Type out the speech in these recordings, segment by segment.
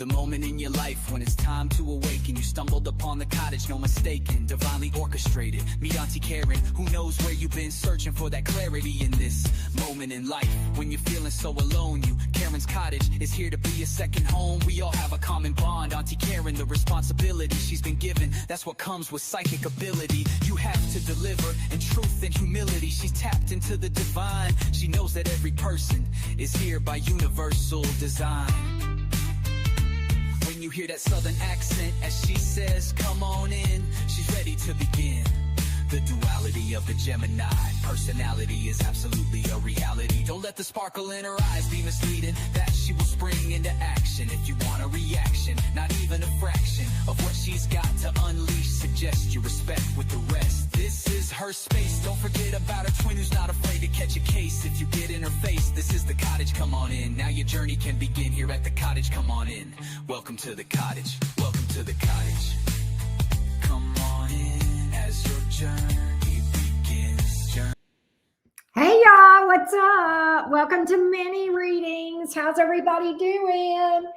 The moment in your life when it's time to awaken. You stumbled upon the cottage, no mistaken. Divinely orchestrated. Meet Auntie Karen, who knows where you've been searching for that clarity in this moment in life. When you're feeling so alone, Karen's Cottage is here to be a second home. We all have a common bond. Auntie Karen, the responsibility she's been given, that's what comes with psychic ability. You have to deliver in truth and humility. She's tapped into the divine. She knows that every person is here by universal design. When you hear that southern accent as she says, come on in, she's ready to begin. The duality of the Gemini personality is absolutely a reality. Don't let the sparkle in her eyes be misleading. That she will spring into action if you want a reaction. Not even a fraction of what she's got to unleash. Suggest you respect with the rest. This is her space. Don't forget about her twin who's not afraid to catch a case. If you get in her face, this is the cottage. Come on in. Now your journey can begin here at the cottage. Come on in. Welcome to the cottage. Welcome to the cottage. Come on in as your journey begins. Hey y'all, what's up? Welcome to mini readings. How's everybody doing?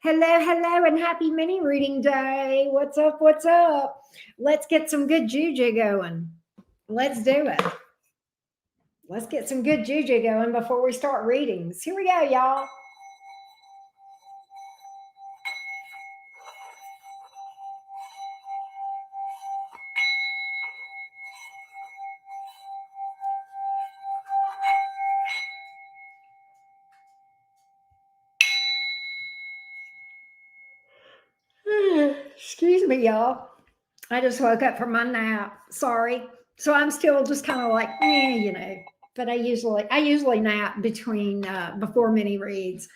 Hello, and happy mini reading day. What's up? Let's get some good juju going. Let's do it. Let's get some good juju going before we start readings. Here we go, y'all. Excuse me, y'all. I just woke up from my nap. Sorry. So I'm still just kind of like, but I usually nap between before mini reads.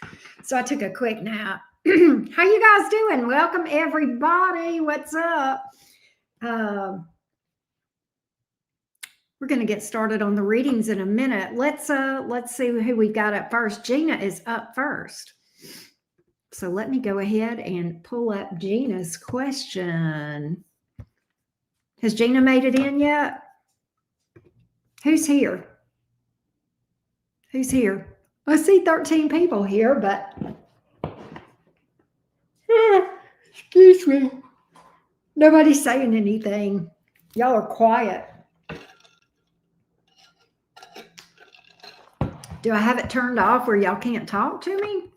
So I took a quick nap. How you guys doing? Welcome everybody. What's up? We're going to get started on the readings in a minute. Let's see who we got up first. Gina is up first. So let me go ahead and pull up Gina's question. Has Gina made it in yet? Who's here? I see 13 people here, but excuse me. Nobody's saying anything. Y'all are quiet. Do I have it turned off where y'all can't talk to me?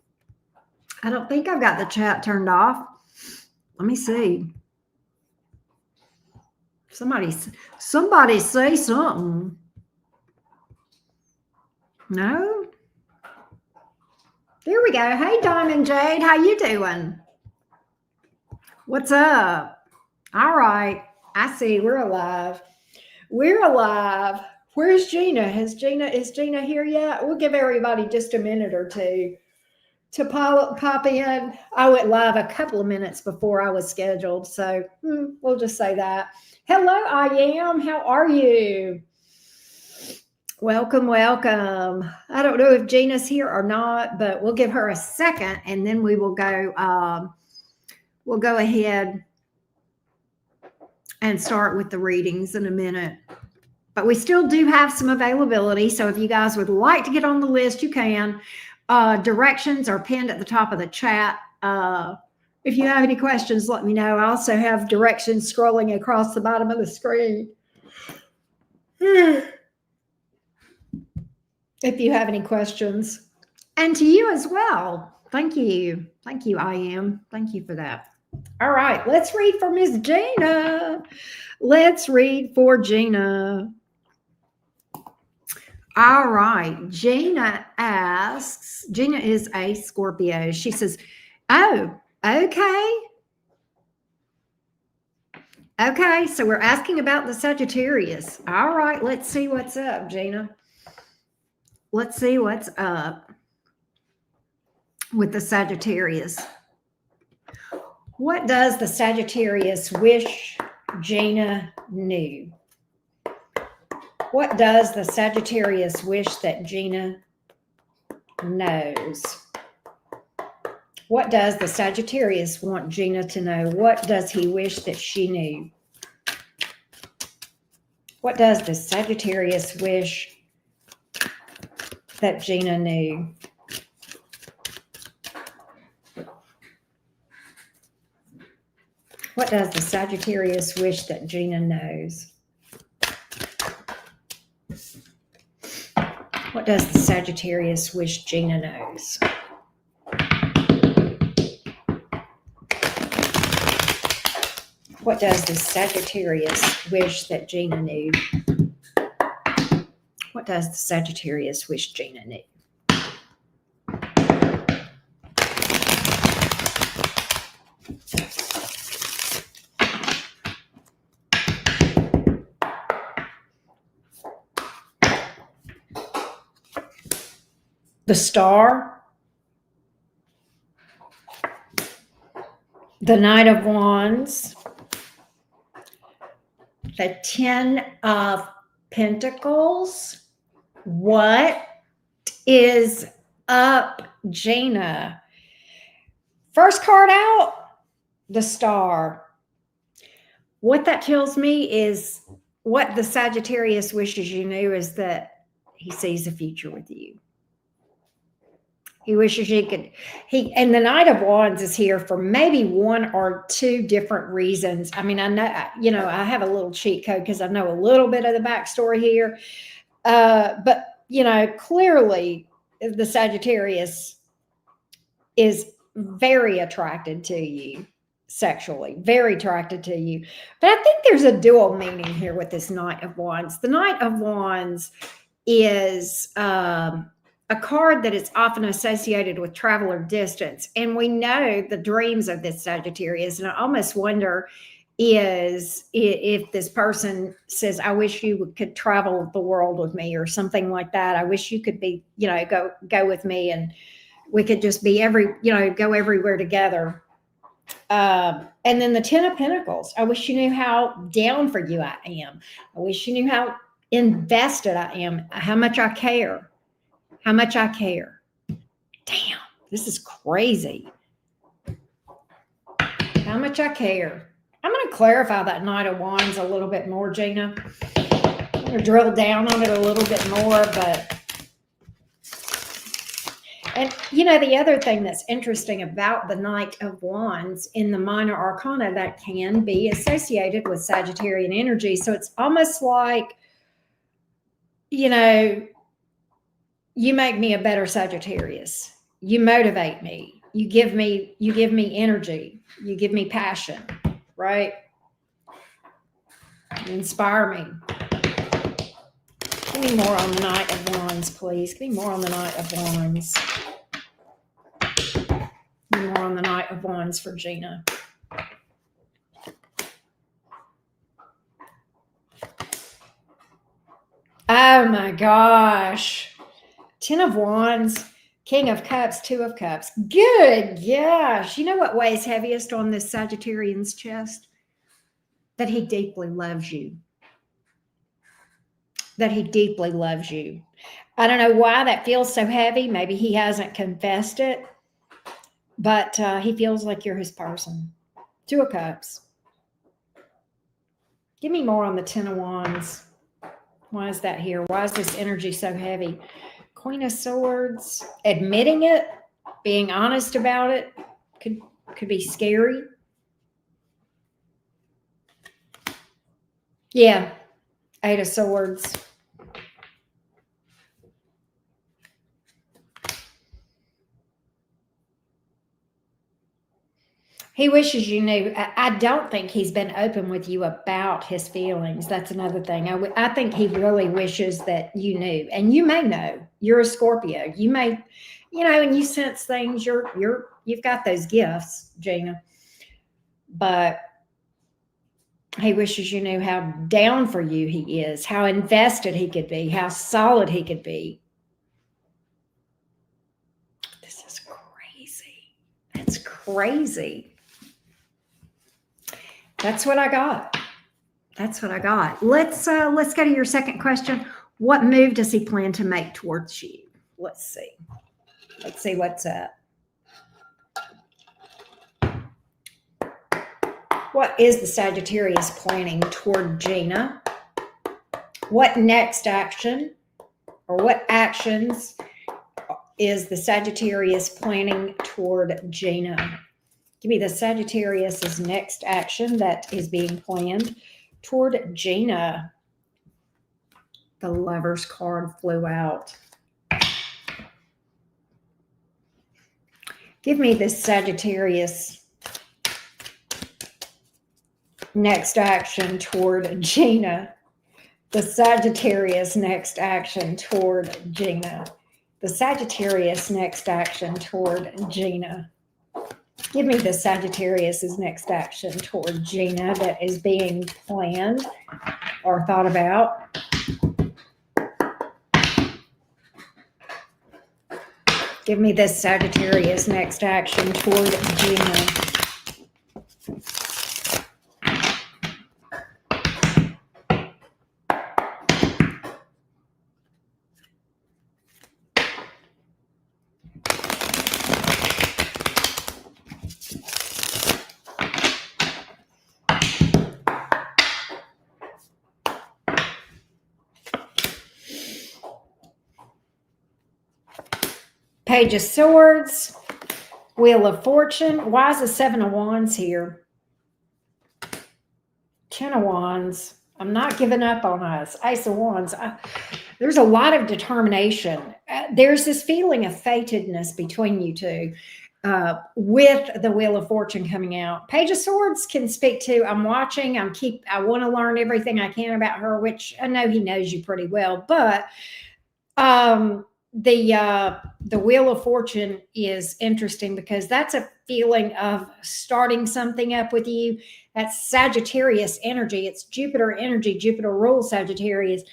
I don't think I've got the chat turned off. Let me see. Somebody say something. No? There we go. Hey, Diamond Jade, how you doing? What's up? All right. I see. We're alive. Where's Gina? Is Gina here yet? We'll give everybody just a minute or two to pop in. I went live a couple of minutes before I was scheduled, so we'll just say that. Hello, I am. How are you? Welcome. I don't know if Gina's here or not, but we'll give her a second, and then we will go. We'll go ahead and start with the readings in a minute. But we still do have some availability, so if you guys would like to get on the list, you can. Directions are pinned at the top of the chat. If you have any questions, let me know. I also have directions scrolling across the bottom of the screen. If you have any questions. And to you as well. Thank you. I am. Thank you for that. All right, let's read for Miss Gina. All right, Gina asks, Gina is a Scorpio. She says, oh, okay. Okay, so we're asking about the Sagittarius. All right, let's see what's up, Gina. Let's see what's up with the Sagittarius. What does the Sagittarius wish Gina knew? What does the Sagittarius wish that Gina knows? What does the Sagittarius want Gina to know? What does he wish that she knew? What does the Sagittarius wish that Gina knew? What does the Sagittarius wish that Gina knows? What does the Sagittarius wish Gina knows? What does the Sagittarius wish that Gina knew? What does the Sagittarius wish Gina knew? The Star, the Knight of Wands, the Ten of Pentacles. What is up, Gina? First card out, the Star. What that tells me is what the Sagittarius wishes you knew is that he sees a future with you. He wishes he could, and the Knight of Wands is here for maybe one or two different reasons. I mean, I know, I have a little cheat code because I know a little bit of the backstory here. But, clearly the Sagittarius is very attracted to you sexually, very attracted to you. But I think there's a dual meaning here with this Knight of Wands. The Knight of Wands is, a card that is often associated with travel or distance. And we know the dreams of this Sagittarius. And I almost wonder is if this person says, I wish you could travel the world with me or something like that. I wish you could be, go with me and we could just be go everywhere together. And then the Ten of Pentacles. I wish you knew how down for you I am. I wish you knew how invested I am, how much I care. How much I care. Damn, this is crazy. How much I care. I'm going to clarify that Knight of Wands a little bit more, Gina. I'm going to drill down on it a little bit more, and the other thing that's interesting about the Knight of Wands in the minor arcana, that can be associated with Sagittarian energy. So it's almost like, you make me a better Sagittarius. You motivate me. You give me energy. You give me passion, right? You inspire me. Give me more on the Knight of Wands, please. Give me more on the Knight of Wands. Give me more on the Knight of Wands for Gina. Oh my gosh. Ten of Wands, King of Cups, Two of Cups. Good gosh. You know what weighs heaviest on this Sagittarian's chest? That he deeply loves you. That he deeply loves you. I don't know why that feels so heavy. Maybe he hasn't confessed it, but he feels like you're his person. Two of Cups. Give me more on the Ten of Wands. Why is that here? Why is this energy so heavy? Queen of Swords, admitting it, being honest about it, could be scary. Yeah, Eight of Swords. He wishes you knew. I don't think he's been open with you about his feelings. That's another thing. I think he really wishes that you knew, and you may know. You're a Scorpio. You may, and you sense things. You've got those gifts, Gina. But he wishes you knew how down for you he is, how invested he could be, how solid he could be. This is crazy. That's crazy. That's what I got. That's what I got. Let's go to your second question. What move does he plan to make towards you? Let's see. Let's see what's up. What is the Sagittarius planning toward Gina? What next action or what actions is the Sagittarius planning toward Gina? Give me the Sagittarius's next action that is being planned toward Gina. The Lover's card flew out. Give me the Sagittarius next action toward Gina. The Sagittarius next action toward Gina. The Sagittarius next action toward Gina. Give me the Sagittarius's next action toward Gina that is being planned or thought about. Give me the Sagittarius next action toward Gina. Page of Swords, Wheel of Fortune. Why is the Seven of Wands here? Ten of Wands. I'm not giving up on us. Ace of Wands. There's a lot of determination. There's this feeling of fatedness between you two with the Wheel of Fortune coming out. Page of Swords can speak to, I'm watching, I want to learn everything I can about her, which I know he knows you pretty well, but the Wheel of Fortune is interesting because that's a feeling of starting something up with you. That's Sagittarius energy. It's Jupiter energy. Jupiter rules Sagittarius.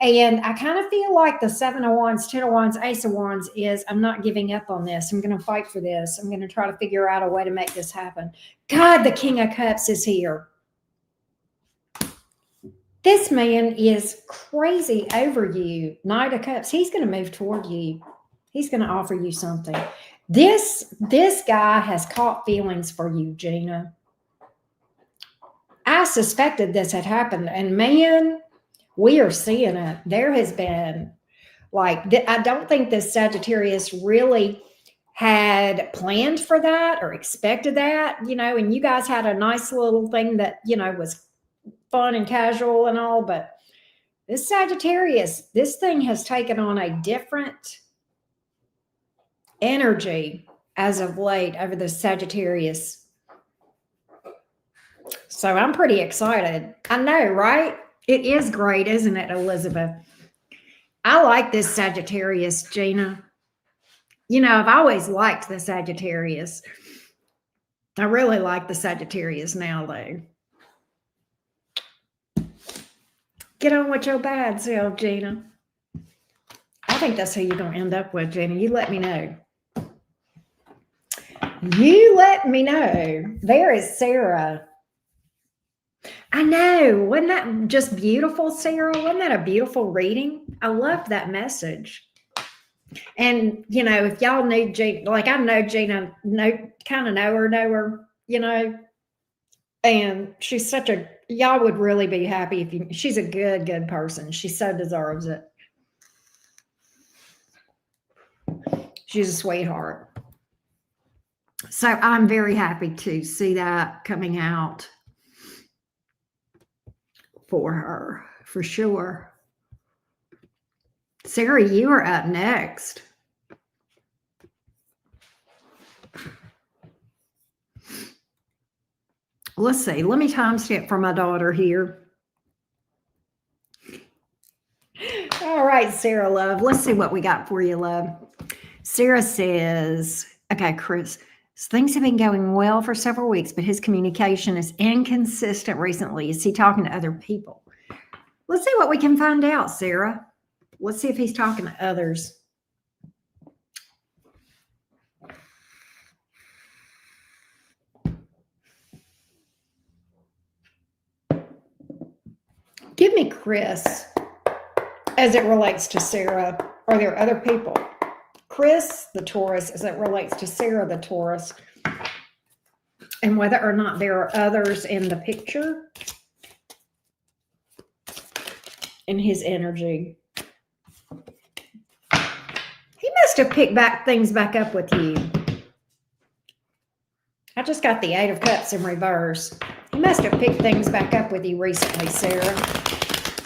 And I kind of feel like the Seven of Wands, Ten of Wands, Ace of Wands is, I'm not giving up on this. I'm going to fight for this. I'm going to try to figure out a way to make this happen. God, the King of Cups is here. This man is crazy over you. Knight of Cups. He's going to move toward you. He's going to offer you something. This guy has caught feelings for you, Gina. I suspected this had happened. And man, we are seeing it. There has been I don't think this Sagittarius really had planned for that or expected that, and you guys had a nice little thing that, was fun and casual and all, but this Sagittarius, this thing has taken on a different energy as of late over the Sagittarius. So I'm pretty excited. I know, right? It is great, isn't it, Elizabeth? I like this Sagittarius, Gina. I've always liked the Sagittarius. I really like the Sagittarius now, though. Get on with your bad self, Gina. I think that's who you're going to end up with, Gina. You let me know. You let me know. There is Sarah. I know. Wasn't that just beautiful, Sarah? Wasn't that a beautiful reading? I loved that message. And, if y'all knew Gina, I know Gina, kind of know her, and she's y'all would really be happy if she's a good person. She so deserves it. She's a sweetheart. So I'm very happy to see that coming out for her, for sure. Sarah, you are up next. Let's see. Let me timestamp for my daughter here. All right, Sarah, love. Let's see what we got for you, love. Sarah says, okay, Chris, things have been going well for several weeks, but his communication is inconsistent recently. Is he talking to other people? Let's see what we can find out, Sarah. Let's see if he's talking to others. Give me Chris as it relates to Sarah. Are there other people? Chris, the Taurus, as it relates to Sarah, the Taurus. And whether or not there are others in the picture in his energy. He must have picked things back up with you. I just got the Eight of Cups in reverse. He must have picked things back up with you recently, Sarah.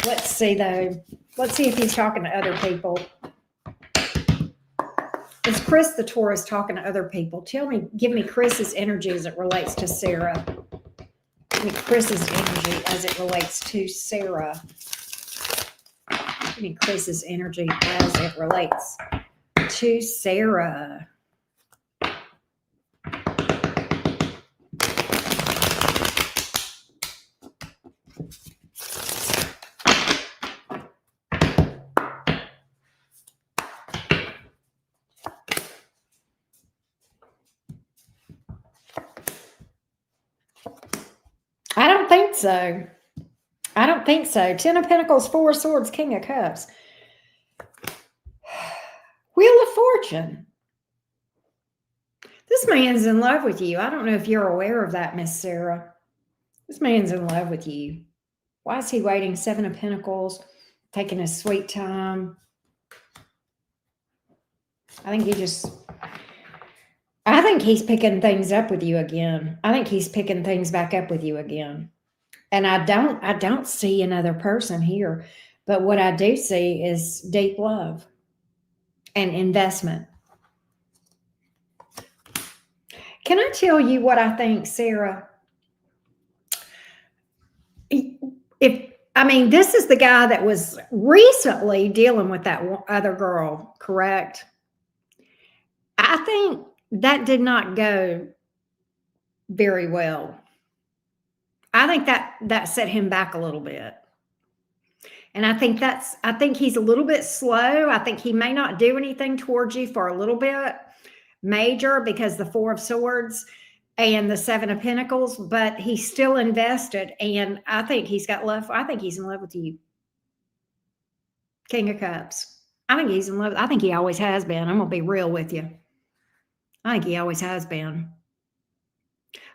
Let's see, though. Let's see if he's talking to other people. Is Chris the Taurus talking to other people? Give me Chris's energy as it relates to Sarah. Give me Chris's energy as it relates to Sarah. Give me Chris's energy as it relates to Sarah. I don't think so. I don't think so. Ten of Pentacles, Four of Swords, King of Cups. Wheel of Fortune. This man's in love with you. I don't know if you're aware of that, Miss Sarah. This man's in love with you. Why is he waiting? Seven of Pentacles, taking his sweet time. I think he's picking things up with you again. I think he's picking things back up with you again. And I don't see another person here, but what I do see is deep love and investment. Can I tell you what I think, Sarah? This is the guy that was recently dealing with that other girl, correct? I think that did not go very well. I think that set him back a little bit. And I think he's a little bit slow. I think he may not do anything towards you for a little bit major because the Four of Swords and the Seven of Pentacles, but he's still invested. And I think he's got love. I think he's in love with you. King of Cups. I think he's in love. I think he always has been. I'm going to be real with you. I think he always has been.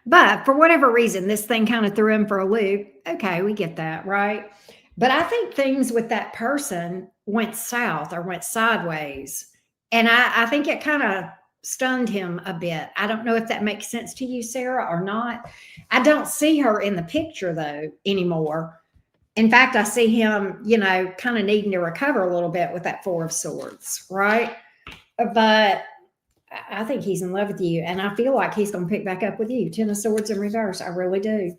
But for whatever reason, this thing kind of threw him for a loop. Okay, we get that, right? But I think things with that person went south or went sideways. And I think it kind of stunned him a bit. I don't know if that makes sense to you, Sarah, or not. I don't see her in the picture, though, anymore. In fact, I see him, kind of needing to recover a little bit with that Four of Swords, right? But I think he's in love with you, and I feel like he's going to pick back up with you. Ten of Swords in reverse. I really do.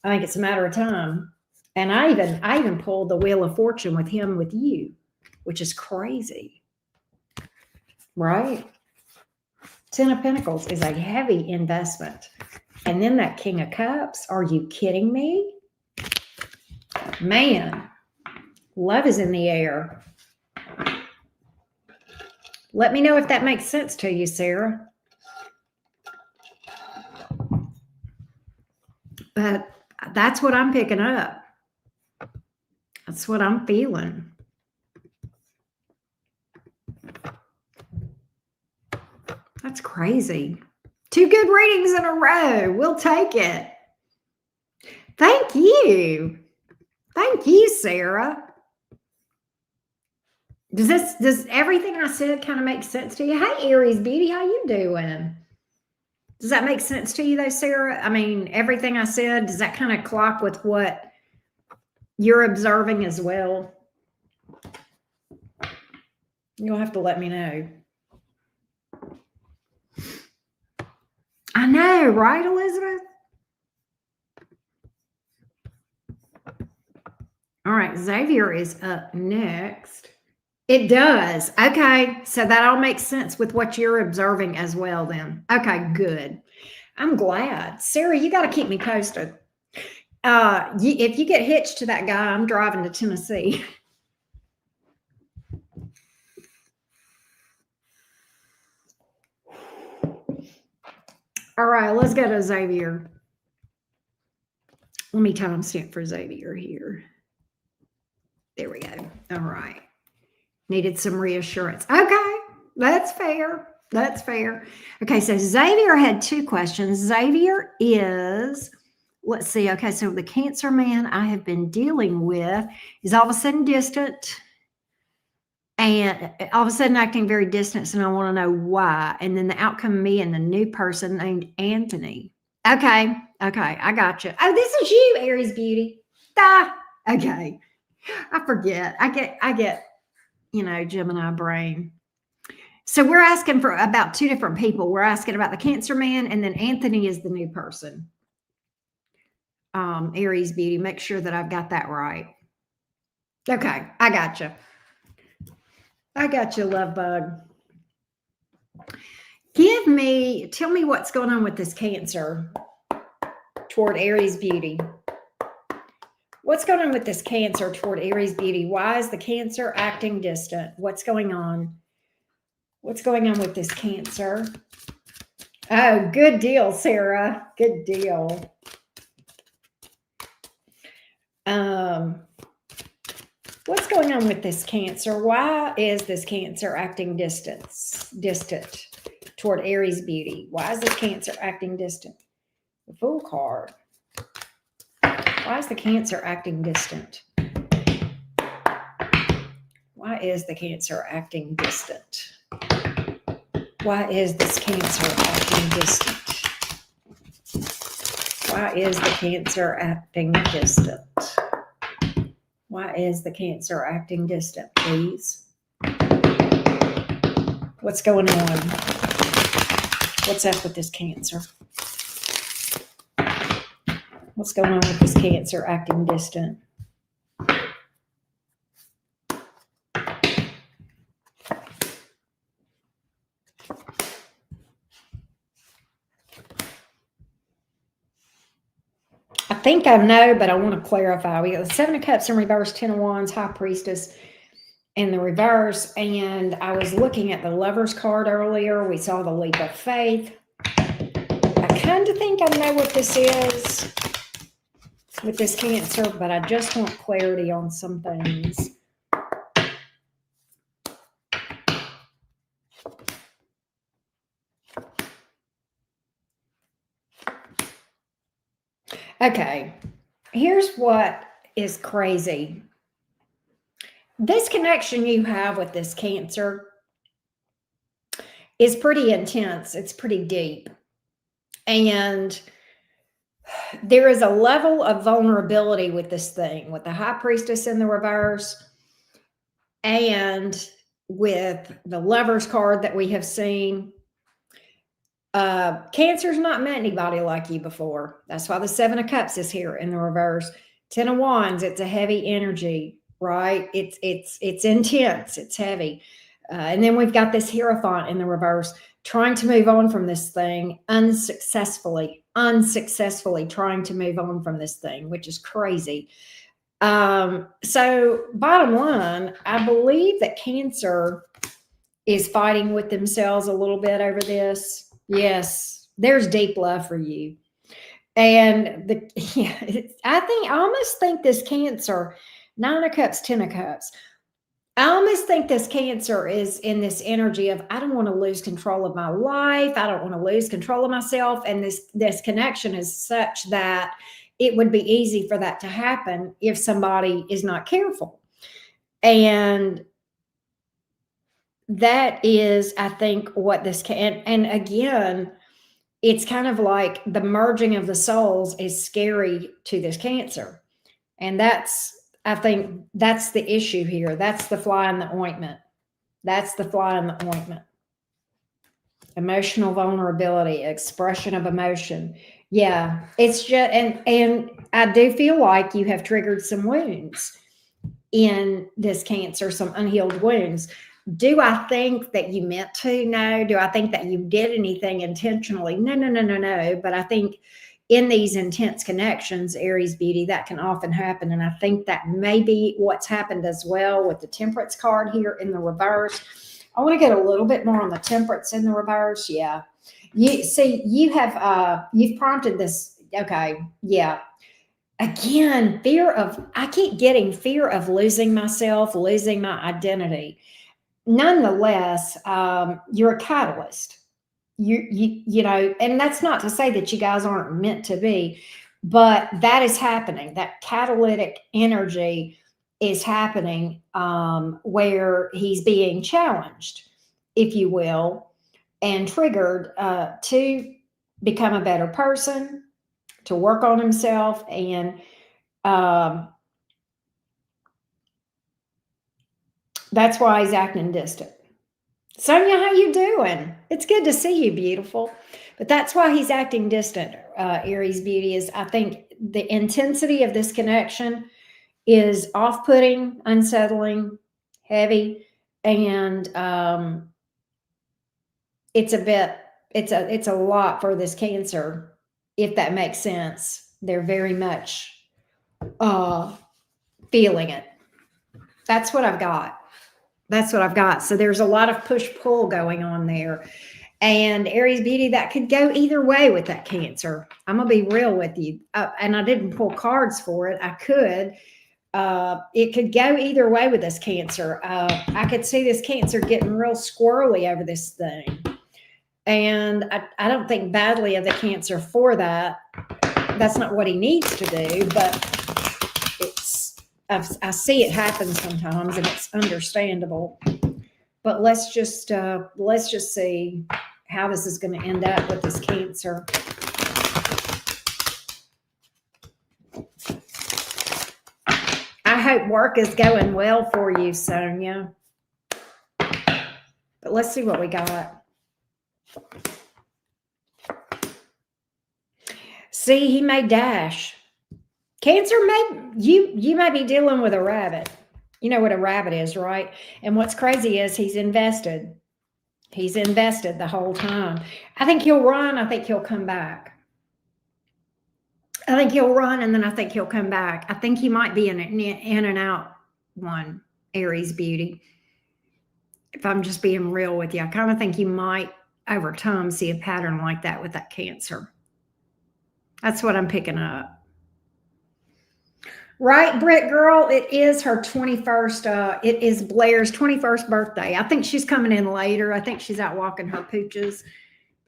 I think it's a matter of time. And I even pulled the Wheel of Fortune with him with you, which is crazy, right? Ten of Pentacles is a heavy investment. And then that King of Cups. Are you kidding me? Man, love is in the air. Let me know if that makes sense to you, Sarah. But that's what I'm picking up. That's what I'm feeling. That's crazy. 2 good readings in a row. We'll take it. Thank you. Thank you, Sarah. Does everything I said kind of make sense to you? Hey, Aries Beauty, how you doing? Does that make sense to you, though, Sarah? Everything I said, does that kind of clock with what you're observing as well? You'll have to let me know. I know, right, Elizabeth? All right, Xavier is up next. It does. Okay, so that all makes sense with what you're observing as well then. Okay, good. I'm glad. Sarah, you got to keep me posted. If you get hitched to that guy, I'm driving to Tennessee. All right, let's go to Xavier. Let me timestamp for Xavier here. There we go. All right. Needed some reassurance. Okay, that's fair. That's fair. Okay, so Xavier had 2 questions. Xavier is, let's see. Okay, so the Cancer man I have been dealing with is all of a sudden distant. and all of a sudden acting very distant, and I want to know why. And then the outcome of me and the new person named Anthony. Okay, I got you. Oh, this is you, Aries Beauty. Okay, I forget. I get, Gemini brain. So we're asking for about two different people. We're asking about the Cancer man, and then Anthony is the new person. Aries Beauty. Make sure that I've got that right. Okay, I got you. Love bug. Tell me what's going on with this Cancer toward Aries Beauty. What's going on with this Cancer toward Aries Beauty? Why is the Cancer acting distant? What's going on? What's going on with this Cancer? Oh, good deal, Sarah. Good deal. What's going on with this Cancer? Why is this Cancer acting distant toward Aries Beauty? Why is this Cancer acting distant? The Fool card. Why is the Cancer acting distant? Why is the Cancer acting distant? Why is this Cancer acting distant? Why is the Cancer acting distant? Why is the Cancer acting distant, please? What's going on? What's up with this Cancer? What's going on with this Cancer acting distant? I think I know, but I want to clarify. We got the Seven of Cups in reverse, Ten of Wands, High Priestess in the reverse. And I was looking at the Lover's card earlier. We saw the Leap of Faith. I kind of think I know what this is with this Cancer, but I just want clarity on some things. Okay, here's what is crazy. This connection you have with this Cancer is pretty intense. It's pretty deep. And there is a level of vulnerability with this thing, with the High Priestess in the reverse and with the Lover's card that we have seen. Cancer's not met anybody like you before. That's why the Seven of Cups is here in the reverse. Ten of Wands, it's a heavy energy, right? It's intense, it's heavy. And then we've got this Hierophant in the reverse, trying to move on from this thing unsuccessfully trying to move on from this thing, which is crazy. So bottom line, I believe that Cancer is fighting with themselves a little bit over this. Yes, there's deep love for you. And I almost think this Cancer, Nine of Cups, Ten of Cups, I almost think this Cancer is in this energy of, I don't want to lose control of my life. I don't want to lose control of myself. And this connection is such that it would be easy for that to happen if somebody is not careful. And that is, I think, what this can, and again, it's kind of like the merging of the souls is scary to this Cancer. And I think that's the issue here. That's the fly in the ointment. That's the fly in the ointment. Emotional vulnerability, expression of emotion. Yeah, it's just, and I do feel like you have triggered some wounds in this Cancer, some unhealed wounds. Do I think that you meant to? No. Do I think that you did anything intentionally? No. But I think in these intense connections, Aries Beauty, that can often happen. And I think that may be what's happened as well with the Temperance card here in the reverse. I want to get a little bit more on the Temperance in the reverse. Yeah. You see, you've prompted this. Okay. Yeah. Again, I keep getting fear of losing myself, losing my identity. Nonetheless, you're a catalyst. You know, and that's not to say that you guys aren't meant to be, but that is happening. That catalytic energy is happening where he's being challenged, if you will, and triggered to become a better person, to work on himself, and um, that's why he's acting distant. Sonia, how you doing? It's good to see you, beautiful. But that's why he's acting distant, Aries Beauty, is I think the intensity of this connection is off-putting, unsettling, heavy, and it's a lot for this Cancer, if that makes sense. They're very much feeling it. That's what I've got. That's what I've got. So there's a lot of push-pull going on there. And Aries Beauty, that could go either way with that Cancer. I'm going to be real with you. And I didn't pull cards for it. I could. It could go either way with this Cancer. I could see this Cancer getting real squirrely over this thing. And I don't think badly of the Cancer for that. That's not what he needs to do, but I see it happen sometimes, and it's understandable. But let's just see how this is going to end up with this Cancer. I hope work is going well for you, Sonia. But let's see what we got. See, he may dash. Cancer, you may be dealing with a rabbit. You know what a rabbit is, right? And what's crazy is he's invested. He's invested the whole time. I think he'll run. I think he'll come back. I think he'll run, and then I think he'll come back. I think he might be an in and out one, Aries Beauty. If I'm just being real with you, I kind of think you might, over time, see a pattern like that with that Cancer. That's what I'm picking up. Right, Britt girl, it is her 21st. It is Blair's 21st birthday. I think she's coming in later. I think she's out walking her pooches.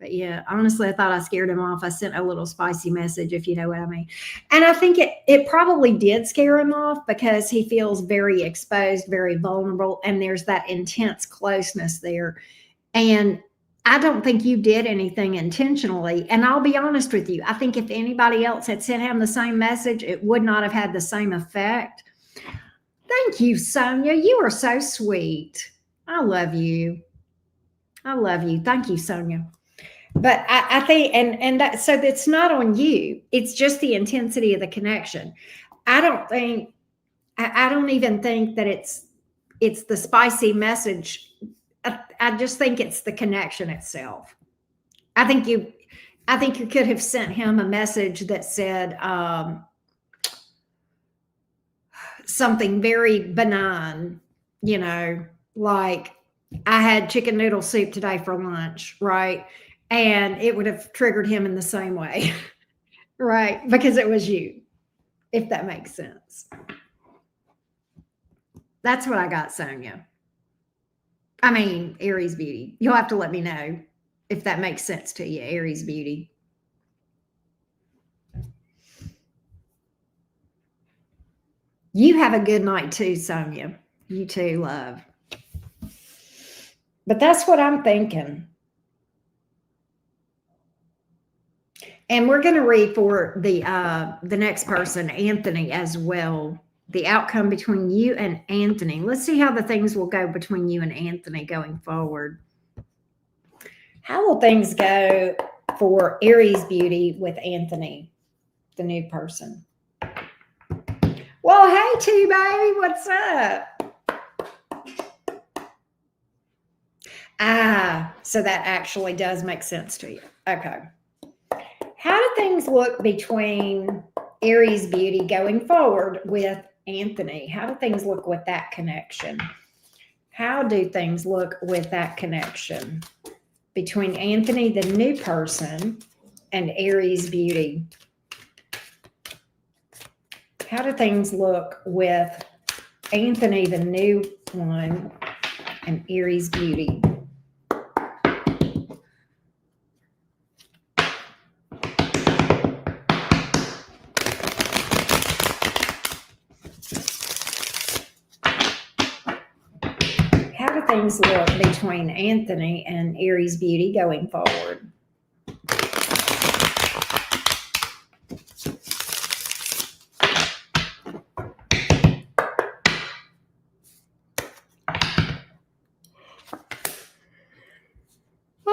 But yeah, honestly, I thought I scared him off. I sent a little spicy message, if you know what I mean. And I think it probably did scare him off because he feels very exposed, very vulnerable, and there's that intense closeness there. And I don't think you did anything intentionally. And I'll be honest with you. I think if anybody else had sent him the same message, it would not have had the same effect. Thank you, Sonia. You are so sweet. I love you. I love you. Thank you, Sonia. But I think, and that, so it's not on you. It's just the intensity of the connection. I don't even think that it's the spicy message. I just think it's the connection itself. I think you could have sent him a message that said something very benign, like I had chicken noodle soup today for lunch, right? And it would have triggered him in the same way, right? Because it was you, if that makes sense. That's what I got, Sonia. I mean, Aries Beauty. You'll have to let me know if that makes sense to you, Aries Beauty. You have a good night too, Sonia. You too, love. But that's what I'm thinking. And we're going to read for the next person, Anthony, as well. The outcome between you and Anthony. Let's see how the things will go between you and Anthony going forward. How will things go for Aries Beauty with Anthony, the new person? Well, hey, T-Baby, what's up? So that actually does make sense to you. Okay. How do things look between Aries Beauty going forward with Anthony? How do things look with that connection? How do things look with that connection between Anthony, the new person, and Aries Beauty? How do things look with Anthony, the new one, and Aries Beauty? things look between Anthony and Aries Beauty going forward?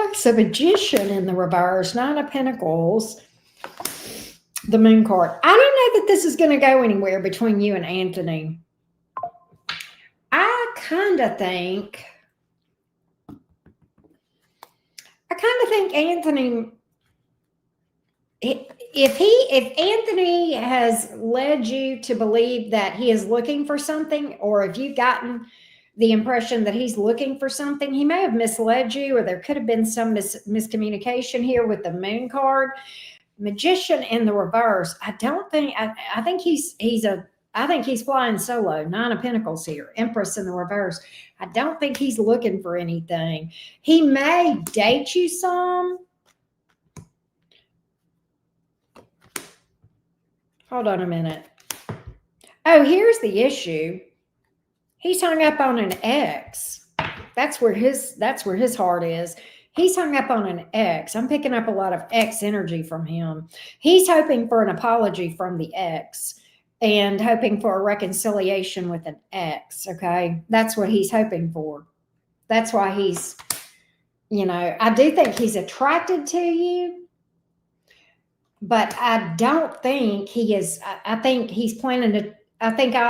It's a Magician in the reverse, Nine of Pentacles, the Moon card. I don't know that this is going to go anywhere between you and Anthony. I kind of think Anthony, if Anthony has led you to believe that he is looking for something, or if you've gotten the impression that he's looking for something, he may have misled you, or there could have been some miscommunication here with the Moon card. Magician in the reverse. I think he's flying solo. Nine of Pentacles here. Empress in the reverse. I don't think he's looking for anything. He may date you some. Hold on a minute. Oh, here's the issue. He's hung up on an ex. That's where his heart is. He's hung up on an ex. I'm picking up a lot of ex energy from him. He's hoping for an apology from the ex and hoping for a reconciliation with an ex, okay? That's what he's hoping for. That's why he's, I do think he's attracted to you, but I don't think he is. I think he's planning to,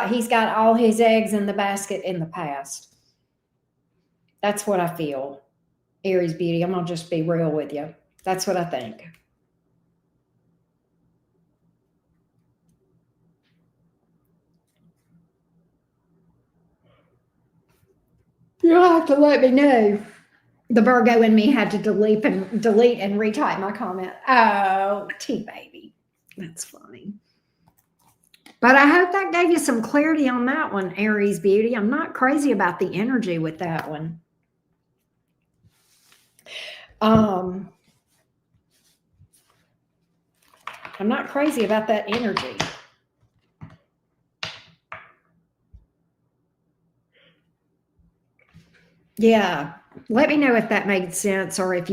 he's got all his eggs in the basket in the past. That's what I feel. Aries Beauty, I'm going to just be real with you. That's what I think. You'll have to let me know. The Virgo in me had to delete and retype my comment. Oh, T-baby. That's funny. But I hope that gave you some clarity on that one, Aries Beauty. I'm not crazy about the energy with that one. I'm not crazy about that energy. Yeah. Let me know if that made sense, or if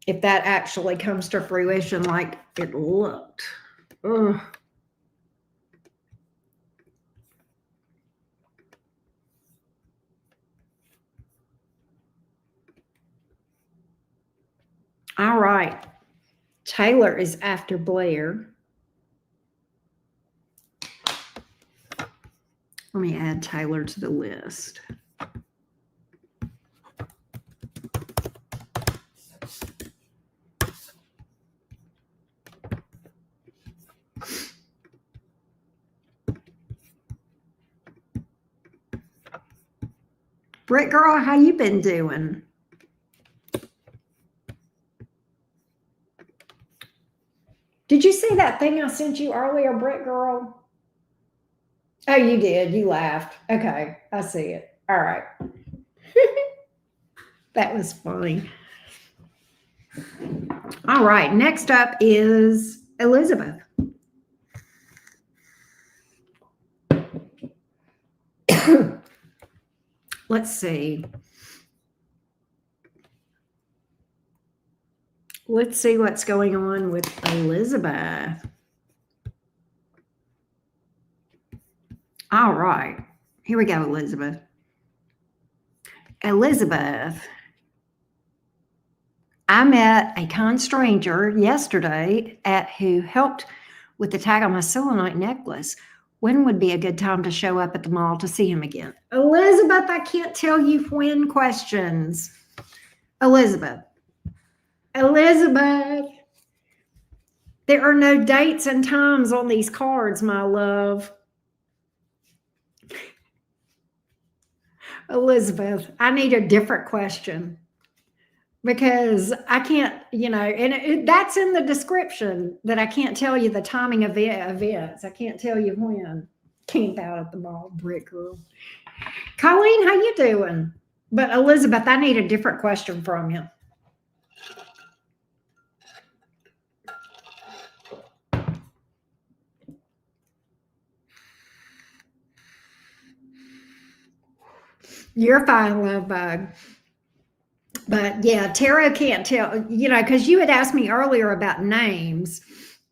if that actually comes to fruition like it looked. Ugh. All right. Taylor is after Blair. Let me add Taylor to the list. Britt girl, how you been doing? Did you see that thing I sent you earlier, Britt girl? Oh, you did. You laughed. Okay, I see it. All right. That was funny. All right, next up is Elizabeth. Let's see. Let's see what's going on with Elizabeth. All right. Here we go, Elizabeth. Elizabeth, I met a kind stranger yesterday who helped with the tag on my selenite necklace. When would be a good time to show up at the mall to see him again? Elizabeth, I can't tell you when questions. Elizabeth, there are no dates and times on these cards, my love. Elizabeth, I need a different question, because I can't, and that's in the description, that I can't tell you the timing of events. I can't tell you when. Camp out at the mall, Brick girl. Colleen, how you doing? But Elizabeth, I need a different question from you. You're fine, love bug. But yeah, tarot can't tell, because you had asked me earlier about names.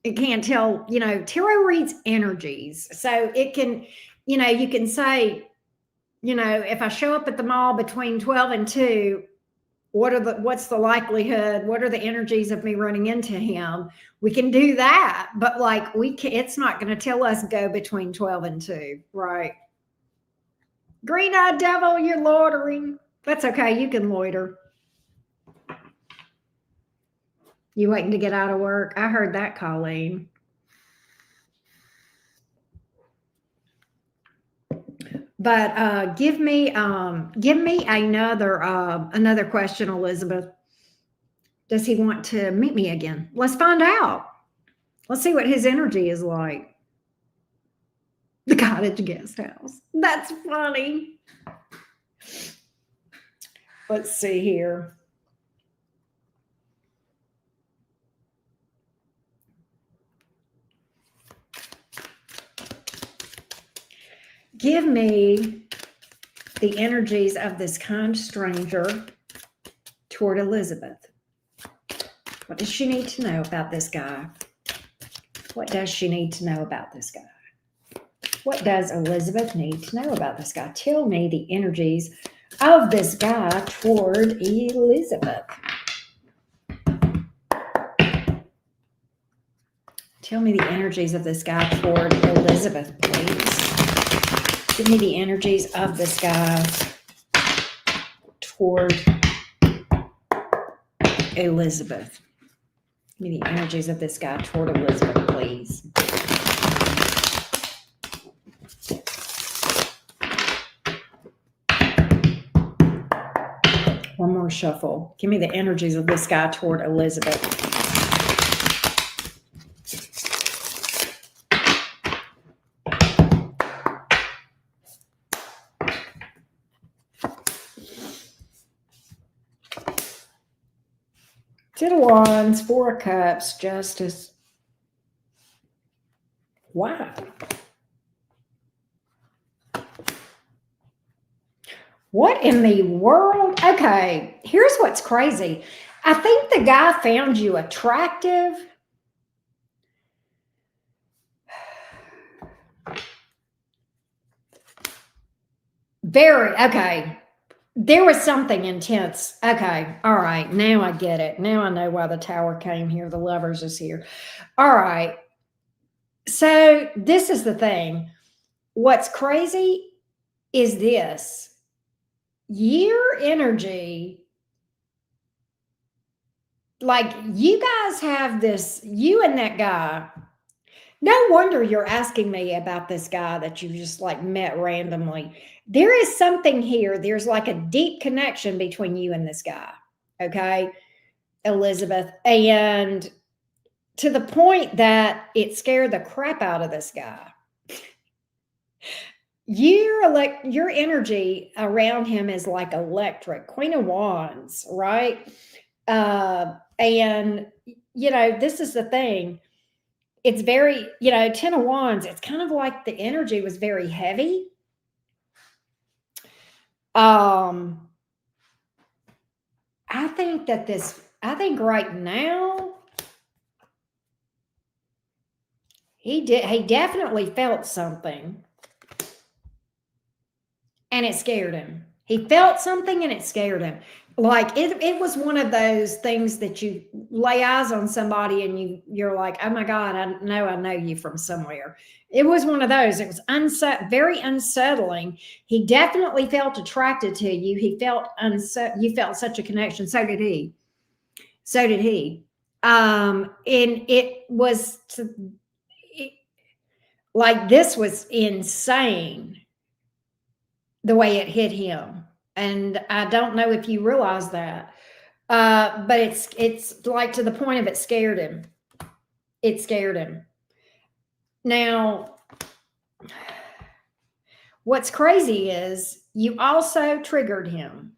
It can't tell, tarot reads energies. So it can, you can say, if I show up at the mall between 12 and 2, what's the likelihood? What are the energies of me running into him? We can do that, but like it's not going to tell us go between 12 and 2, right? Green-eyed devil, you're loitering. That's okay. You can loiter. You waiting to get out of work? I heard that, Colleen. But give me another question, Elizabeth. Does he want to meet me again? Let's find out. Let's see what his energy is like. The cottage guest house. That's funny. Let's see here. Give me the energies of this kind stranger toward Elizabeth. What does she need to know about this guy? What does she need to know about this guy? What does Elizabeth need to know about this guy? Tell me the energies of this guy toward Elizabeth. Tell me the energies of this guy toward Elizabeth, please. Give me the energies of this guy toward Elizabeth. Give me the energies of this guy toward Elizabeth, please. One more shuffle. Give me the energies of this guy toward Elizabeth. Ten of Wands, Four of Cups, Justice. Wow. What in the world? Okay, here's what's crazy. I think the guy found you attractive. Very, okay. There was something intense. Okay, all right. Now I get it. Now I know why the Tower came here. The Lovers is here. All right. So this is the thing. What's crazy is this. Your energy, like you guys have this, you and that guy. No wonder you're asking me about this guy that you just like met randomly. There is something here. There's like a deep connection between you and this guy. Okay, Elizabeth. And to the point that it scared the crap out of this guy. Your energy around him is like electric. Queen of Wands, right? And this is the thing. It's very, Ten of Wands, it's kind of like the energy was very heavy. I think right now he definitely felt something and it scared him. He felt something and it scared him. Like it was one of those things that you lay eyes on somebody and you're like, oh my God, I know you from somewhere. It was one of those. It was very unsettling. He definitely felt attracted to you. He felt you felt such a connection. So did he. And it was like this was insane the way it hit him. And I don't know if you realize that, but it's like to the point of it scared him. It scared him. Now, what's crazy is you also triggered him.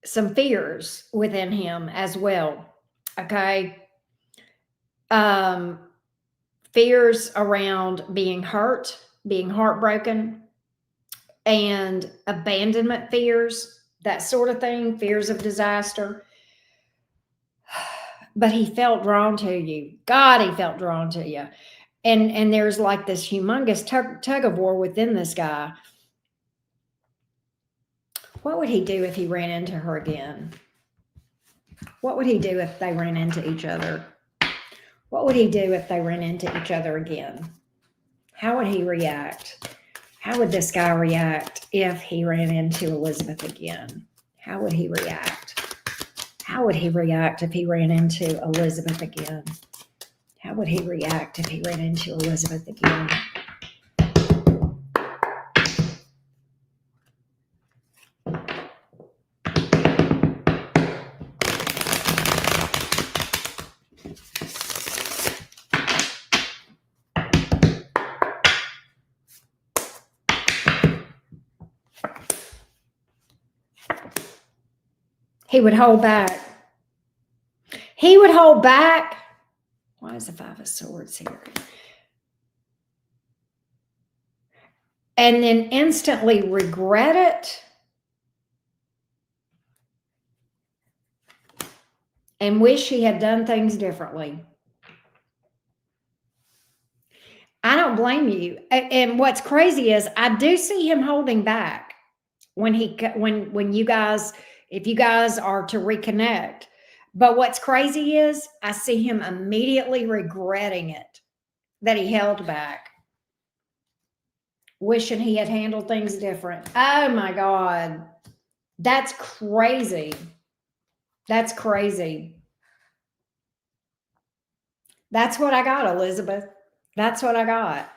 Some fears within him as well. Okay. Fears around being hurt, being heartbroken, and abandonment fears, that sort of thing, fears of disaster. But he felt drawn to you. God, he felt drawn to you. And there's like this humongous tug of war within this guy. What would he do if he ran into her again? What would he do if they ran into each other? What would he do if they ran into each other again? How would he react? How would this guy react if he ran into Elizabeth again? How would he react? How would he react if he ran into Elizabeth again? How would he react if he ran into Elizabeth again? He would hold back. He would hold back. Why is the Five of Swords here? And then instantly regret it and wish he had done things differently. I don't blame you. And what's crazy is I do see him holding back when you guys, if you guys are to reconnect. But what's crazy is I see him immediately regretting it, that he held back, wishing he had handled things different. Oh my God. That's crazy. That's crazy. That's what I got, Elizabeth. That's what I got.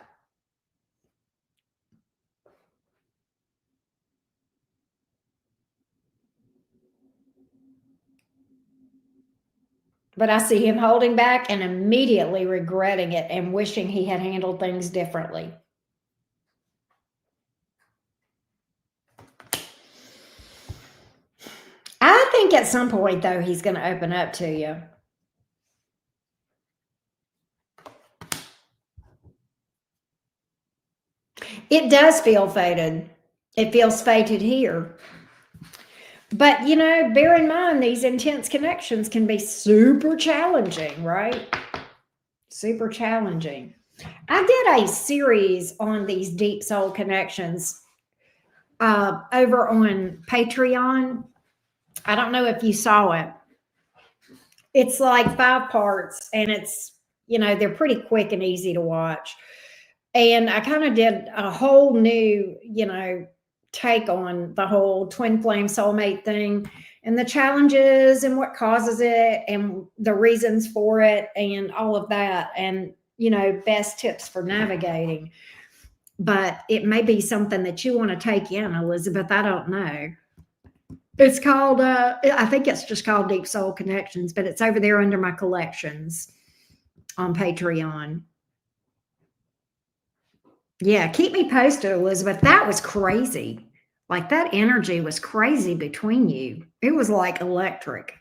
But I see him holding back and immediately regretting it and wishing he had handled things differently. I think at some point, though, he's going to open up to you. It does feel fated. It feels fated here. But, you know, bear in mind, these intense connections can be super challenging, right? Super challenging. I did a series on these deep soul connections over on Patreon. I don't know if you saw it. It's like 5 parts, and it's, you know, they're pretty quick and easy to watch. And I kind of did a whole new, you know, take on the whole twin flame soulmate thing and the challenges and what causes it and the reasons for it and all of that. And, you know, best tips for navigating. But it may be something that you want to take in, Elizabeth. I don't know. It's called, I think it's just called Deep Soul Connections, but it's over there under my collections on Patreon. Yeah, keep me posted, Elizabeth. That was crazy. Like that energy was crazy between you. It was like electric.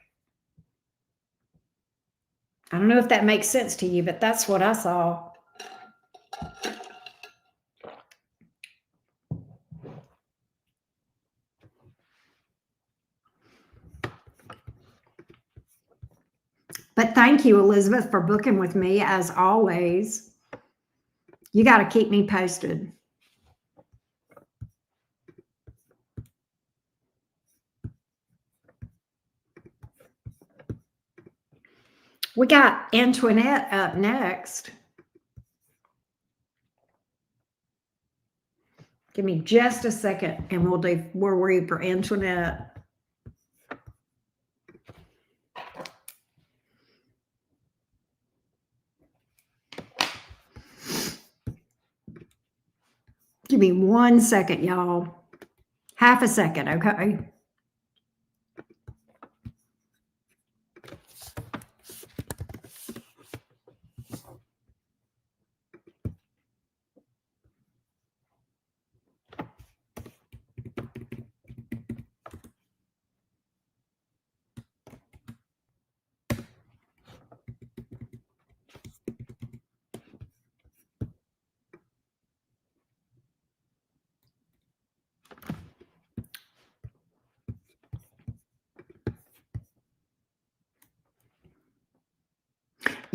I don't know if that makes sense to you, but that's what I saw. But thank you, Elizabeth, for booking with me as always. You got to keep me posted. We got Antoinette up next. Give me just a second and we'll read for Antoinette. Give me 1 second, y'all. Half a second, okay?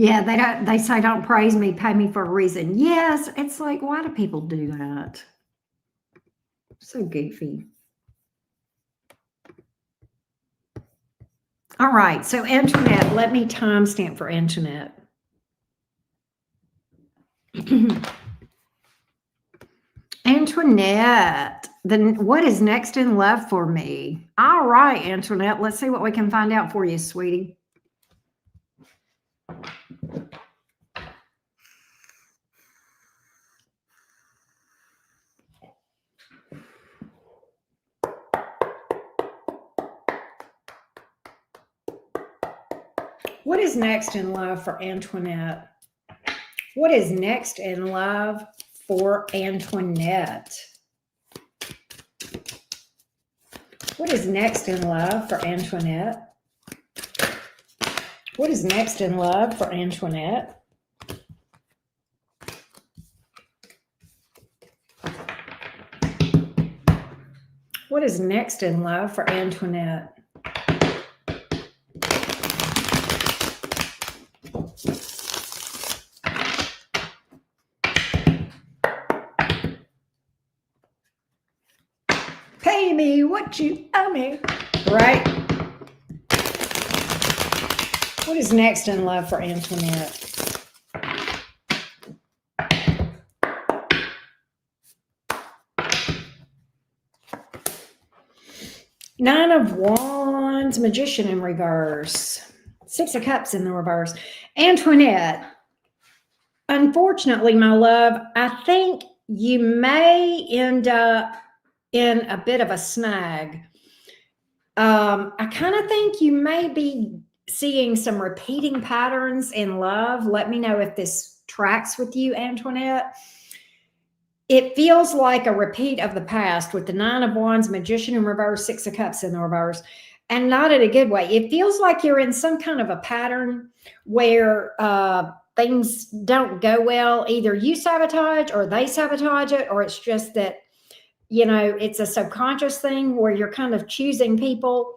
Yeah, they say don't praise me, pay me for a reason. Yes, it's like, why do people do that? So goofy. All right, so Antoinette, let me timestamp for Antoinette. Antoinette, then what is next in love for me? All right, Antoinette, let's see what we can find out for you, sweetie. What is next in love for Antoinette? What is next in love for Antoinette? What is next in love for Antoinette? What is next in love for Antoinette? What is next in love for Antoinette? Pay me what you owe me. Right? What is next in love for Antoinette? Nine of Wands, Magician in reverse. Six of Cups in the reverse. Antoinette, unfortunately, my love, I think you may end up in a bit of a snag. I kind of think you may be seeing some repeating patterns in love. Let me know if this tracks with you, Antoinette. It feels like a repeat of the past with the Nine of Wands, Magician in reverse, Six of Cups in the reverse, and not in a good way. It feels like you're in some kind of a pattern where things don't go well. Either you sabotage or they sabotage it, or it's just that, it's a subconscious thing where you're kind of choosing people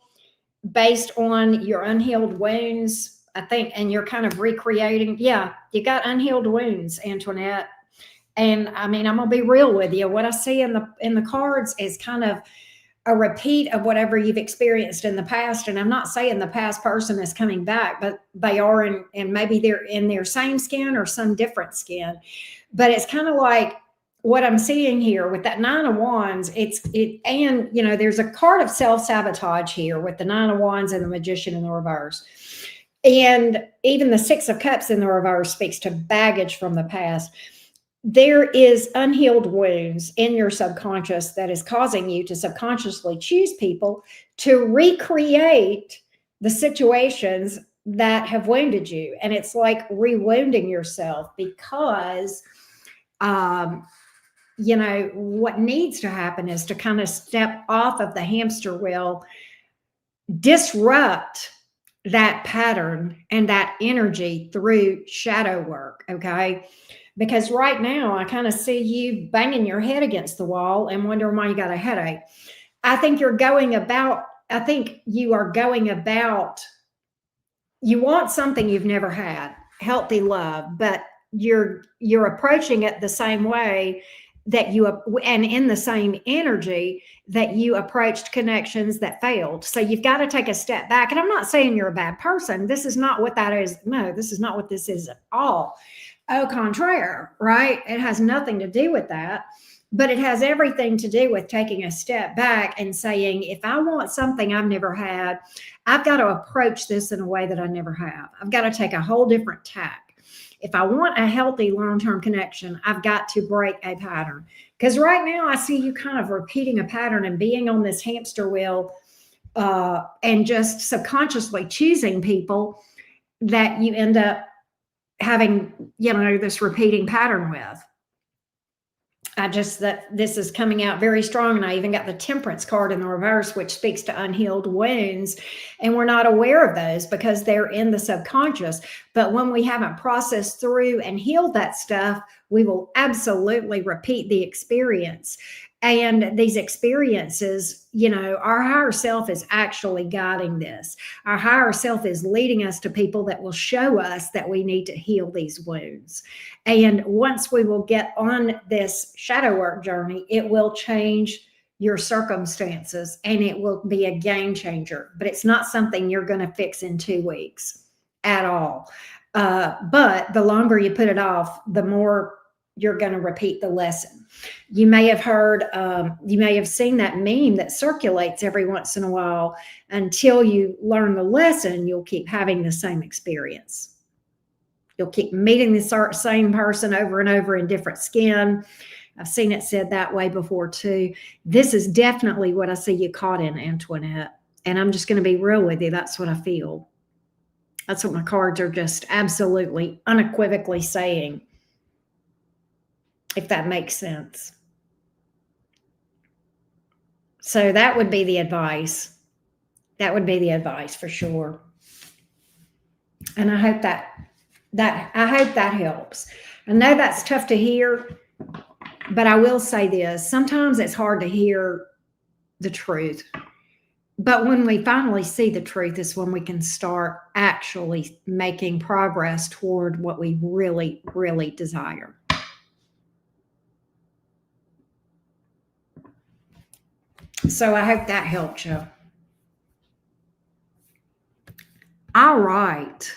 based on your unhealed wounds, I think, and you're kind of recreating. Yeah, you got unhealed wounds, Antoinette. And I mean, I'm gonna be real with you. What I see in the cards is kind of a repeat of whatever you've experienced in the past. And I'm not saying the past person is coming back, but they are and maybe they're in their same skin or some different skin. But it's kind of like what I'm seeing here with that Nine of Wands. And there's a card of self-sabotage here with the Nine of Wands and the Magician in the reverse. And even the Six of Cups in the reverse speaks to baggage from the past. There is unhealed wounds in your subconscious that is causing you to subconsciously choose people to recreate the situations that have wounded you. And it's like rewounding yourself because, what needs to happen is to kind of step off of the hamster wheel, disrupt that pattern and that energy through shadow work. Okay. Because right now I kind of see you banging your head against the wall and wondering why you got a headache. I think you are going about, you want something you've never had, healthy love, but you're approaching it the same way that and in the same energy that you approached connections that failed. So you've got to take a step back. And I'm not saying you're a bad person. This is not what that is. No, this is not what this is at all. Au contraire, right? It has nothing to do with that, but it has everything to do with taking a step back and saying, if I want something I've never had, I've got to approach this in a way that I never have. I've got to take a whole different tack. If I want a healthy long-term connection, I've got to break a pattern. Because right now I see you kind of repeating a pattern and being on this hamster wheel and just subconsciously choosing people that you end up having, this repeating pattern with. That this is coming out very strong. And I even got the Temperance card in the reverse, which speaks to unhealed wounds. And we're not aware of those because they're in the subconscious. But when we haven't processed through and healed that stuff, we will absolutely repeat the experience. And these experiences, our higher self is actually guiding this. Our higher self is leading us to people that will show us that we need to heal these wounds. And once we will get on this shadow work journey, it will change your circumstances and it will be a game changer. But it's not something you're going to fix in 2 weeks at all. But the longer you put it off, the more you're going to repeat the lesson. You may have heard, you may have seen that meme that circulates every once in a while. Until you learn the lesson, you'll keep having the same experience. You'll keep meeting the same person over and over in different skin. I've seen it said that way before too. This is definitely what I see you caught in, Antoinette. And I'm just going to be real with you. That's what I feel. That's what my cards are just absolutely unequivocally saying, if that makes sense. So that would be the advice. That would be the advice for sure. And I hope that helps. I know that's tough to hear, but I will say this. Sometimes it's hard to hear the truth. But when we finally see the truth is when we can start actually making progress toward what we really, really desire. So I hope that helped you. All right.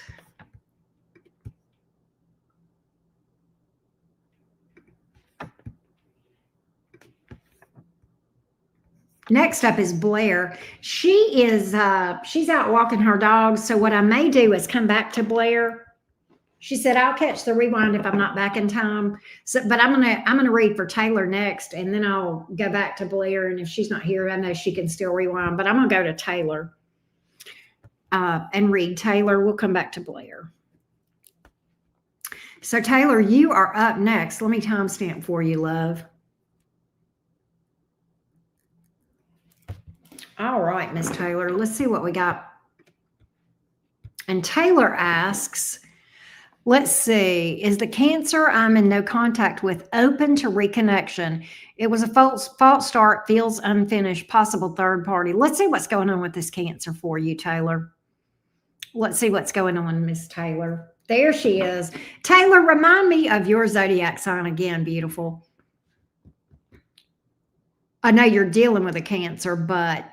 Next up is Blair. She's out walking her dogs. So what I may do is come back to Blair. She said, I'll catch the rewind if I'm not back in time. So, but I'm gonna read for Taylor next, and then I'll go back to Blair. And if she's not here, I know she can still rewind. But I'm gonna go to Taylor and read Taylor. We'll come back to Blair. So Taylor, you are up next. Let me timestamp for you, love. All right, Miss Taylor, let's see what we got. And Taylor asks, let's see, is the Cancer I'm in no contact with open to reconnection? It was a false start, feels unfinished, possible third party. Let's see what's going on with this Cancer for you, Taylor. Let's see what's going on, Miss Taylor. There she is. Taylor, remind me of your zodiac sign again, beautiful. I know you're dealing with a Cancer, but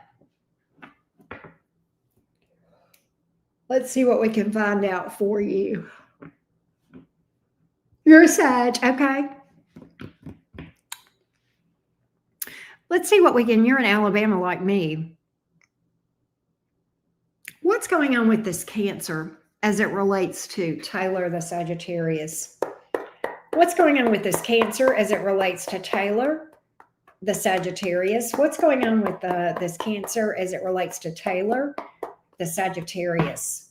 let's see what we can find out for you. You're a Sag, okay. Let's see what we can. You're in Alabama like me. What's going on with this Cancer as it relates to Taylor the Sagittarius? What's going on with this Cancer as it relates to Taylor the Sagittarius? What's going on with this Cancer as it relates to Taylor the Sagittarius?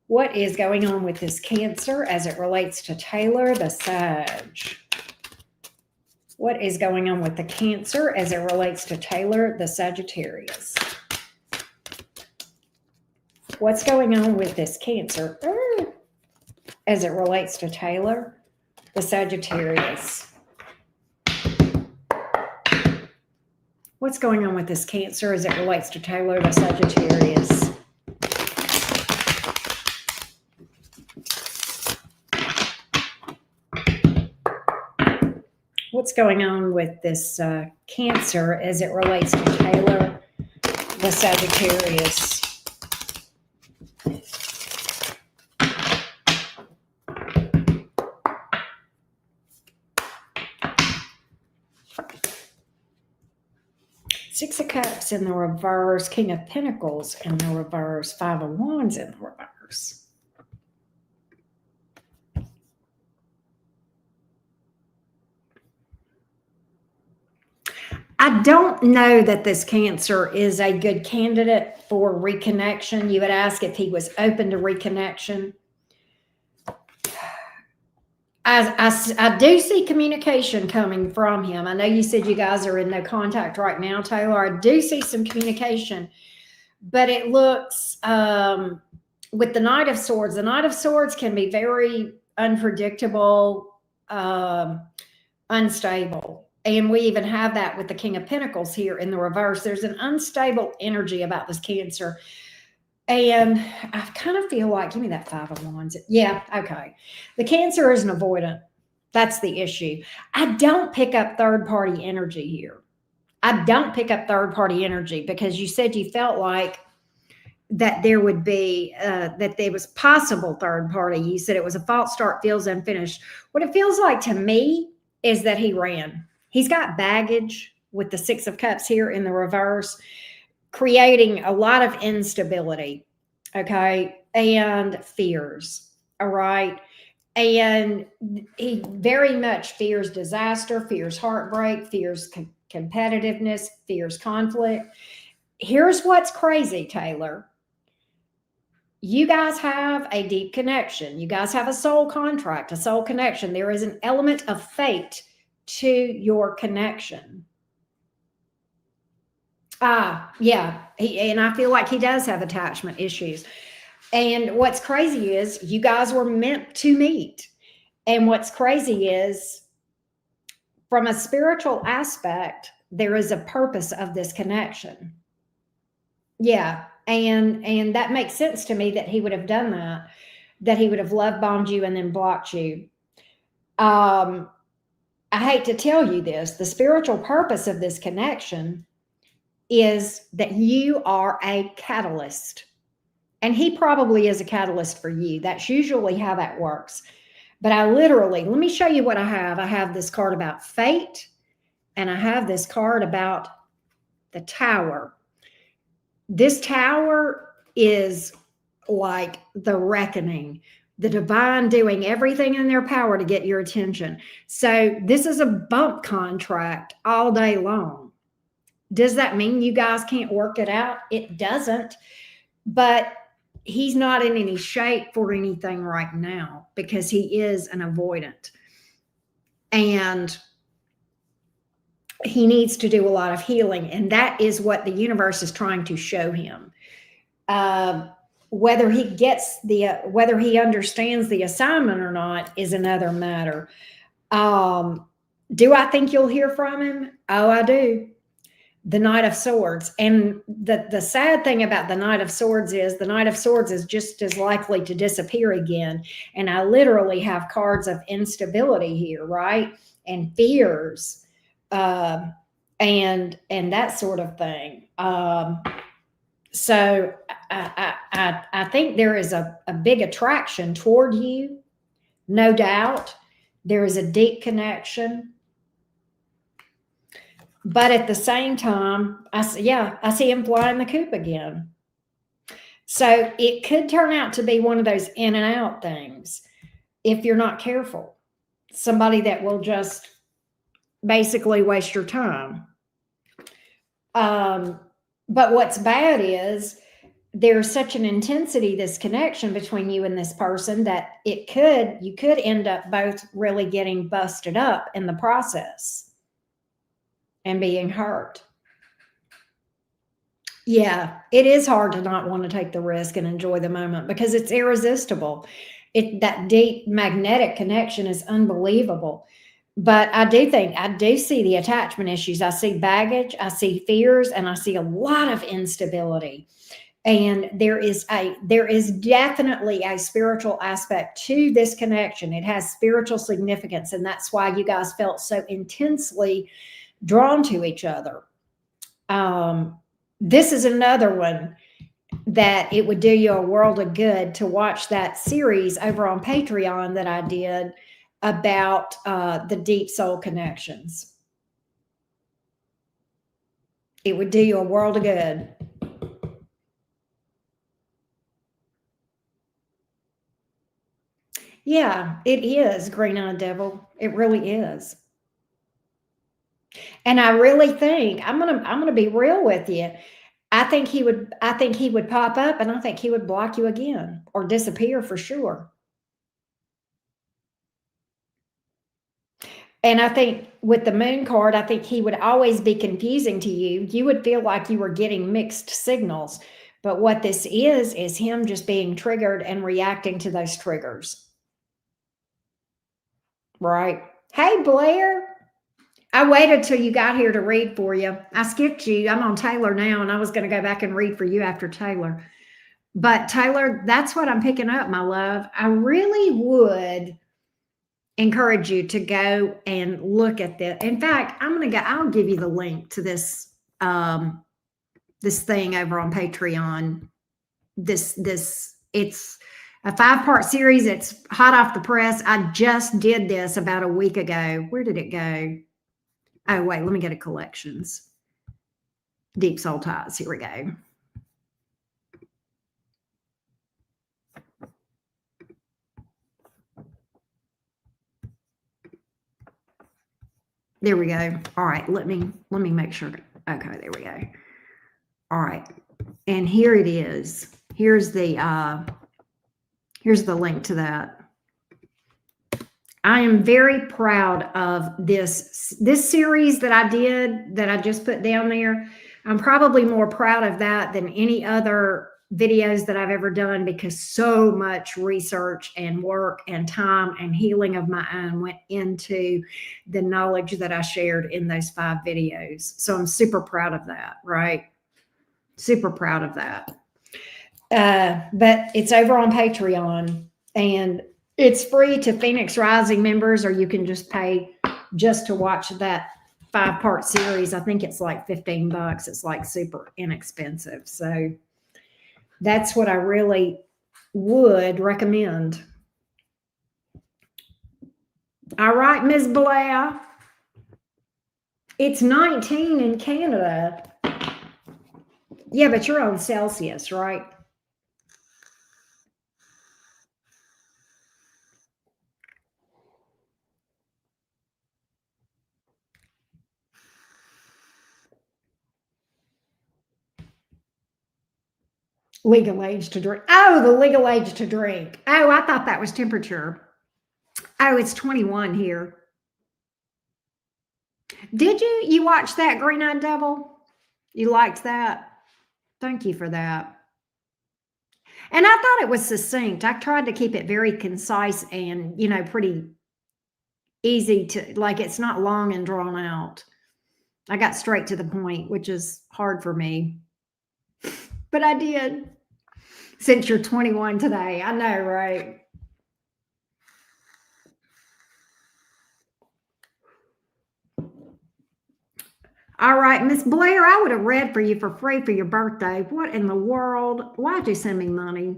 What is going on with this Cancer as it relates to Taylor the Sag? What is going on with the Cancer as it relates to Taylor the Sagittarius? What's going on with this Cancer as it relates to Taylor the Sagittarius? What's going on with this Cancer as it relates to Taylor the Sagittarius? What's going on with this Cancer as it relates to Taylor the Sagittarius? Six of Cups in the reverse, King of Pentacles in the reverse, Five of Wands in the reverse. I don't know that this Cancer is a good candidate for reconnection. You would ask if he was open to reconnection. I do see communication coming from him. I know you said you guys are in no contact right now, Taylor. I do see some communication, but it looks with the Knight of Swords can be very unpredictable, unstable. And we even have that with the King of Pentacles here in the reverse. There's an unstable energy about this Cancer. And I kind of feel like, give me that Five of Wands. Yeah, okay. The Cancer is an avoidant. That's the issue. I don't pick up third-party energy here. I don't pick up third-party energy because you said you felt like that there would be, that there was possible third party. You said it was a false start, feels unfinished. What it feels like to me is that he ran. He's got baggage with the Six of Cups here in the reverse, creating a lot of instability, okay, and fears, all right? And he very much fears disaster, fears heartbreak, fears competitiveness, fears conflict. Here's what's crazy, Taylor. You guys have a deep connection. You guys have a soul contract, a soul connection. There is an element of fate to your connection. Yeah. And I feel like he does have attachment issues. And what's crazy is you guys were meant to meet. And what's crazy is, from a spiritual aspect, there is a purpose of this connection. Yeah. And that makes sense to me that he would have done that he would have love bombed you and then blocked you. I hate to tell you this, the spiritual purpose of this connection is that you are a catalyst. And he probably is a catalyst for you. That's usually how that works. But I literally, let me show you what I have. I have this card about fate, and I have this card about the Tower. This Tower is like the reckoning, the divine doing everything in their power to get your attention. So this is a bump contract all day long. Does that mean you guys can't work it out? It doesn't. But he's not in any shape for anything right now because he is an avoidant. And he needs to do a lot of healing. And that is what the universe is trying to show him. Whether he gets whether he understands the assignment or not is another matter. Do I think you'll hear from him? Oh, I do. The Knight of Swords. And the sad thing about the Knight of Swords is the Knight of Swords is just as likely to disappear again. And I literally have cards of instability here, right? And fears, and that sort of thing. So I think there is a big attraction toward you, no doubt. There is a deep connection. But at the same time, I see him flying the coop again. So it could turn out to be one of those in and out things if you're not careful. Somebody that will just basically waste your time. But what's bad is there's such an intensity, this connection between you and this person, that you could end up both really getting busted up in the process and being hurt. Yeah, it is hard to not want to take the risk and enjoy the moment because it's irresistible. That deep magnetic connection is unbelievable. But I do see the attachment issues. I see baggage, I see fears, and I see a lot of instability. And there is definitely a spiritual aspect to this connection. It has spiritual significance, and that's why you guys felt so intensely drawn to each other. This is another one that it would do you a world of good to watch that series over on Patreon that I did about the deep soul connections. It would do you a world of good. Yeah, it is, Green-Eyed Devil. It really is. And I really think I'm gonna be real with you. I think he would pop up, and I think he would block you again or disappear for sure. And I think with the Moon card, I think he would always be confusing to you. You would feel like you were getting mixed signals. But what this is him just being triggered and reacting to those triggers. Right? Hey, Blair. I waited till you got here to read for you. I skipped you. I'm on Taylor now, and I was going to go back and read for you after Taylor. But Taylor, that's what I'm picking up, my love. I really would encourage you to go and look at this. In fact, I'll give you the link to this this thing over on Patreon. This it's a 5-part series. It's hot off the press. I just did this about a week ago. Where did it go? Oh, wait, let me get a collections. Deep Soul Ties. Here we go. There we go. All right, let me make sure. Okay, there we go. All right. And here it is. Here's the link to that. I am very proud of this series that I did, that I just put down there. I'm probably more proud of that than any other videos that I've ever done, because so much research and work and time and healing of my own went into the knowledge that I shared in those 5 videos. So I'm super proud of that, right? Super proud of that. But it's over on Patreon, and it's free to Phoenix Rising members, or you can just pay just to watch that 5-part series. I think it's like $15. It's like super inexpensive. So that's what I really would recommend. All right, Ms. Blair. It's 19 in Canada. Yeah, but you're on Celsius, right? Legal age to drink. Oh, the legal age to drink. Oh, I thought that was temperature. Oh, it's 21 here. Did you watch that Green-Eyed Devil? You liked that? Thank you for that. And I thought it was succinct. I tried to keep it very concise and, pretty easy to, like, it's not long and drawn out. I got straight to the point, which is hard for me. But I did. Since you're 21 today. I know, right? All right, Miss Blair, I would have read for you for free for your birthday. What in the world? Why'd you send me money?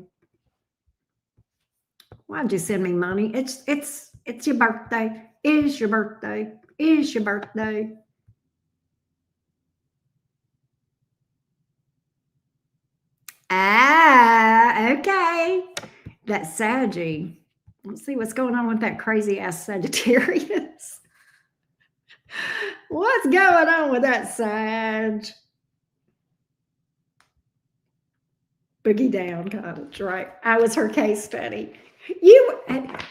Why'd you send me money? It's your birthday. It's your birthday. It's your birthday. Ah, okay. That's Sagittarius. Let's see what's going on with that crazy ass Sagittarius. What's going on with that Sag? Boogie down, Cottage, right? I was her case study.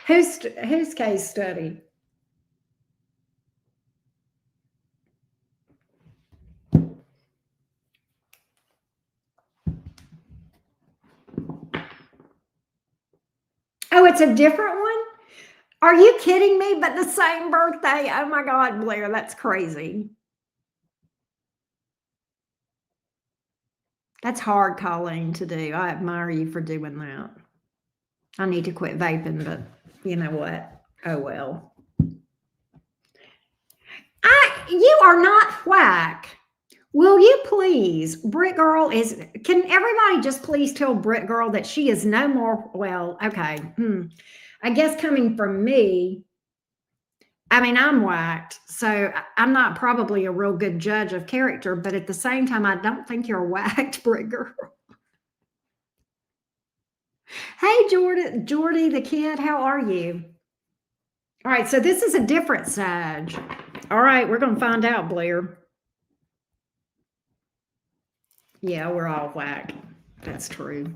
Whose case study? Oh, it's a different one? Are you kidding me? But the same birthday. Oh my God, Blair, that's crazy. That's hard, Colleen, to do. I admire you for doing that. I need to quit vaping, but you know what? Oh well. You are not whack. Will you please, Brit Girl can everybody just please tell Brit Girl that she is no more, well, okay. I guess coming from me, I mean, I'm whacked, so I'm not probably a real good judge of character, but at the same time, I don't think you're whacked, Brit Girl. Hey, Jordy the kid, how are you? All right, so this is a different Sag. All right, we're going to find out, Blair. Yeah, we're all whack. That's true.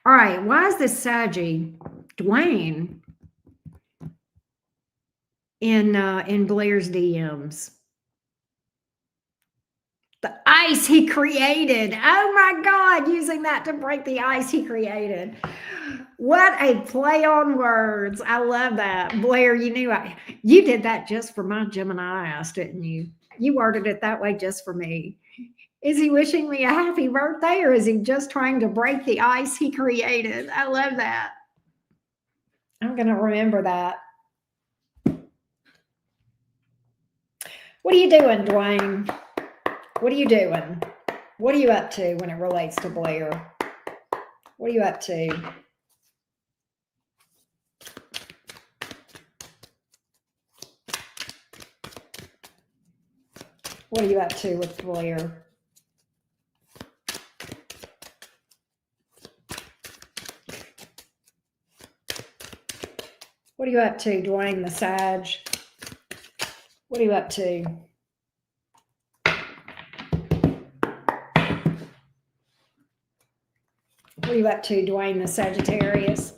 All right, why is this Saggy Dwayne in Blair's DMs? The ice he created. Oh my God, using that to break the ice he created. What a play on words. I love that. Blair, you did that just for my Gemini ass, didn't you? You worded it that way just for me. Is he wishing me a happy birthday or is he just trying to break the ice he created? I love that. I'm going to remember that. What are you doing, Dwayne? What are you doing? What are you up to when it relates to Blair? What are you up to? What are you up to with Blair? What are you up to, Dwayne the Sag? What are you up to? What are you up to, Dwayne the Sagittarius?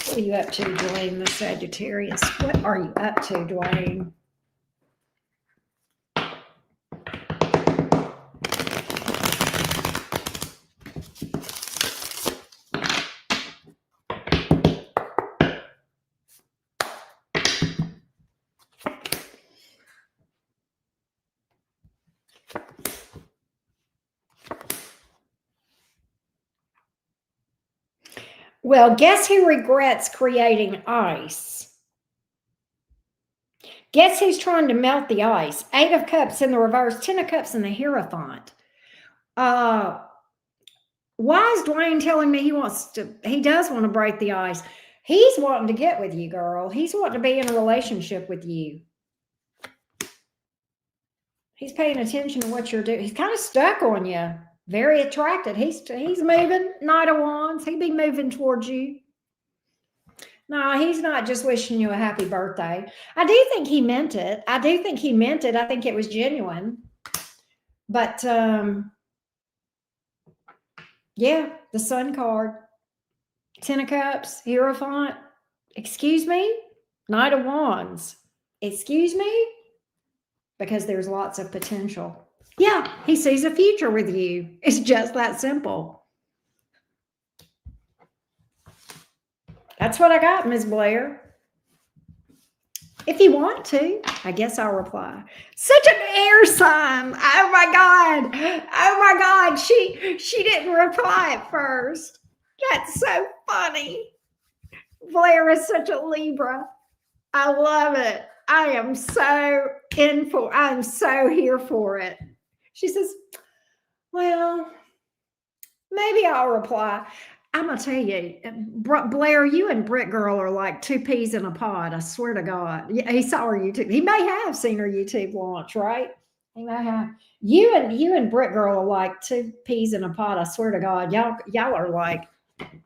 What are you up to, Dwayne the Sagittarius? What are you up to, Dwayne? Well, guess who regrets creating ice? Guess who's trying to melt the ice? 8 of Cups in the reverse, 10 of Cups in the Hierophant. Why is Dwayne telling me he does want to break the ice? He's wanting to get with you, girl. He's wanting to be in a relationship with you. He's paying attention to what you're doing. He's kind of stuck on you. Very attracted. He's moving. Knight of Wands. He'd be moving towards you. No, he's not just wishing you a happy birthday. I do think he meant it. I think it was genuine. But yeah, the Sun card. 10 of Cups, Hierophant. Excuse me? Knight of Wands. Excuse me? Because there's lots of potential. Yeah, he sees a future with you. It's just that simple. That's what I got, Ms. Blair. If you want to, I guess I'll reply. Such an air sign. Oh my God. Oh my God. She didn't reply at first. That's so funny. Blair is such a Libra. I love it. I'm so here for it. She says, well, maybe I'll reply. I'm going to tell you, Blair, you and Britt Girl are like 2 peas in a pod. I swear to God. He saw her YouTube. He may have seen her YouTube launch, right? He may have. You and Britt Girl are like 2 peas in a pod. I swear to God. Y'all are like,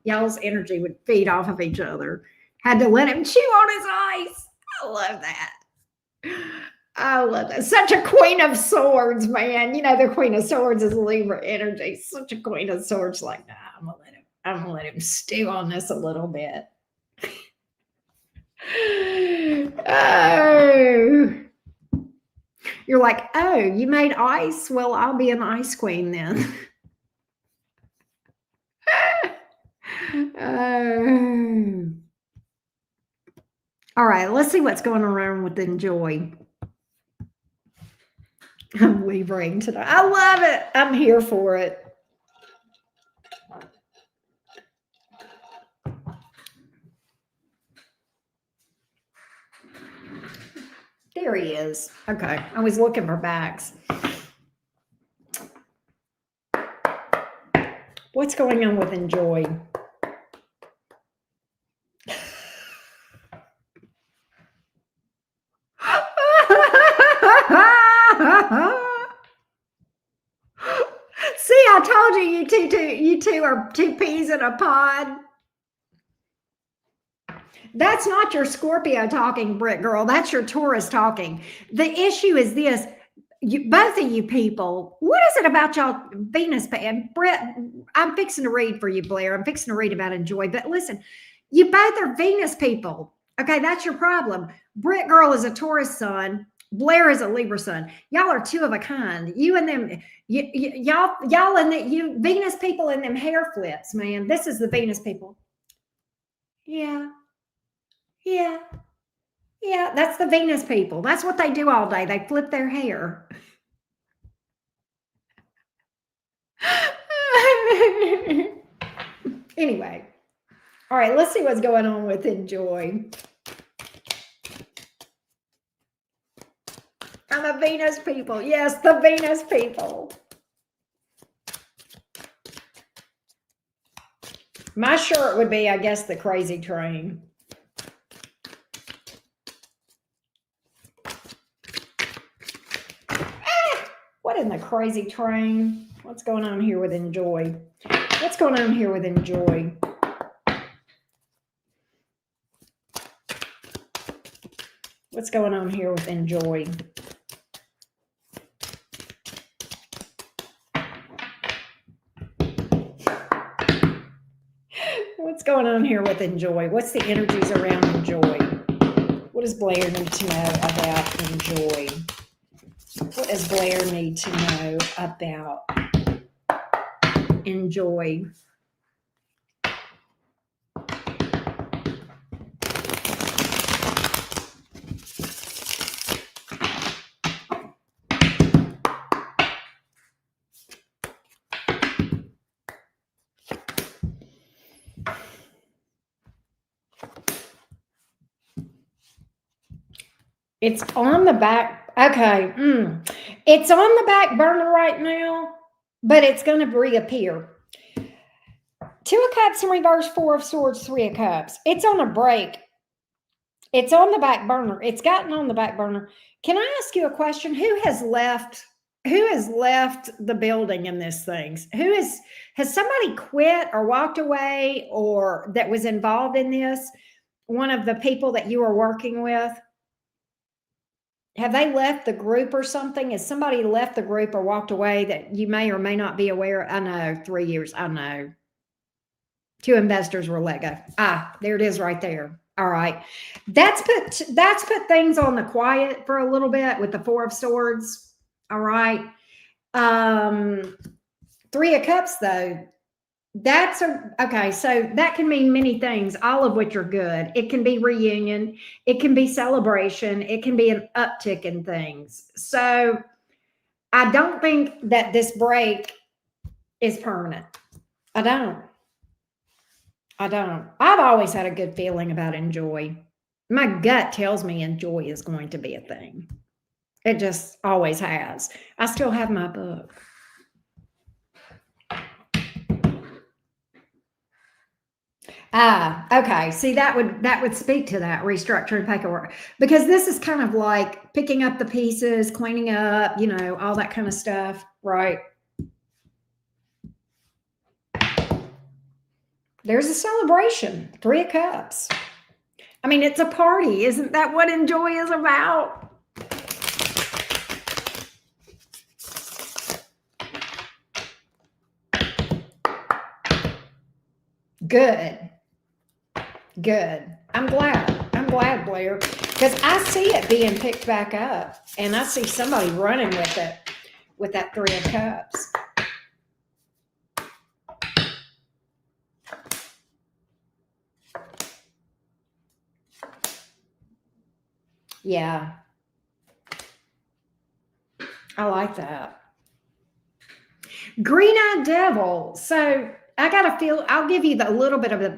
y'all's energy would feed off of each other. Had to let him chew on his ice. I love that. I love that. Such a Queen of Swords, man. You know, the Queen of Swords is Libra energy. Such a Queen of Swords. Like, nah, I'm gonna let him stew on this a little bit. Oh. You're like, oh, you made ice? Well, I'll be an ice queen then. Oh. All right, let's see what's going around with Enjoy. I'm Libra today. I love it. I'm here for it. There he is. Okay, I was looking for backs. What's going on with Enjoy? See, I told you two are 2 peas in a pod. That's not your Scorpio talking, Britt Girl. That's your Taurus talking. The issue is this. both of you people, what is it about y'all Venus? And Brett, I'm fixing to read for you, Blair. I'm fixing to read about enjoy. But listen, you both are Venus people. Okay, that's your problem. Brett girl is a Taurus sun. Blair is a Libra sun. Y'all are two of a kind. You and them, y'all and you Venus people and them hair flips, man. This is the Venus people. Yeah, yeah, yeah. That's the Venus people. That's what they do all day. They flip their hair. Anyway, all right, let's see what's going on with enjoy. I'm a Venus people. Yes, the Venus people. My shirt would be, I guess, the crazy train. What in the crazy train? What's going on here with enjoy? What's going on here with enjoy? What's going on here with enjoy? What's going on here with enjoy? What's the energies around enjoy? What does Blair need to know about enjoy? What does Blair need to know about enjoy? It's on the back. Okay. It's on the back burner right now, but it's going to reappear. 2 of Cups in reverse, 4 of Swords, 3 of Cups. It's on a break. It's on the back burner. It's gotten on the back burner. Can I ask you a question? Who has left the building in this thing? Has somebody quit or walked away or that was involved in this? One of the people that you were working with? Have they left the group or something? Has somebody left the group or walked away that you may or may not be aware? I know, 3 years. I know. 2 investors were let go. There it is right there. All right. That's put things on the quiet for a little bit with the 4 of Swords. All right. 3 of Cups though. Okay. So that can mean many things, all of which are good. It can be reunion. It can be celebration. It can be an uptick in things. So I don't think that this break is permanent. I don't. I've always had a good feeling about enjoy. My gut tells me enjoy is going to be a thing. It just always has. I still have my book. Okay. See, that would speak to that restructuring paperwork, because this is kind of like picking up the pieces, cleaning up, all that kind of stuff, right? There's a celebration. 3 of Cups. I mean, it's a party. Isn't that what enjoy is about? Good. I'm glad, Blair, because I see it being picked back up, and I see somebody running with it, with that 3 of Cups. Yeah. I like that. Green-eyed devil. So I got to feel, I'll give you a little bit of the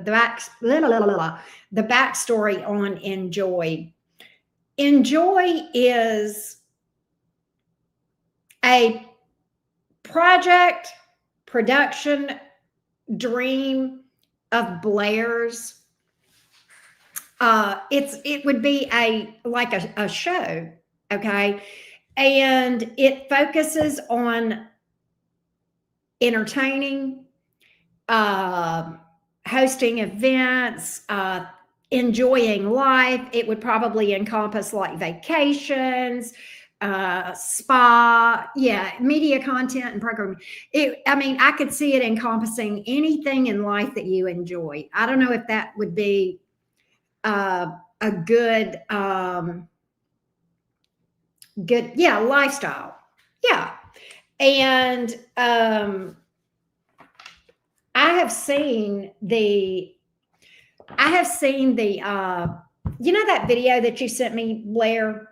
backstory on enjoy. Enjoy is a project production dream of Blair's. It would be like a show, okay? And it focuses on entertaining, hosting events, enjoying life. It would probably encompass like vacations, spa, yeah, media content and programming. I mean, I could see it encompassing anything in life that you enjoy. I don't know if that would be a good, yeah, lifestyle. Yeah. And I have seen the, you know, that video that you sent me, Blair,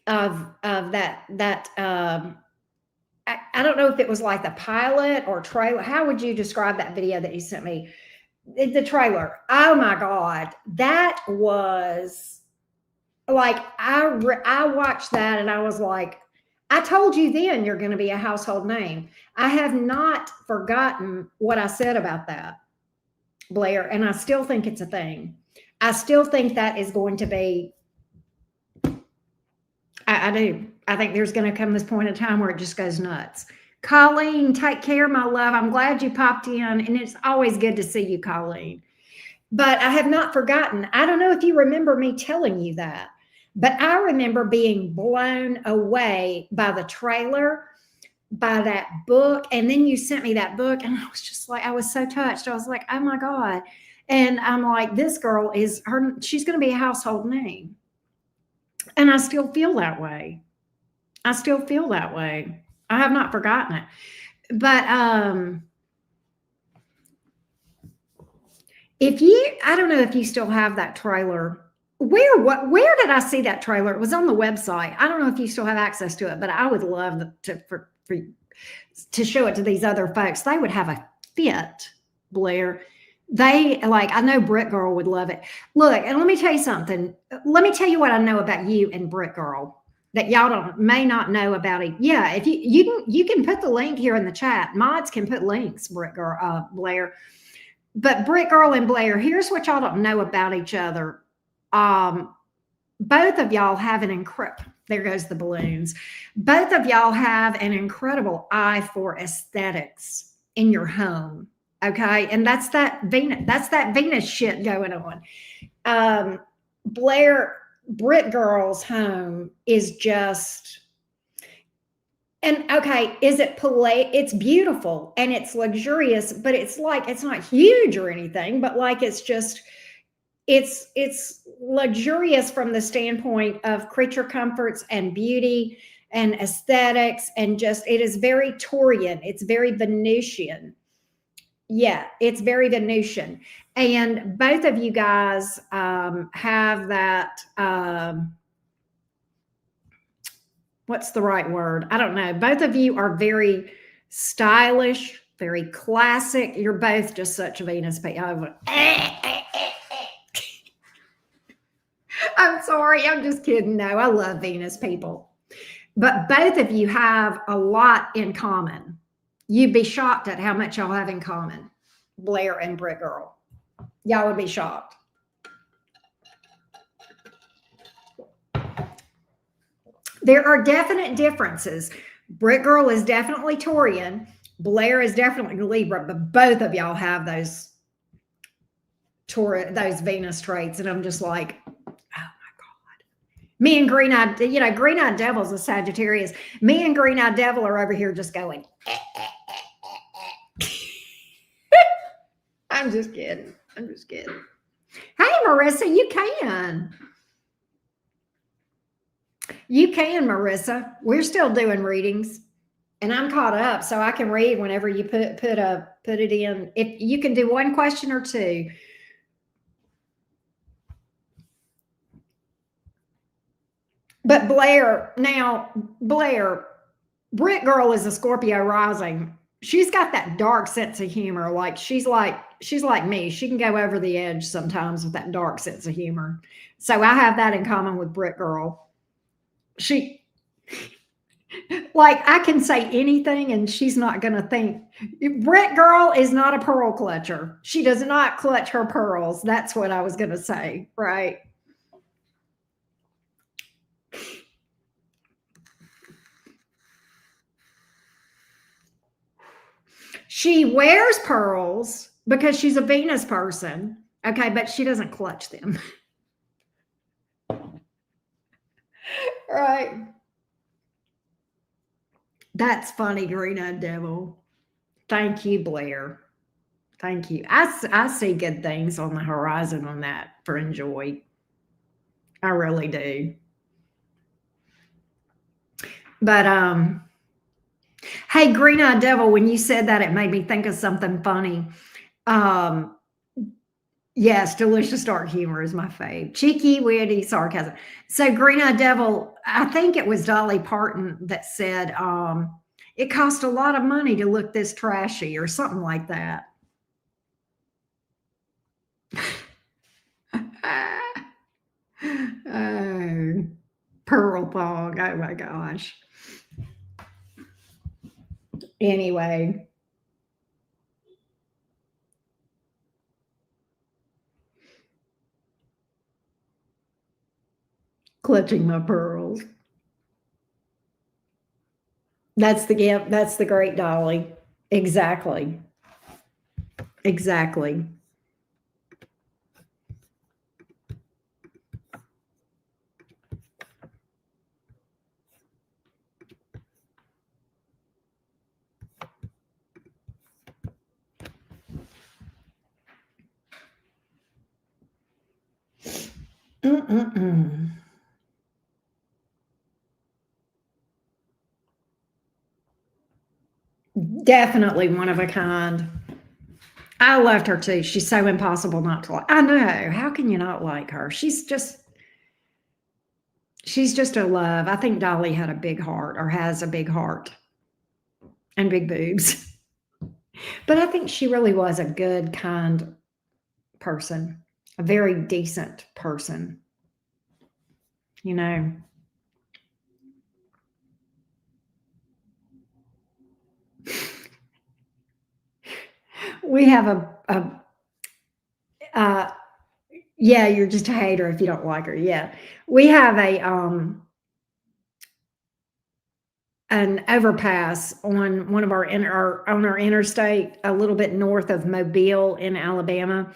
of that I don't know if it was like the pilot or trailer. How would you describe that video that you sent me? The trailer. Oh my God. That was like, I watched that and I was like, I told you then you're going to be a household name. I have not forgotten what I said about that, Blair, and I still think it's a thing. I still think that is going to be, I do. I think there's going to come this point in time where it just goes nuts. Colleen, take care, my love. I'm glad you popped in, and it's always good to see you, Colleen. But I have not forgotten. I don't know if you remember me telling you that, but I remember being blown away by the trailer, by that book. And then you sent me that book, and I was just like, I was so touched. I was like, oh my God. And I'm like, this girl she's going to be a household name. And I still feel that way. I still feel that way. I have not forgotten it. But I don't know if you still have that trailer. Where did I see that trailer? It was on the website. I don't know if you still have access to it, but I would love to show it to these other folks. They would have a fit, Blair. I know Brick Girl would love it. Look, and let me tell you something. Let me tell you what I know about you and Brick Girl that y'all may not know about it. Yeah, if you can put the link here in the chat. Mods can put links, Brick Girl, Blair. But Brick Girl and Blair, here's what y'all don't know about each other. Both of y'all have there goes the balloons. Both of y'all have an incredible eye for aesthetics in your home. Okay. And that's that Venus shit going on. Brick Girl's home is just, and okay, is it it's beautiful and it's luxurious, but it's not huge or anything, but like, it's luxurious from the standpoint of creature comforts and beauty and aesthetics. And just, it is very Taurian. It's very Venusian. Yeah, it's very Venusian. And both of you guys have that, what's the right word? I don't know. Both of you are very stylish, very classic. You're both just such Venus people. I'm sorry. I'm just kidding. No, I love Venus people. But both of you have a lot in common. You'd be shocked at how much y'all have in common, Blair and Brick Girl. Y'all would be shocked. There are definite differences. Brick Girl is definitely Taurian. Blair is definitely Libra, but both of y'all have those Venus traits. And I'm just like, oh my God. Me and Green-Eyed Devil's a Sagittarius. Me and Green-Eyed Devil are over here just going, I'm just kidding. Hey, Marissa, you can, Marissa. We're still doing readings, and I'm caught up, so I can read whenever you put it in. If you can do one question or two. But Blair, Brick Girl is a Scorpio rising. She's got that dark sense of humor. Like she's like me. She can go over the edge sometimes with that dark sense of humor. So I have that in common with Brick Girl. She, like, I can say anything and she's not going to think. Brick Girl is not a pearl clutcher. She does not clutch her pearls. That's what I was going to say, right? She wears pearls because she's a Venus person. Okay, but she doesn't clutch them. right. That's funny, Green-Eyed Devil. Thank you, Blair. Thank you. I see good things on the horizon on that for Enjoy. I really do. But hey, Green-Eyed Devil, when you said that, it made me think of something funny. Um, yes, delicious dark humor is my fave. Cheeky, witty sarcasm. So Green-Eyed Devil, I think it was Dolly Parton that said, it cost a lot of money to look this trashy or something like that. Oh, Pearl Fog. Oh my gosh. Anyway, clutching my pearls. That's the gift. That's the great Dolly. Exactly. Exactly. Mm-mm-mm. Definitely one of a kind. I loved her too. She's so impossible not to like. I know. How can you not like her? She's just a love. I think Dolly had a big heart or has a big heart and big boobs. But I think she really was a good, kind person, a very decent person, you know. We have uh, yeah, you're just a hater if you don't like her. Yeah. We have an overpass on one of on our interstate a little bit north of Mobile in Alabama.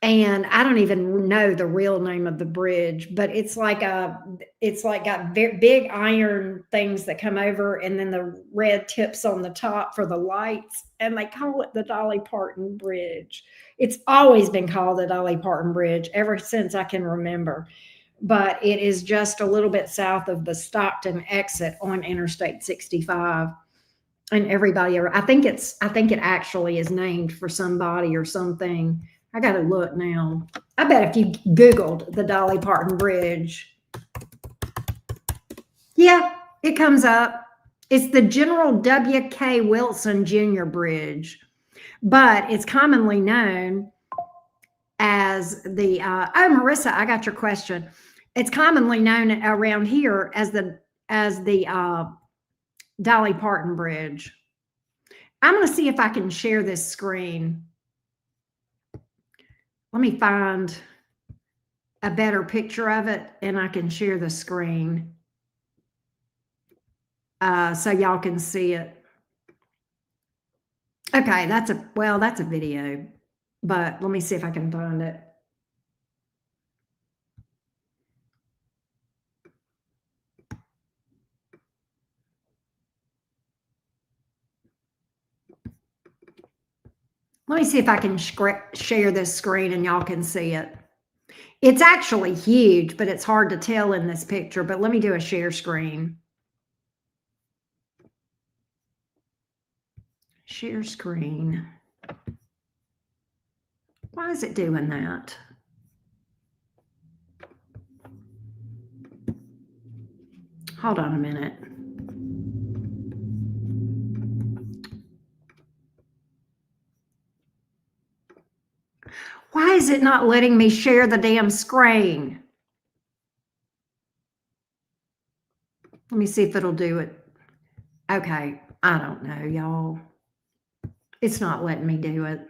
And I don't even know the real name of the bridge, but it's like got big iron things that come over and then the red tips on the top for the lights. And they call it the Dolly Parton Bridge. It's always been called the Dolly Parton Bridge ever since I can remember, but it is just a little bit south of the Stockton exit on Interstate 65. And I think it actually is named for somebody or something. I got to look now. I bet if you Googled the Dolly Parton Bridge, yeah, it comes up. It's the General W.K. Wilson Jr. Bridge, but it's commonly known as Marissa, I got your question. It's commonly known around here as the Dolly Parton Bridge. I'm going to see if I can share this screen. Let me find a better picture of it and I can share the screen so y'all can see it. Okay, that's a video, but let me see if I can find it. Let me see if I can share this screen and y'all can see it. It's actually huge, but it's hard to tell in this picture, but let me do a share screen. Share screen. Why is it doing that? Hold on a minute. Why is it not letting me share the damn screen? Let me see if it'll do it. Okay, I don't know, y'all. It's not letting me do it.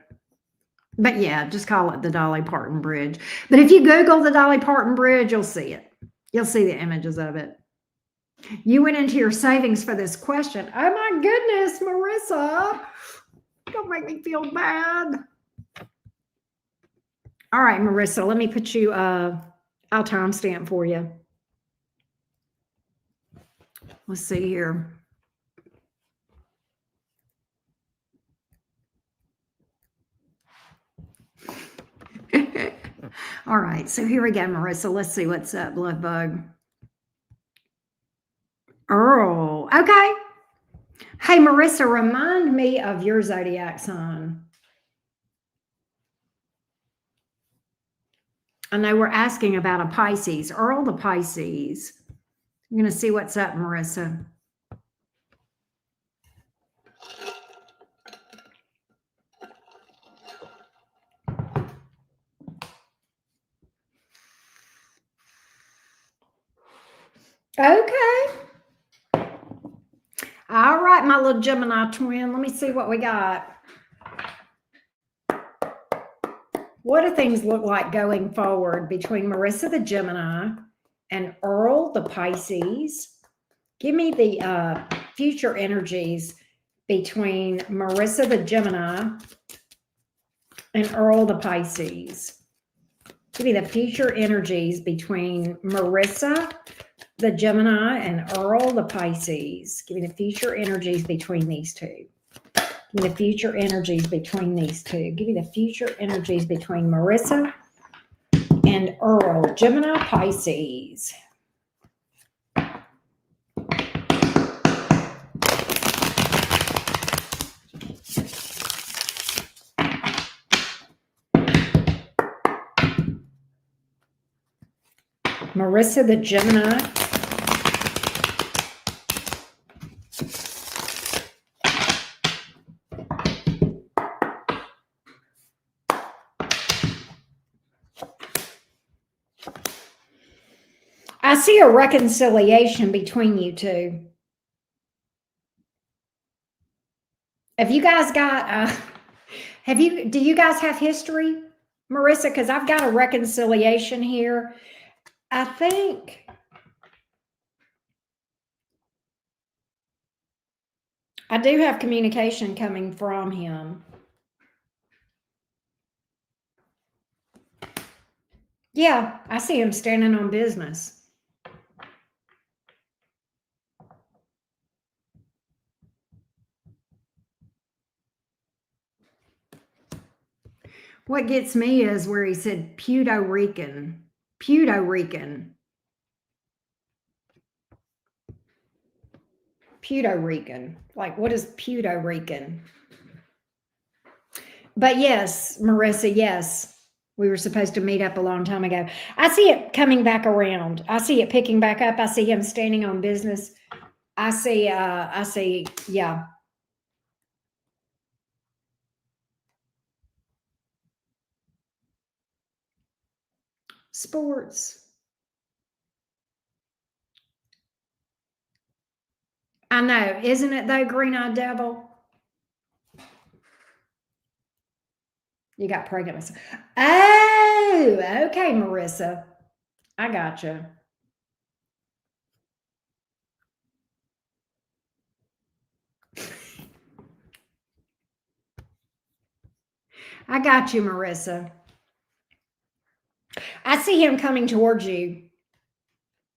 But yeah, just call it the Dolly Parton Bridge. But if you Google the Dolly Parton Bridge, you'll see it. You'll see the images of it. You went into your savings for this question. Oh my goodness, Marissa. Don't make me feel bad. All right, Marissa, let me put you, I'll timestamp for you. Let's see here. All right, so here we go, Marissa. Let's see what's up, Love Bug. Earl. Okay. Hey, Marissa, remind me of your zodiac sign. I know we're asking about a Pisces. Earl the Pisces. I'm going to see what's up, Marissa. Okay. All right, my little Gemini twin. Let me see what we got. What do things look like going forward between Marissa the Gemini and Earl the Pisces? Give me the future energies between Marissa the Gemini and Earl the Pisces. Give me the future energies between Marissa the Gemini and Earl the Pisces. Give me the future energies between these two. Give me the future energies between these two. Give me the future energies between Marissa and Earl, Gemini, Pisces. Marissa the Gemini. I see a reconciliation between you two. Have you guys got do you guys have history, Marissa? Because I've got a reconciliation here. I think I do have communication coming from him. Yeah, I see him standing on business. What gets me is where he said Puerto Rican. Puerto Rican. Puerto Rican. Like, what is Puerto Rican? But yes, Marissa, yes. We were supposed to meet up a long time ago. I see it coming back around. I see it picking back up. I see him standing on business. I see, yeah. Sports. I know, isn't it though, Green-Eyed Devil? You got pregnant with. Oh, okay, Marissa. I gotcha. I got you, Marissa. I see him coming towards you.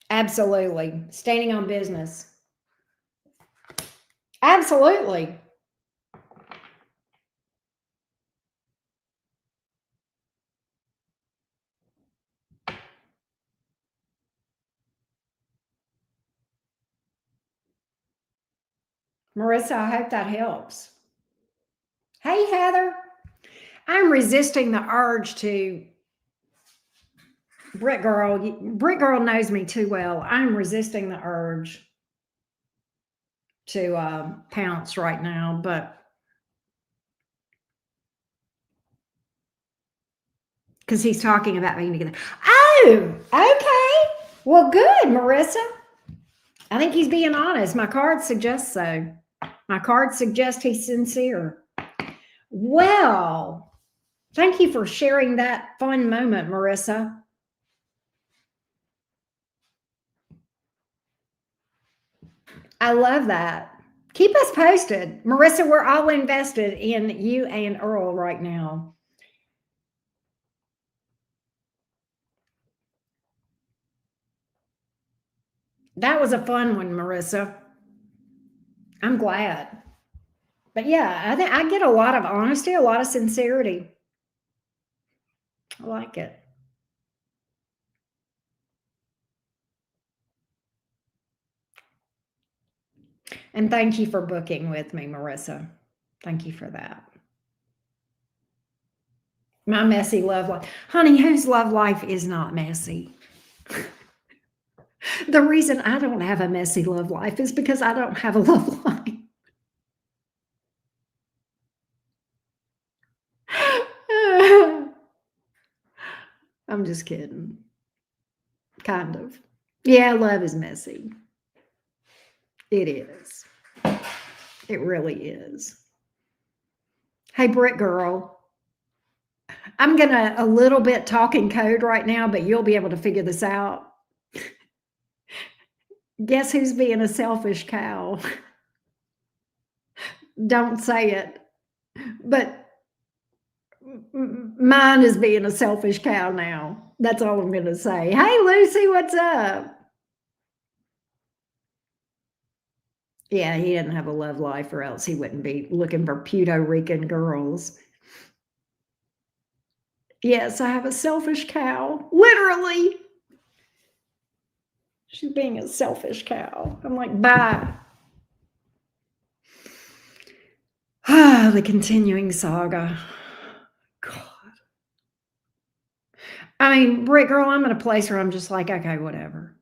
Absolutely. Standing on business. Absolutely. Marissa, I hope that helps. Hey, Heather. I'm resisting the urge to. Brick Girl knows me too well. I'm resisting the urge to pounce right now, but because he's talking about being together. Oh, okay. Well, good, Marissa. I think he's being honest. My card suggests so. My card suggests he's sincere. Well, thank you for sharing that fun moment, Marissa. I love that. Keep us posted. Marissa, we're all invested in you and Earl right now. That was a fun one, Marissa. I'm glad. But yeah, I think I get a lot of honesty, a lot of sincerity. I like it. And thank you for booking with me, Marissa. Thank you for that. My messy love life. Honey, whose love life is not messy? The reason I don't have a messy love life is because I don't have a love life. I'm just kidding. Kind of. Yeah, love is messy. It is. It really is. Hey, Brick Girl. I'm going to a little bit talk in code right now, but you'll be able to figure this out. Guess who's being a selfish cow? Don't say it. But mine is being a selfish cow now. That's all I'm going to say. Hey, Lucy, what's up? Yeah, he didn't have a love life, or else he wouldn't be looking for Puerto Rican girls. Yes, I have a selfish cow. Literally. She's being a selfish cow. I'm like, bye. The continuing saga. God. I mean, Brick Girl, I'm in a place where I'm just like, okay, whatever.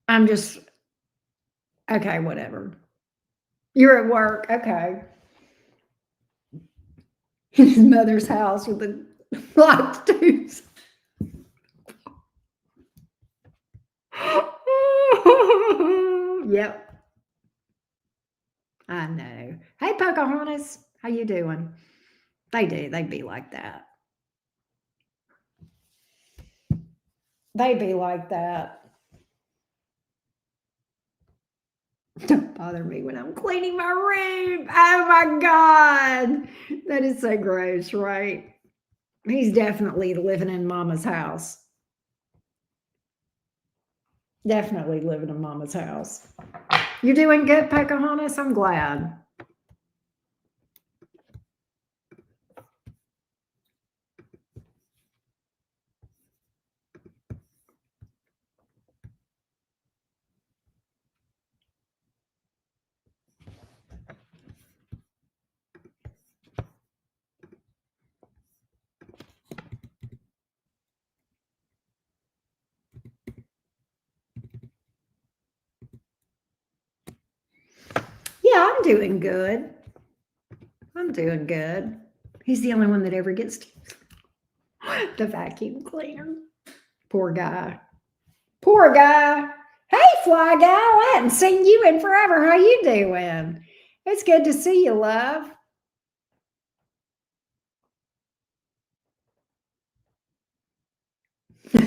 I'm just, okay, whatever. You're at work. Okay. In his mother's house with the locked tubes. Yep. I know. Hey, Pocahontas, how you doing? They do. They be like that. They be like that. Don't bother me when I'm cleaning my room. Oh my God. That is so gross, right? He's definitely living in Mama's house. Definitely living in Mama's house. You doing good, Pocahontas? I'm glad. Yeah, I'm doing good. I'm doing good. He's the only one that ever gets the vacuum cleaner. Poor guy. Poor guy. Hey, Fly Guy. I hadn't seen you in forever. How you doing? It's good to see you, love. Oh,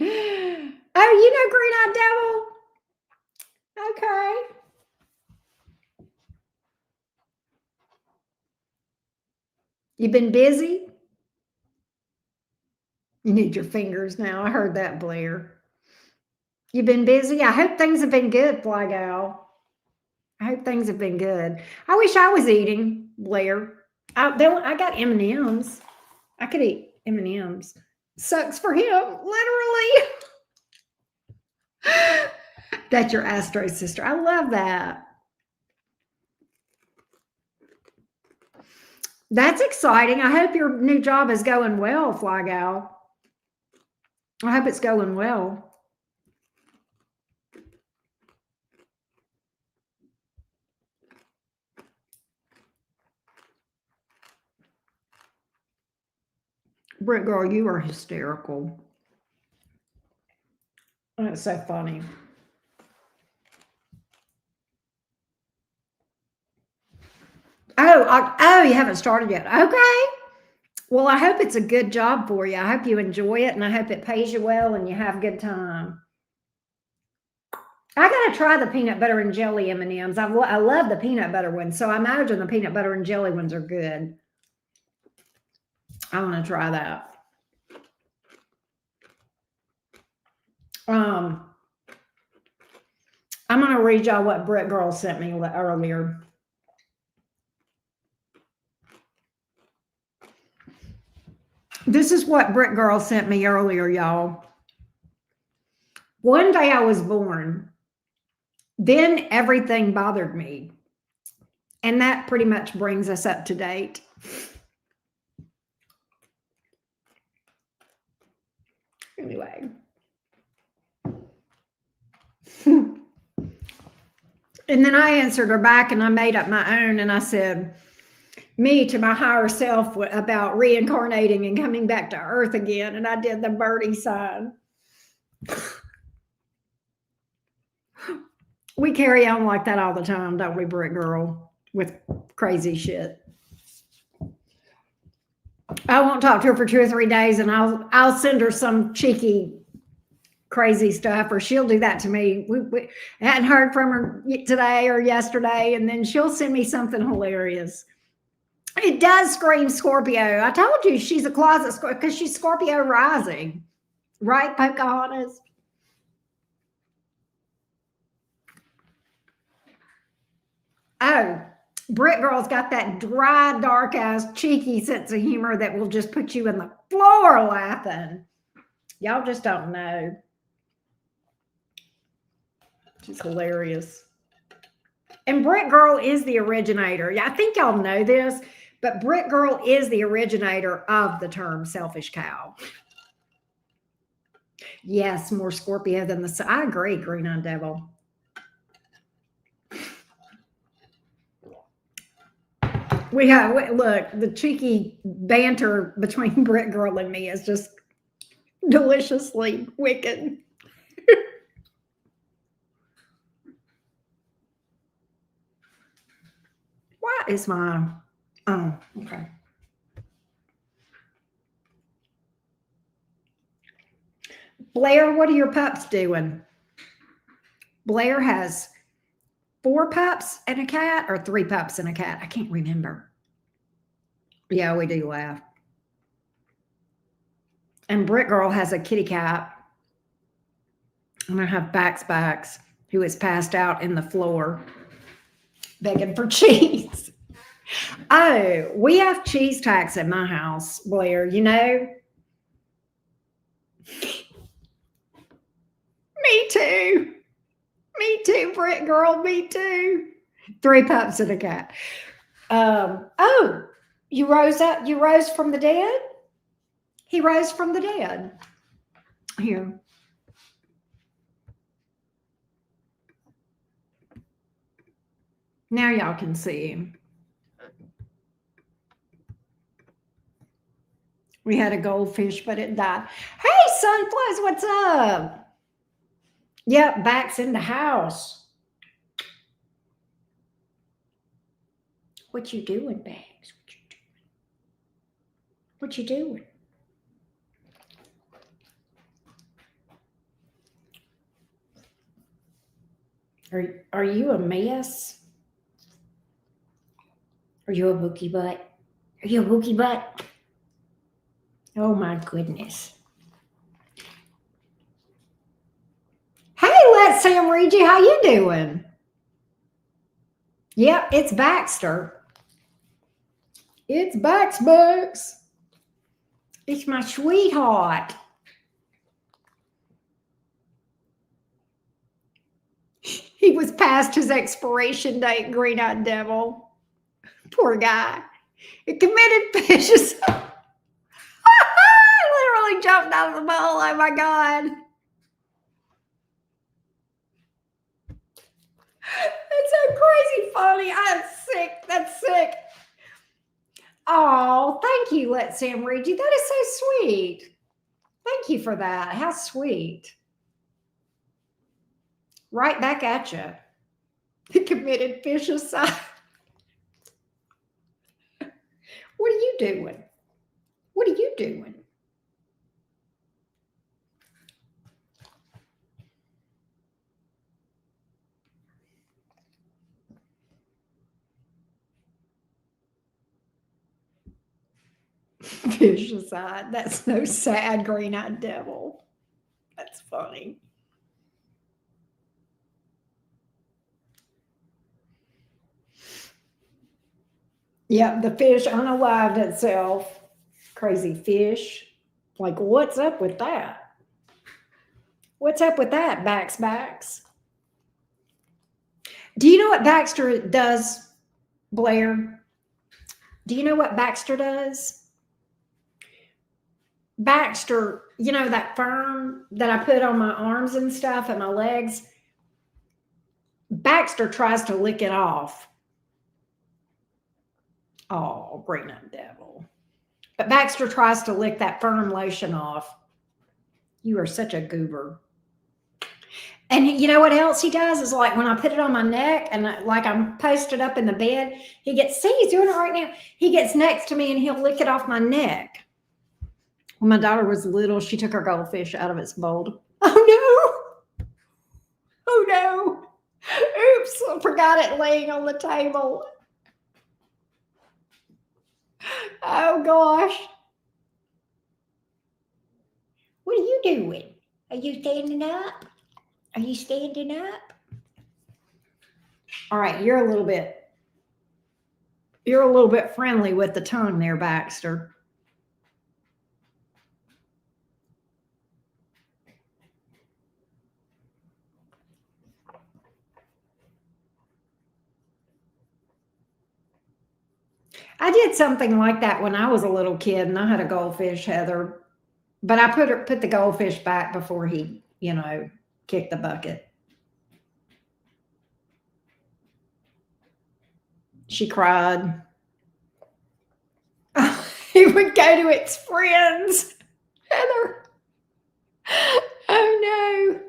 you know Green-Eyed Devil? Okay. You been busy? You need your fingers now. I heard that, Blair. You been busy? I hope things have been good, Fly Gal. I hope things have been good. I wish I was eating, Blair. I got M&Ms. I could eat M&Ms. Sucks for him, literally. That's your Astro sister. I love that. That's exciting. I hope your new job is going well, Fly Gal. I hope it's going well. Britt Girl, you are hysterical. That's so funny. Oh, you haven't started yet. Okay. Well, I hope it's a good job for you. I hope you enjoy it, and I hope it pays you well and you have a good time. I gotta try the peanut butter and jelly M&Ms. I love the peanut butter ones, so I imagine the peanut butter and jelly ones are good. I want to try that. Um, I'm going to read y'all what Britt Girl sent me earlier. This is what Britt Girl sent me earlier, y'all. One day I was born, then everything bothered me. And that pretty much brings us up to date. Anyway. And then I answered her back and I made up my own and I said, me to my higher self about reincarnating and coming back to earth again. And I did the birdie sign. We carry on like that all the time, don't we, Britt Girl, with crazy shit. I won't talk to her for 2 or 3 days and I'll send her some cheeky crazy stuff, or she'll do that to me. We hadn't heard from her today or yesterday, and then she'll send me something hilarious. It does scream Scorpio. I told you she's a closet Scorpio because she's Scorpio rising, right, Pocahontas? Oh, Britt Girl's got that dry, dark ass, cheeky sense of humor that will just put you in the floor laughing. Y'all just don't know. She's hilarious. And Britt Girl is the originator. Yeah, I think y'all know this, but Britt Girl is the originator of the term selfish cow. Yes, more Scorpio than the... I agree, Green-Eyed Devil. Look, the cheeky banter between Britt Girl and me is just deliciously wicked. What is my... Oh, okay. Blair, what are your pups doing? Blair has 4 pups and a cat, or 3 pups and a cat. I can't remember. Yeah, we do laugh. And Britt Girl has a kitty cat. And I have Backs, who is passed out in the floor begging for cheese. Oh, we have cheese tax at my house, Blair, you know? Me too. Me too, Britt Girl, me too. 3 pups and a cat. Oh, you rose up? You rose from the dead? He rose from the dead. Here. Now y'all can see him. We had a goldfish, but it died. Hey, Sunflows, what's up? Yep, Back's in the house. What you doing, Bags? What you doing? Are you a mess? Are you a bookie butt? Are you a bookie butt? Oh my goodness. Hey, let Sam read you. How you doing? Yep, it's Baxter. It's Bucks. It's my sweetheart. He was past his expiration date, Green-Eyed Devil. Poor guy. He committed vicious. I literally jumped out of the bowl. Oh my God. It's so crazy funny. I'm sick. That's sick. Oh, thank you, Let Sam read you. That is so sweet. Thank you for that. How sweet. Right back at you. He committed fish-a-side. What are you doing? What are you doing? Fish-a-side. That's no sad Green-Eyed Devil. That's funny. Yep, the fish unalived itself. Crazy fish. Like, what's up with that? What's up with that, Backs? Do you know what Baxter does, Blair? Do you know what Baxter does? Baxter, you know that fern that I put on my arms and stuff and my legs? Baxter tries to lick it off. Oh, great night, devil. But Baxter tries to lick that firm lotion off. You are such a goober. And you know what else he does is like when I put it on my neck and like I'm posted up in the bed, he's doing it right now. He gets next to me and he'll lick it off my neck. When my daughter was little, she took her goldfish out of its bowl. Oh no! Oh no! Oops! I forgot it laying on the table. Oh gosh! What are you doing? Are you standing up? Are you standing up? All right, you're a little bit friendly with the tongue there, Baxter. I did something like that when I was a little kid and I had a goldfish, Heather. But I put the goldfish back before he, kicked the bucket. She cried. He would go to its friends. Heather. Oh no.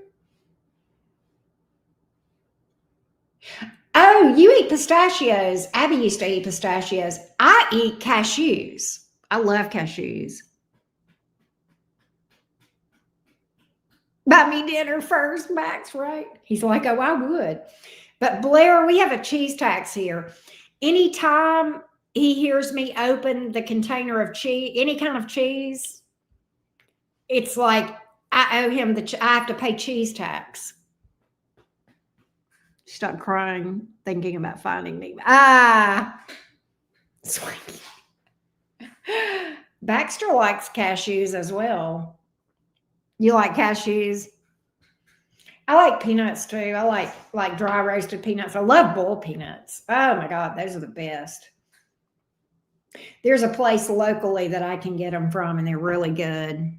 Oh, you eat pistachios. Abby used to eat pistachios. I eat cashews. I love cashews. Buy me dinner first, Max, right? He's like, oh, I would. But Blair, we have a cheese tax here. Anytime he hears me open the container of cheese, any kind of cheese, it's like I owe him I have to pay cheese tax. Stop crying, thinking about finding me. Swanky. Baxter likes cashews as well. You like cashews? I like peanuts too. I like dry roasted peanuts. I love boiled peanuts. Oh my God, those are the best. There's a place locally that I can get them from, and they're really good.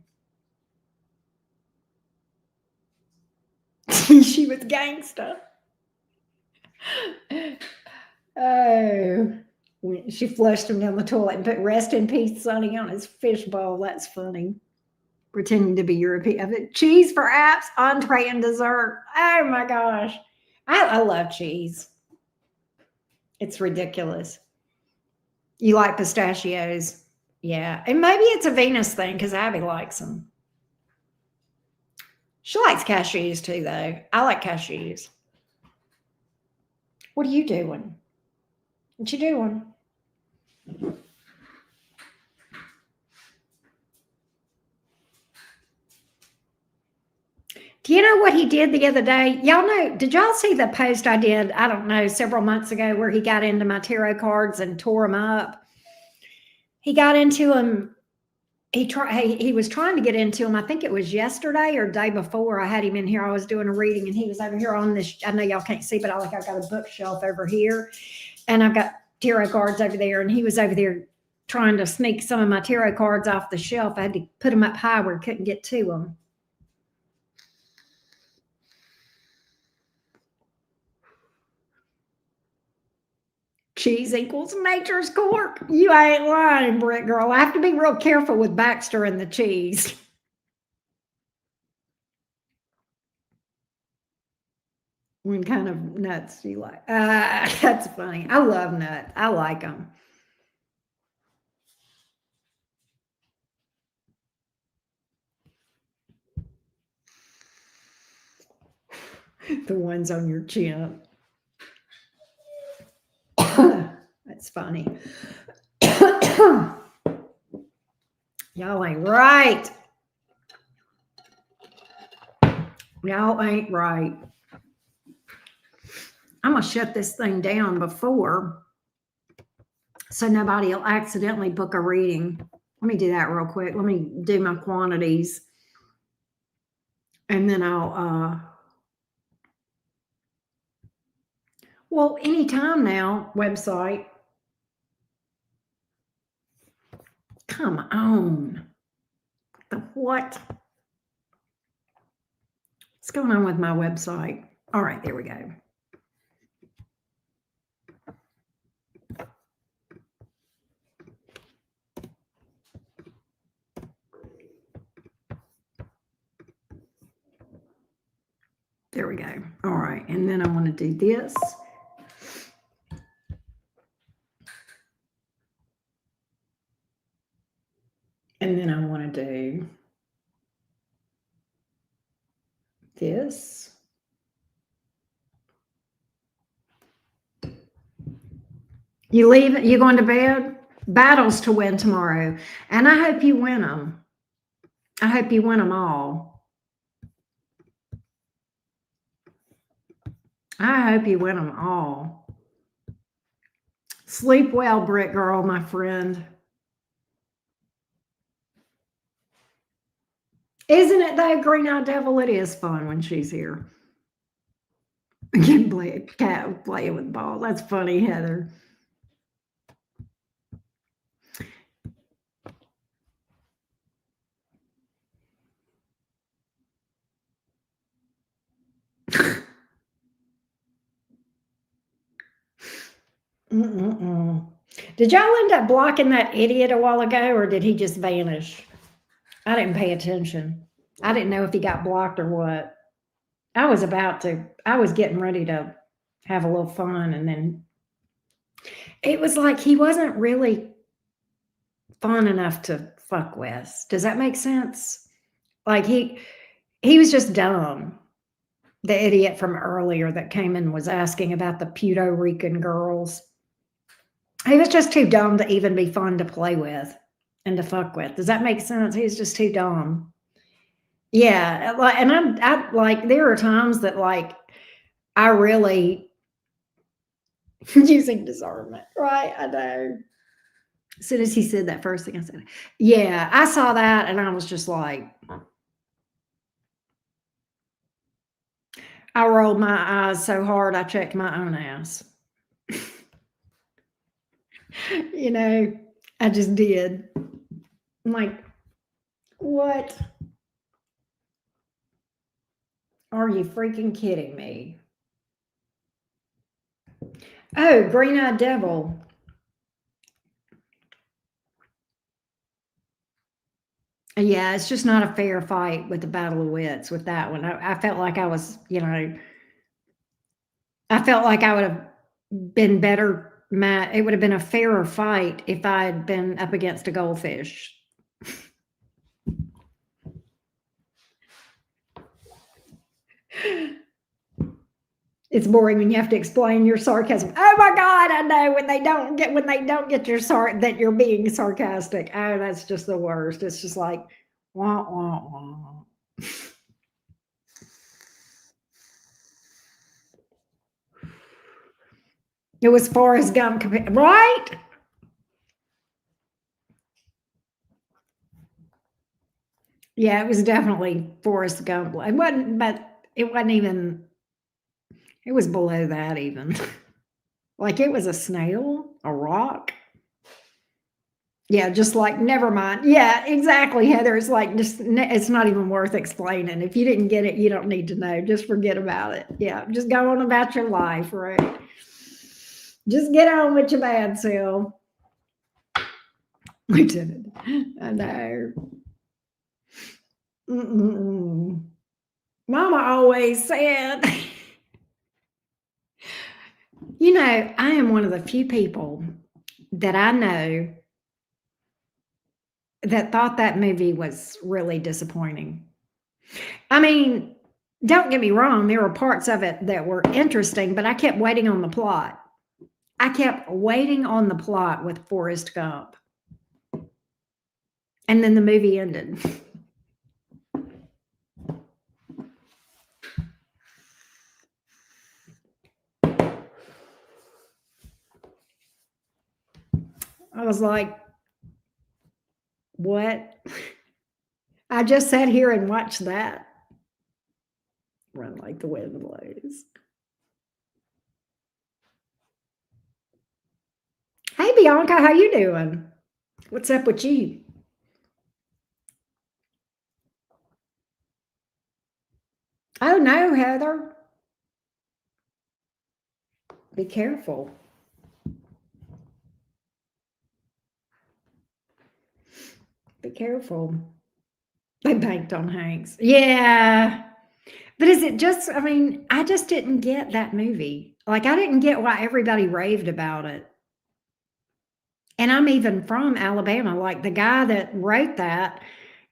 She was gangsta. Oh, she flushed him down the toilet and put "Rest in peace, Sonny" on his fishbowl. That's funny. Pretending to be European. Cheese for apps, entree, and dessert. Oh my gosh. I love cheese. It's ridiculous. You like pistachios? Yeah. And maybe it's a Venus thing because Abby likes them. She likes cashews too, though. I like cashews. What are you doing? What you doing? Do you know what he did the other day? Y'all know, did y'all see the post I did, I don't know, several months ago where he got into my tarot cards and tore them up? He got into them. He was trying to get into them. I think it was yesterday or day before I had him in here. I was doing a reading and he was over here on this. I know y'all can't see, but I've got a bookshelf over here and I've got tarot cards over there. And he was over there trying to sneak some of my tarot cards off the shelf. I had to put them up high where he couldn't get to them. Cheese equals nature's cork. You ain't lying, Brick Girl. I have to be real careful with Baxter and the cheese. What kind of nuts do you like? That's funny. I love nuts. I like them. The ones on your chin. That's funny. Y'all ain't right. Y'all ain't right. I'm going to shut this thing down before so nobody will accidentally book a reading. Let me do that real quick. Let me do my quantities, and then well, anytime now, website. Come on. The what? What's going on with my website? All right, there we go. There we go. All right, and then I want to do this. And then I want to do this. You leave, you going to bed? Battles to win tomorrow. And I hope you win them. I hope you win them all. I hope you win them all. Sleep well, Brick Girl, my friend. Isn't it though, Green Eyed Devil? It is fun when she's here. Again, cat playing with ball. That's funny, Heather. Did y'all end up blocking that idiot a while ago, or did he just vanish? I didn't pay attention. I didn't know if he got blocked or what. I was getting ready to have a little fun, and then it was like he wasn't really fun enough to fuck with. Does that make sense? Like he was just dumb. The idiot from earlier that came and was asking about the Puerto Rican girls. He was just too dumb to even be fun to play with and to fuck with. Does that make sense? He was just too dumb. Yeah, like, and I like there are times that like I really using discernment, right? I know. As soon as he said that first thing, I said, "Yeah, I saw that," and I was just like, I rolled my eyes so hard I checked my own ass. You know, I just did. I'm like, what? Are you freaking kidding me? Oh, Green Eyed Devil. Yeah, it's just not a fair fight with the Battle of Wits with that one. I felt like I was, I felt like I would have been better. It would have been a fairer fight if I had been up against a goldfish. It's boring when you have to explain your sarcasm. Oh my God, I know when they don't get your that you're being sarcastic. Oh, that's just the worst. It's just like wah wah wah. It was Forrest Gump, right? Yeah, it was definitely Forrest Gump. It wasn't, but it wasn't even. It was below that even. Like it was a snail, a rock. Yeah, just like never mind. Yeah, exactly, Heather. It's like just it's not even worth explaining. If you didn't get it, you don't need to know. Just forget about it. Yeah, just go on about your life, right? Just get on with your bad self. Lieutenant, I know. Mm-mm-mm. Mama always said, I am one of the few people that I know that thought that movie was really disappointing. I mean, don't get me wrong, there were parts of it that were interesting, but I kept waiting on the plot. I kept waiting on the plot with Forrest Gump. And then the movie ended. I was like, what? I just sat here and watched that run like the wind blows. Hey Bianca, how you doing? What's up with you? Oh no, Heather. Be careful. Be careful. They banked on Hanks. Yeah. But is it just, I mean, I just didn't get that movie. Like, I didn't get why everybody raved about it. And I'm even from Alabama. Like, the guy that wrote that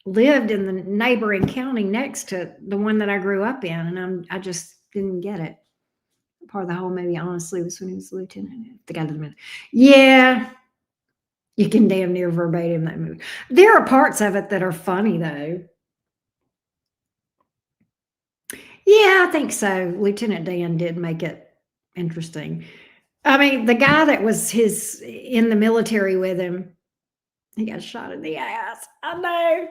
lived in the neighboring county next to the one that I grew up in. And I just didn't get it. Part of the whole movie, honestly, was when he was lieutenant. The guy doesn't matter. Yeah. You can damn near verbatim that movie. There are parts of it that are funny, though. Yeah, I think so. Lieutenant Dan did make it interesting. I mean, the guy that was his in the military with him, he got shot in the ass. I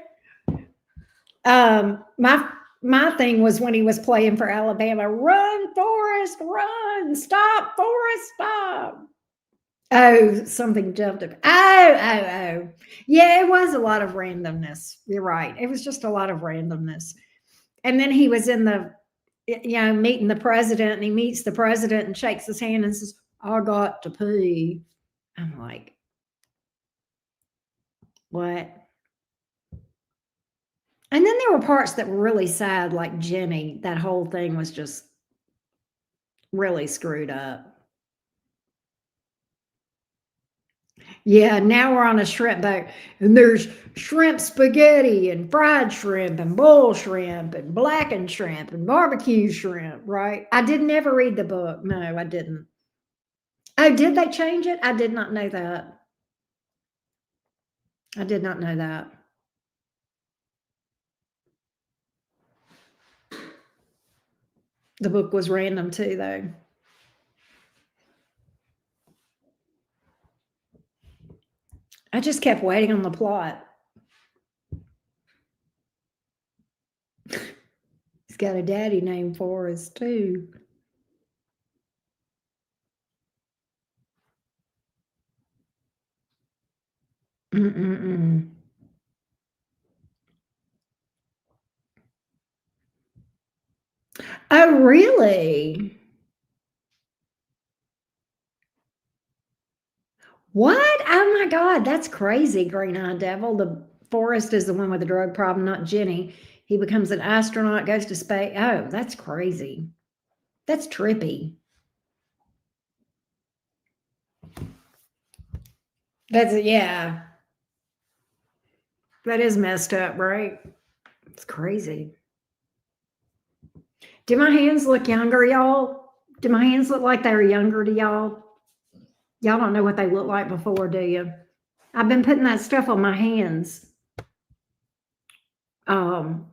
know. My thing was when he was playing for Alabama. Run, Forrest, run! Stop, Forrest, stop! Oh, something jumped up. Oh. Yeah, it was a lot of randomness. You're right. It was just a lot of randomness. And then he was in the, meeting the president, and he meets the president and shakes his hand and says, I got to pee. I'm like, what? And then there were parts that were really sad, like Jenny. That whole thing was just really screwed up. Yeah, now we're on a shrimp boat, and there's shrimp spaghetti and fried shrimp and boiled shrimp and blackened shrimp and barbecue shrimp, right? I did never read the book. No, I didn't. Oh, did they change it? I did not know that. I did not know that. The book was random too, though. I just kept waiting on the plot. He's got a daddy named Forrest too. Mm-mm-mm. Oh, really? What? Oh my God, that's crazy, Green Eye Devil. The Forrest is the one with the drug problem, not Jenny. He becomes an astronaut, goes to space. Oh, that's crazy. That's trippy. Yeah. That is messed up, right? It's crazy. Do my hands look younger, y'all? Do my hands look like they're younger to y'all? Y'all don't know what they look like before, do you? I've been putting that stuff on my hands. Um,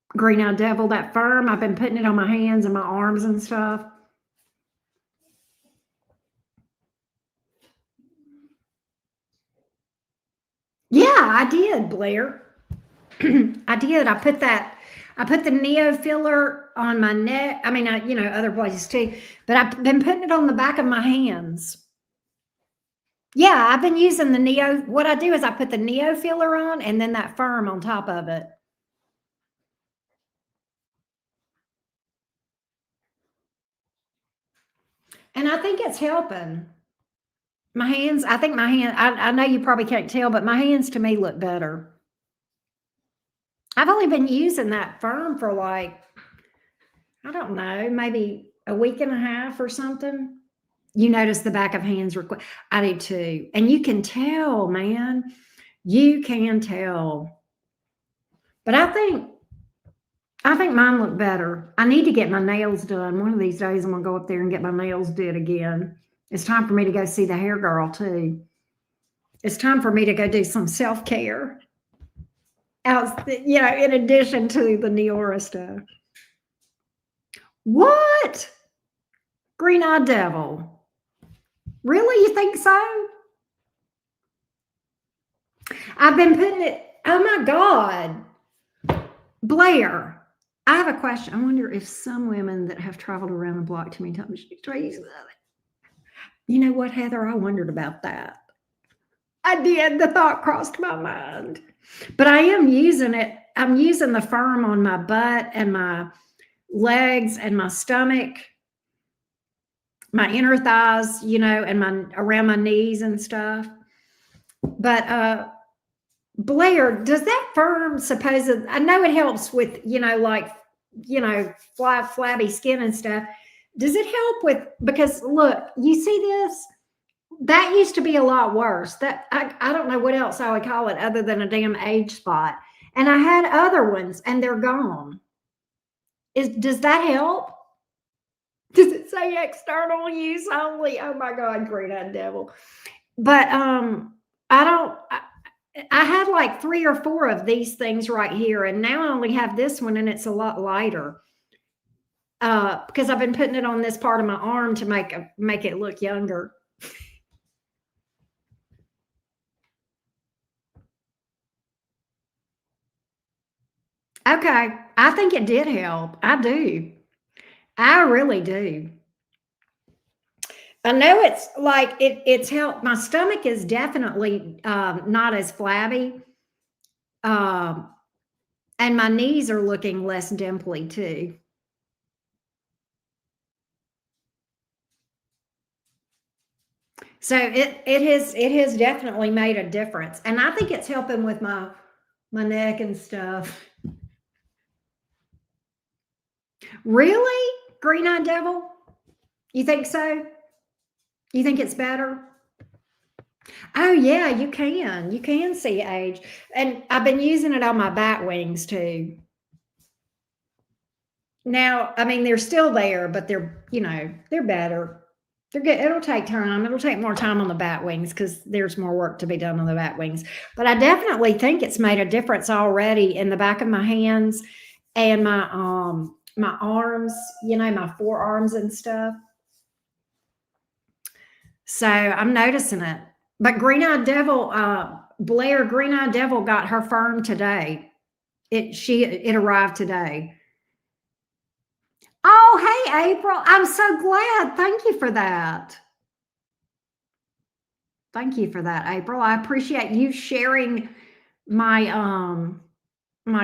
Green Eye Devil, that firm, I've been putting it on my hands and my arms and stuff. Yeah, I did, Blair. I did. I put the Neo filler on my neck. I mean, other places too, but I've been putting it on the back of my hands. Yeah, I've been using the Neo. What I do is I put the Neo filler on and then that firm on top of it. And I think it's helping. My hands, I think my hand, I know you probably can't tell, but my hands to me look better. I've only been using that firm for like, I don't know, maybe a week and a half or something. You notice the back of hands were, I do too. And you can tell, man, you can tell. But I think mine look better. I need to get my nails done. One of these days, I'm going to go up there and get my nails did again. It's time for me to go see the hair girl, too. It's time for me to go do some self care. In addition to the Neora stuff. What? Green Eyed Devil. Really? You think so? I've been putting it, oh my God. Blair, I have a question. I wonder if some women that have traveled around the block too many times, you know what, Heather? I wondered about that. I did. The thought crossed my mind. But I am using it. I'm using the firm on my butt and my legs and my stomach, my inner thighs, and my around my knees and stuff. But Blair, does that firm supposedly, I know it helps with, flabby skin and stuff. Does it help with, because look, you see this? That used to be a lot worse. That I don't know what else I would call it other than a damn age spot. And I had other ones and they're gone. Does that help? Does it say external use only? Oh my God, green-eyed devil. But I had like 3 or 4 of these things right here, and now I only have this one, and it's a lot lighter. Because I've been putting it on this part of my arm to make it look younger. Okay, I think it did help. I do. I really do. I know it's like it's helped. My stomach is definitely not as flabby. Um, and my knees are looking less dimply too. So it has definitely made a difference. And I think it's helping with my neck and stuff. Really? Green-eyed devil? You think so? You think it's better? Oh yeah, you can. You can see age. And I've been using it on my bat wings too. Now, I mean, they're still there, but they're better. They're good. It'll take time. It'll take more time on the bat wings because there's more work to be done on the bat wings. But I definitely think it's made a difference already in the back of my hands and my arms, my forearms and stuff. So I'm noticing it. But Green-eyed Devil, Blair Green-eyed Devil got her firm today. It arrived today. Oh, hey, April. I'm so glad. Thank you for that. Thank you for that, April. I appreciate you sharing my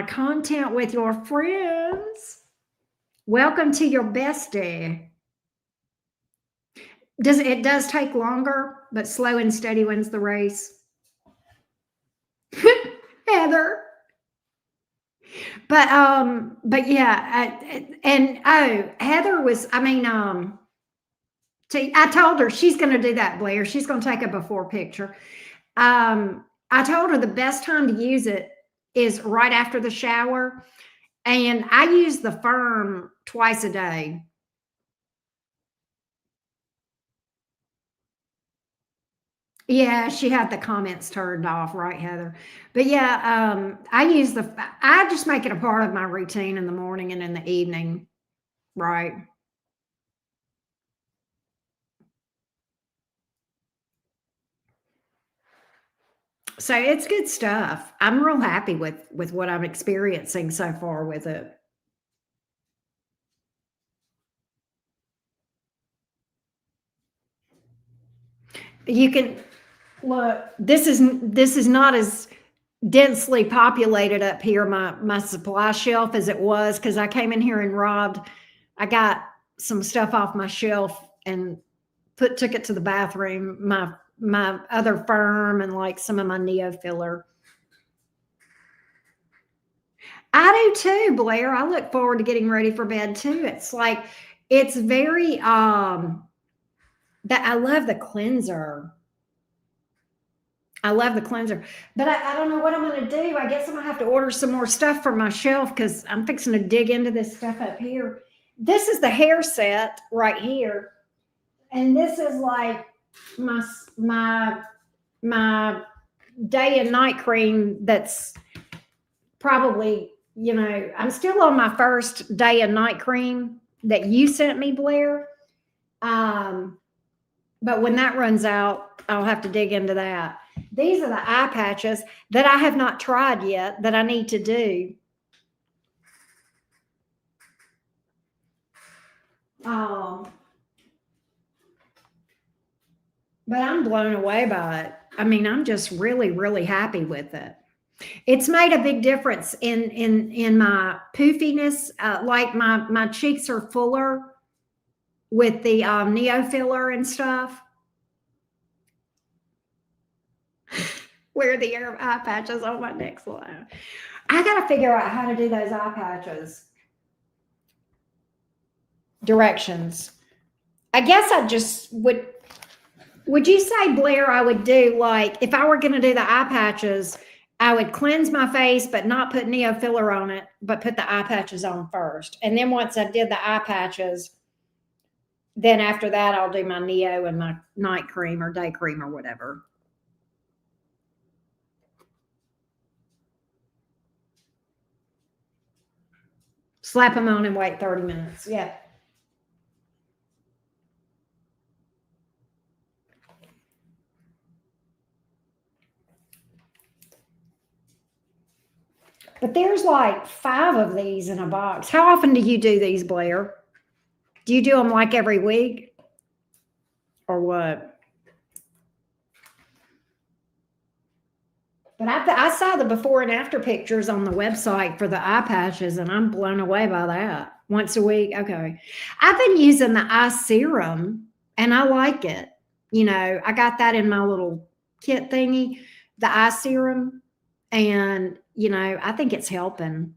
content with your friends. Welcome to your best day. It does take longer, but slow and steady wins the race. Heather. But yeah, Heather was, see, I told her she's going to do that, Blair. She's going to take a before picture. I told her the best time to use it is right after the shower. And I use the firm twice a day. Yeah, she had the comments turned off, right, Heather? But yeah, I just make it a part of my routine in the morning and in the evening, right? So it's good stuff. I'm real happy with what I'm experiencing so far with it. You can look, this is not as densely populated up here, my supply shelf, as it was, because I came in here and I got some stuff off my shelf and took it to the bathroom, my other firm and like some of my neo filler. I do too, Blair. I look forward to getting ready for bed too. It's very that I love the cleanser. I love the cleanser, but I don't know what I'm going to do. I guess I'm going to have to order some more stuff for my shelf because I'm fixing to dig into this stuff up here. This is the hair set right here. And this is like my day and night cream that's probably, I'm still on my first day and night cream that you sent me, Blair. But when that runs out, I'll have to dig into that. These are the eye patches that I have not tried yet that I need to do. But I'm blown away by it. I mean, I'm just really, really happy with it. It's made a big difference in my poofiness. Like my cheeks are fuller with the neo filler and stuff. Wear the eye patches on my next line. I got to figure out how to do those eye patches. Directions. I guess I just would. Would you say, Blair, I would do, like, if I were going to do the eye patches, I would cleanse my face, but not put neo filler on it, but put the eye patches on first. And then once I did the eye patches, then after that, I'll do my neo and my night cream or day cream or whatever. Slap them on and wait 30 minutes. Yeah. But there's like 5 of these in a box. How often do you do these, Blair? Do you do them like every week or what? But I saw the before and after pictures on the website for the eye patches, and I'm blown away by that. Once a week, okay. I've been using the eye serum, and I like it. You know, I got that in my little kit thingy, the eye serum, and, you know, I think it's helping.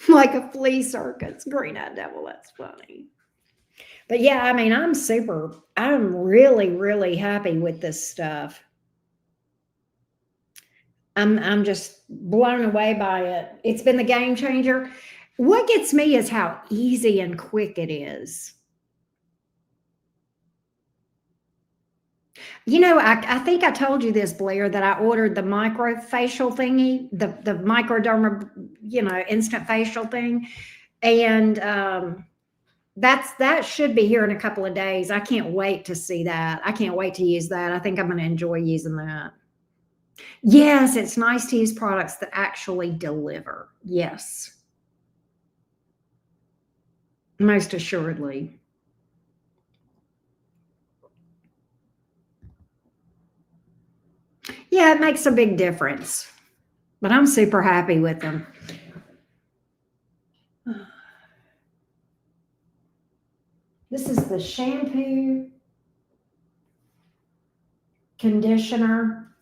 Like a flea circus, green-eyed devil. That's funny. But yeah, I mean, I'm really, really happy with this stuff. I'm just blown away by it. It's been the game changer. What gets me is how easy and quick it is. You know, I think I told you this, Blair, that I ordered the microfacial thingy, the microderma, you know, instant facial thing. And that should be here in a couple of days. I can't wait to see that. I can't wait to use that. I think I'm going to enjoy using that. Yes, it's nice to use products that actually deliver. Yes. Most assuredly. Yeah, it makes a big difference. But I'm super happy with them. This is the shampoo, conditioner,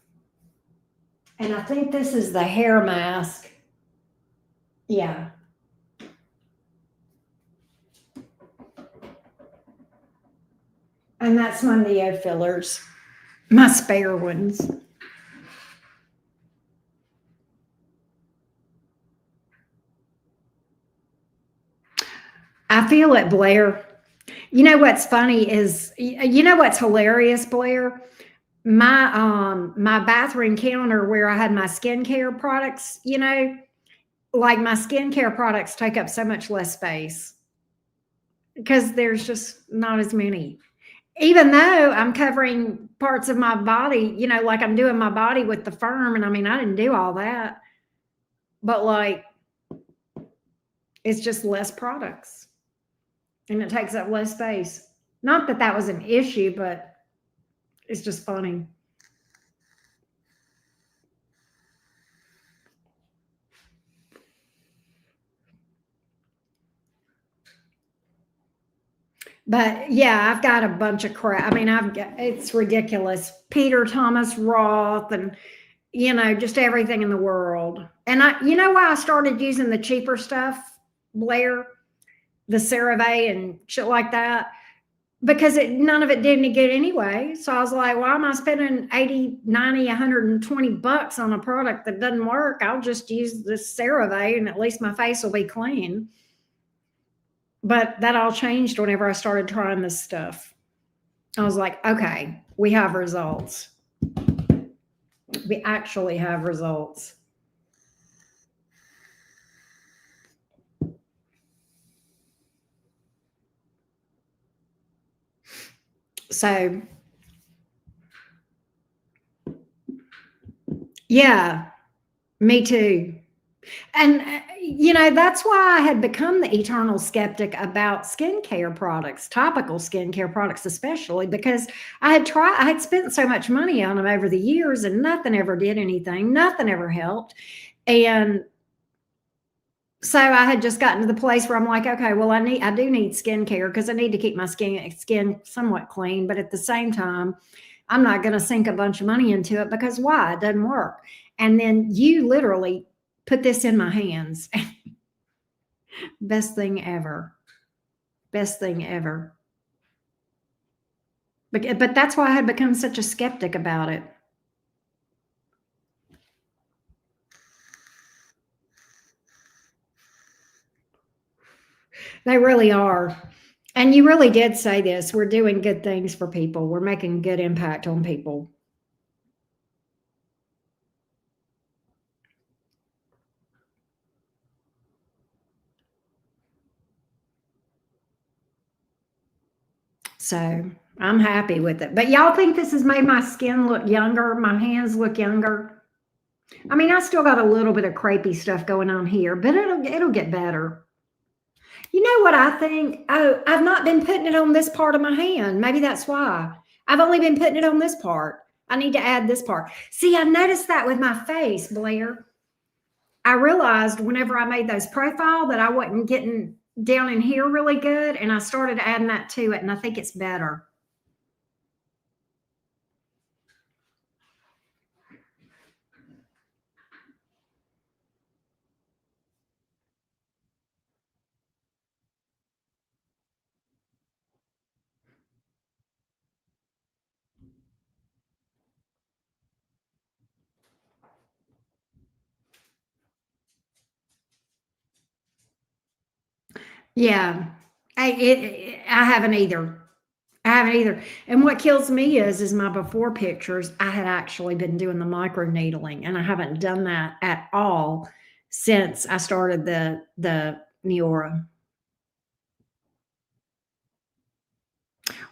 and I think this is the hair mask. Yeah. And that's my neo fillers, my spare ones. I feel it, Blair. You know what's funny is, you know what's hilarious, Blair? My bathroom counter where I had my skincare products, you know, like my skincare products take up so much less space because there's just not as many. Even though I'm covering parts of my body, you know, like I'm doing my body with the firm, and I mean, I didn't do all that, but like, it's just less products. And it takes up less space. Not that that was an issue, but it's just funny. But yeah, I've got a bunch of crap. I mean, it's ridiculous. Peter Thomas Roth and, you know, just everything in the world. And you know why I started using the cheaper stuff, Blair? The CeraVe and shit like that, because none of it did any good anyway. So I was like, why am I spending 80, 90, 120 bucks on a product that doesn't work? I'll just use this CeraVe and at least my face will be clean. But that all changed whenever I started trying this stuff. I was like, okay, we have results. We actually have results. So, yeah, me too. And, that's why I had become the eternal skeptic about skincare products, topical skincare products, especially because I had spent so much money on them over the years and nothing ever did anything, nothing ever helped. And so I had just gotten to the place where I'm like, okay, well, I do need skincare because I need to keep my skin somewhat clean. But at the same time, I'm not going to sink a bunch of money into it because why? It doesn't work. And then you literally put this in my hands. Best thing ever. Best thing ever. But that's why I had become such a skeptic about it. They really are. And you really did say this. We're doing good things for people. We're making good impact on people. So I'm happy with it. But y'all think this has made my skin look younger, my hands look younger? I mean, I still got a little bit of crepey stuff going on here, but it'll get better. You know what I think? Oh, I've not been putting it on this part of my hand. Maybe that's why. I've only been putting it on this part. I need to add this part. See, I noticed that with my face, Blair. I realized whenever I made those profile that I wasn't getting down in here really good, and I started adding that to it, and I think it's better. Yeah, I haven't either. I haven't either. And what kills me is my before pictures. I had actually been doing the micro needling, and I haven't done that at all since I started the Neora.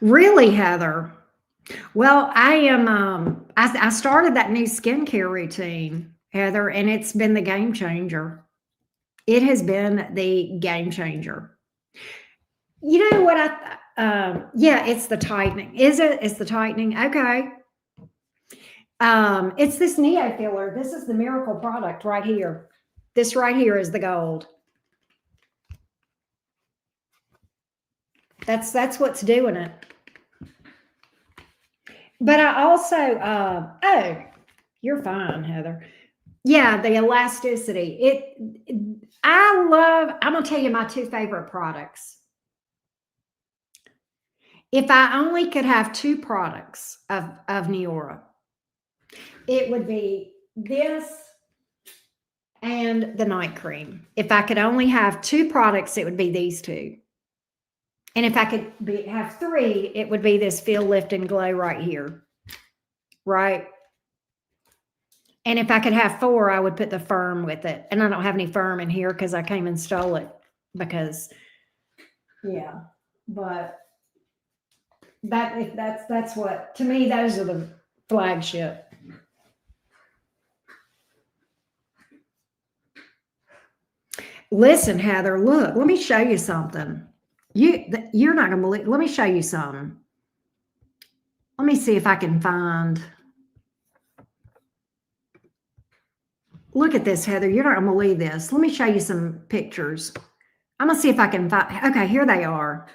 Really, Heather? Well, I am. I started that new skincare routine, Heather, and it's been the game changer. It has been the game changer. You know what yeah, it's the tightening. Is it? It's the tightening. Okay. It's this Neo filler. This is the miracle product right here. This right here is the gold. That's what's doing it. But I also oh, you're fine, Heather. Yeah, the elasticity. I'm gonna tell you my two favorite products. If I only could have two products of Neora, it would be this and the night cream. If I could only have two products, it would be these two. And if I could have three, it would be this Feel Lift and Glow right here. Right? And if I could have four, I would put the Firm with it. And I don't have any Firm in here because I came and stole it because, yeah. But that's what, to me, those are the flagship. Listen, Heather, look, let me show you something. You're not gonna believe. Let me show you something. Let me see if I can find. Look at this, Heather. You're not gonna believe this. Let me show you some pictures. I'm gonna see if I can find. Okay, here they are.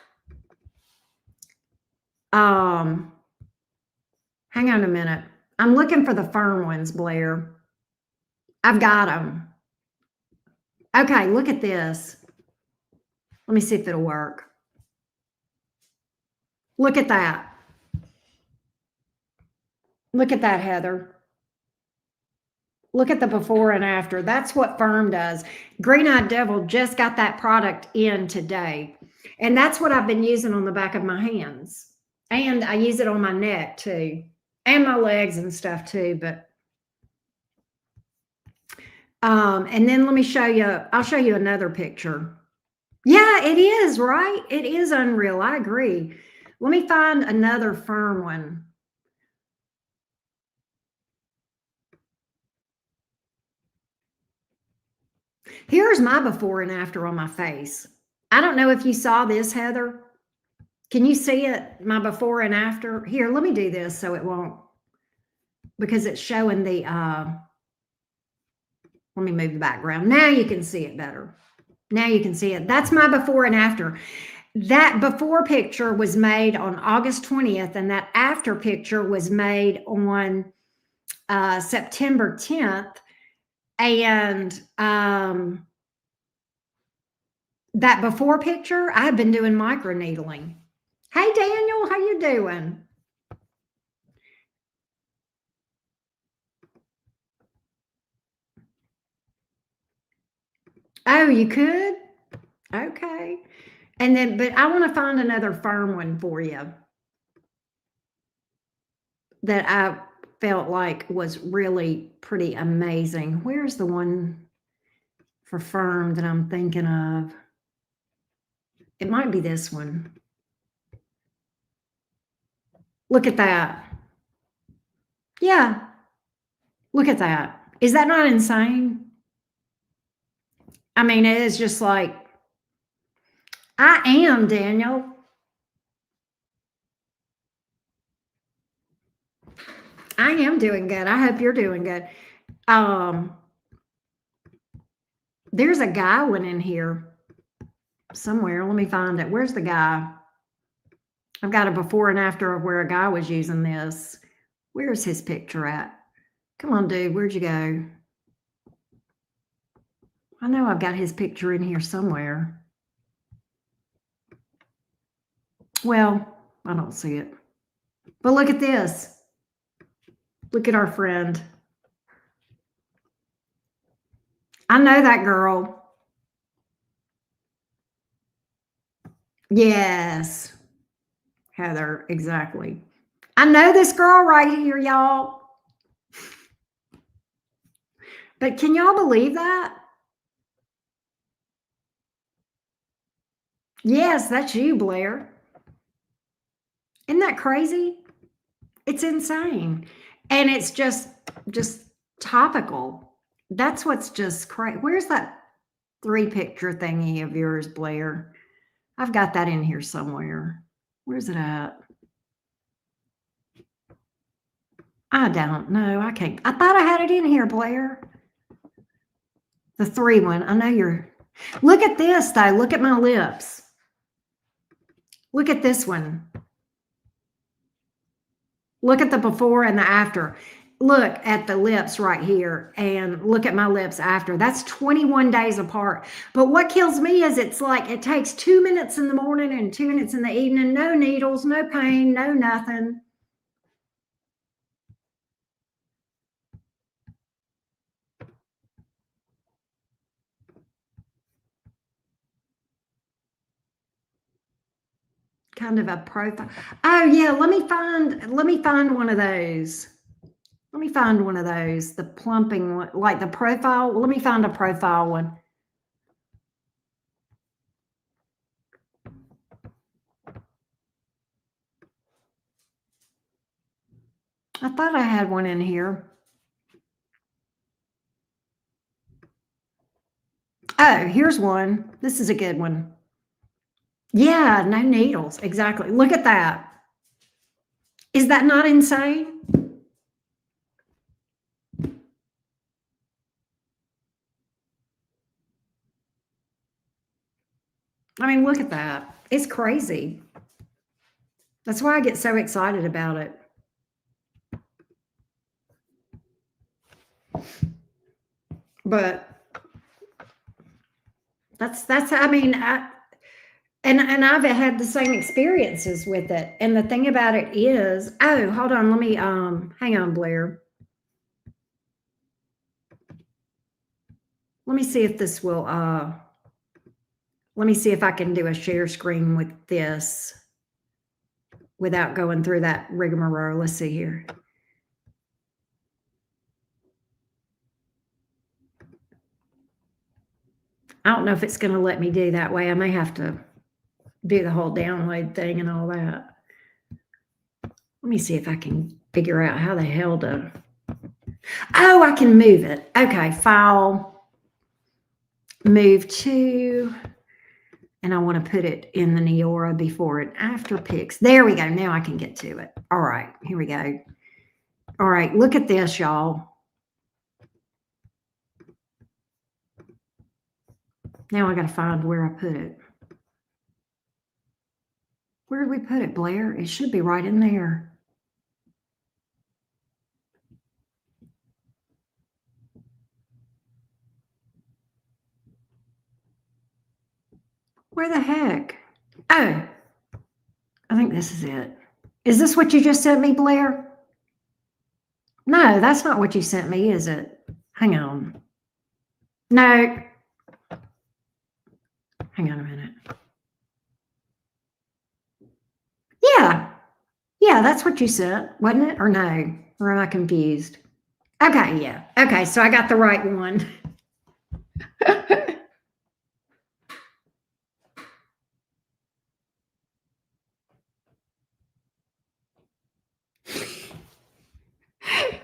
Hang on a minute. I'm looking for the Firm ones, Blair. I've got them. Okay, look at this. Let me see if it'll work. Look at that. Look at that, Heather. Look at the before and after. That's what Firm does. Green Eyed Devil just got that product in today. And that's what I've been using on the back of my hands. And I use it on my neck too. And my legs and stuff too. But and then let me show you, I'll show you another picture. Yeah, it is, right? It is unreal. I agree. Let me find another firm one. Here's my before and after on my face. I don't know if you saw this, Heather. Can you see it? My before and after. Here, let me do this so it won't, because it's showing the, let me move the background. Now you can see it better. Now you can see it. That's my before and after. That before picture was made on August 20th, and that after picture was made on September 10th. And that before picture, I've been doing micro needling. Hey, Daniel, how you doing? Oh, you could? Okay. And then, but I want to find another firm one for you that I felt like was really pretty amazing. Where's the one for firm that I'm thinking of? It might be this one. Look at that. Yeah. Look at that. Is that not insane? I mean, it is just like, I am, Daniel. I am doing good. I hope you're doing good. There's a guy one in here somewhere. Let me find it. Where's the guy? I've got a before and after of where a guy was using this. Where's his picture at? Come on, dude. Where'd you go? I know I've got his picture in here somewhere. Well, I don't see it. But look at this. Look at our friend. I know that girl. Yes. Heather, exactly. I know this girl right here, y'all. But can y'all believe that? Yes, that's you, Blair. Isn't that crazy? It's insane. And it's just topical. That's what's just crazy. Where's that 3 picture thingy of yours, Blair? I've got that in here somewhere. Where's it at? I don't know. I can't. I thought I had it in here, Blair. The 3 one. I know you're. Look at this, though. Look at my lips. Look at this one. Look at the before and the after. Look at the lips right here and look at my lips after. That's 21 days apart. But what kills me is it's like it takes 2 minutes in the morning and 2 minutes in the evening. No needles, no pain, no nothing. Kind of a profile. Oh yeah, let me find one of those. Let me find one of those. The plumping one, like the profile. Let me find a profile one. I thought I had one in here. Oh, here's one. This is a good one. Yeah, no needles. Exactly. Look at that. Is that not insane? I mean, look at that. It's crazy. That's why I get so excited about it. But that's I mean, and I've had the same experiences with it. And the thing about it is, oh, hold on, let me hang on, Blair. Let me see if this will let me see if I can do a share screen with this without going through that rigmarole. Let's see here. I don't know if it's going to let me do that way. I may have to do the whole download thing and all that. Let me see if I can figure out how the hell to. Oh, I can move it. Okay, file, move to, and I want to put it in the Neora before and after pics. There we go. Now I can get to it. All right, here we go. All right, look at this, y'all. Now I got to find where I put it. Where did we put it, Blair? It should be right in there. Where the heck? Oh, I think this is it. Is this what you just sent me, Blair? No, that's not what you sent me, is it? Hang on. No. Hang on a minute. Yeah. Yeah, that's what you sent, wasn't it? Or no? Or am I confused? Okay, yeah. Okay, so I got the right one.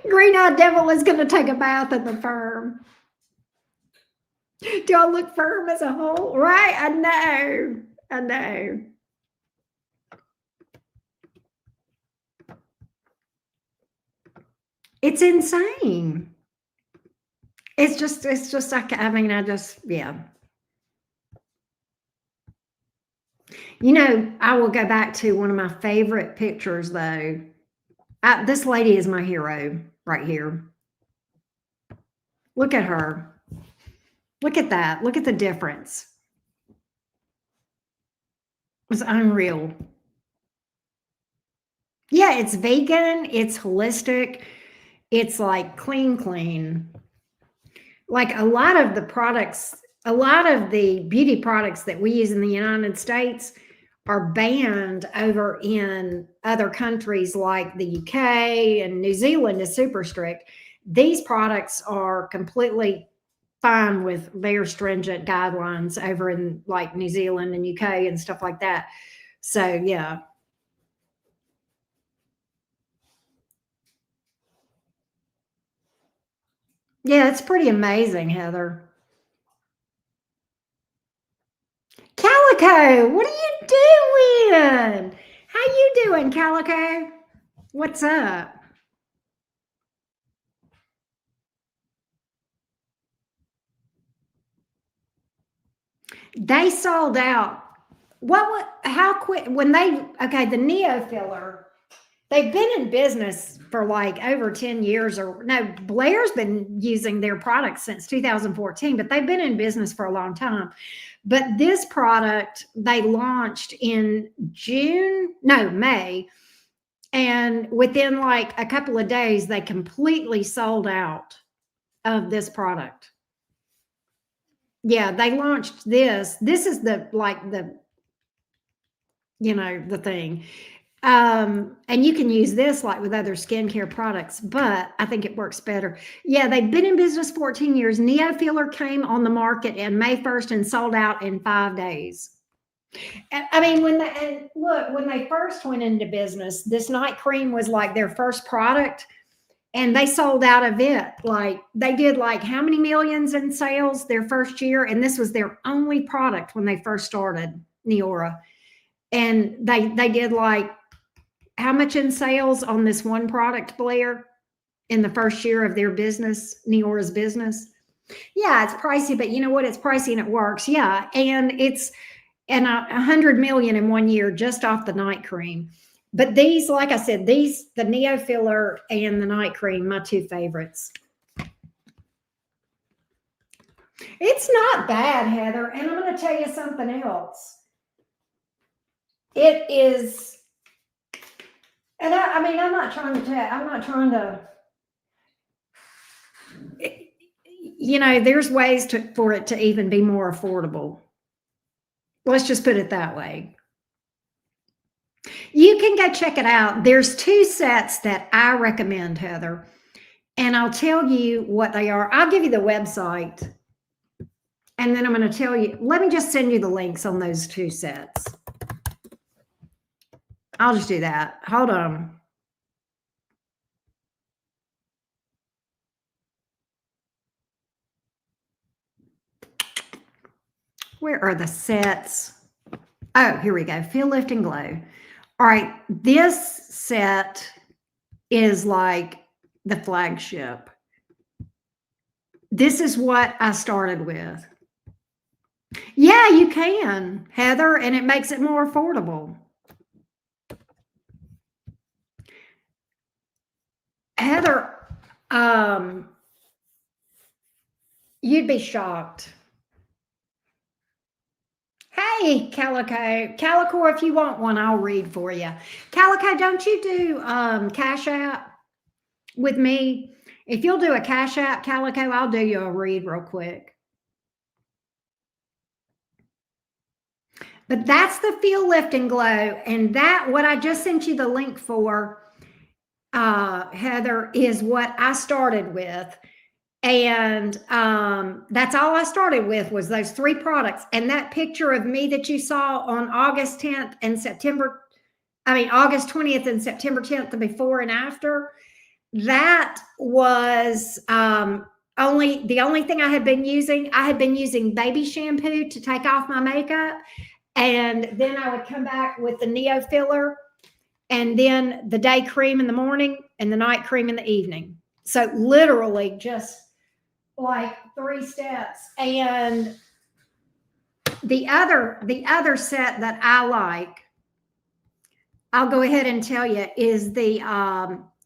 Green-eyed devil is going to take a bath in the firm. Do I look firm as a whole? Right? I know. I know. It's insane. It's just like, I mean, yeah. You know, I will go back to one of my favorite pictures, though. This lady is my hero right here. Look at her. Look at that. Look at the difference. It's unreal. Yeah, it's vegan. It's holistic. It's like clean. Like a lot of the products, a lot of the beauty products that we use in the United States are banned over in other countries like the UK, and New Zealand is super strict. These products are completely fine with their stringent guidelines over in like New Zealand and UK and stuff like that. So yeah. Yeah, it's pretty amazing, Heather. Calico, what are you doing? How you doing, Calico? What's up? They sold out. How quick when they okay, the Neo filler, they've been in business for like over 10 years, or no, Blair's been using their products since 2014, but they've been in business for a long time. But this product they launched in May, and within like a couple of days, they completely sold out of this product. Yeah, they launched this. This is the like the the thing. And you can use this like with other skincare products, but I think it works better. Yeah, they've been in business 14 years. Neo Filler came on the market in May 1st and sold out in 5 days. I mean, when they first went into business, this night cream was like their first product, and they sold out of it. Like they did like how many millions in sales their first year, and this was their only product when they first started Neora. And they did like how much in sales on this one product, Blair, in the first year of their business, Neora's business? Yeah, it's pricey, but you know what? It's pricey and it works. Yeah, and it's 100 million in 1 year just off the night cream. But these, like I said, the Neo Filler and the night cream, my two favorites. It's not bad, Heather. And I'm going to tell you something else. It is, and I mean, I'm not trying to, there's ways for it to even be more affordable. Let's just put it that way. You can go check it out. There's 2 sets that I recommend, Heather, and I'll tell you what they are. I'll give you the website, and then I'm going to tell you. Let me just send you the links on those 2 sets. I'll just do that. Hold on. Where are the sets? Oh, here we go. Feel, Lift, and Glow. All right. This set is like the flagship. This is what I started with. Yeah, you can, Heather, and it makes it more affordable. Heather, you'd be shocked. Hey, Calico. Calico, if you want one, I'll read for you. Calico, don't you do Cash App with me? If you'll do a Cash App, Calico, I'll do you a read real quick. But that's the Feel, Lift, and Glow. And that, what I just sent you the link for, Heather, is what I started with. And that's all I started with was those 3 products. And that picture of me that you saw on August 10th and August 20th and September 10th, the before and after, that was the only thing I had been using. I had been using baby shampoo to take off my makeup. And then I would come back with the Neo filler, and then the day cream in the morning and the night cream in the evening. So literally just like 3 steps. And the other set that I like, I'll go ahead and tell you, is the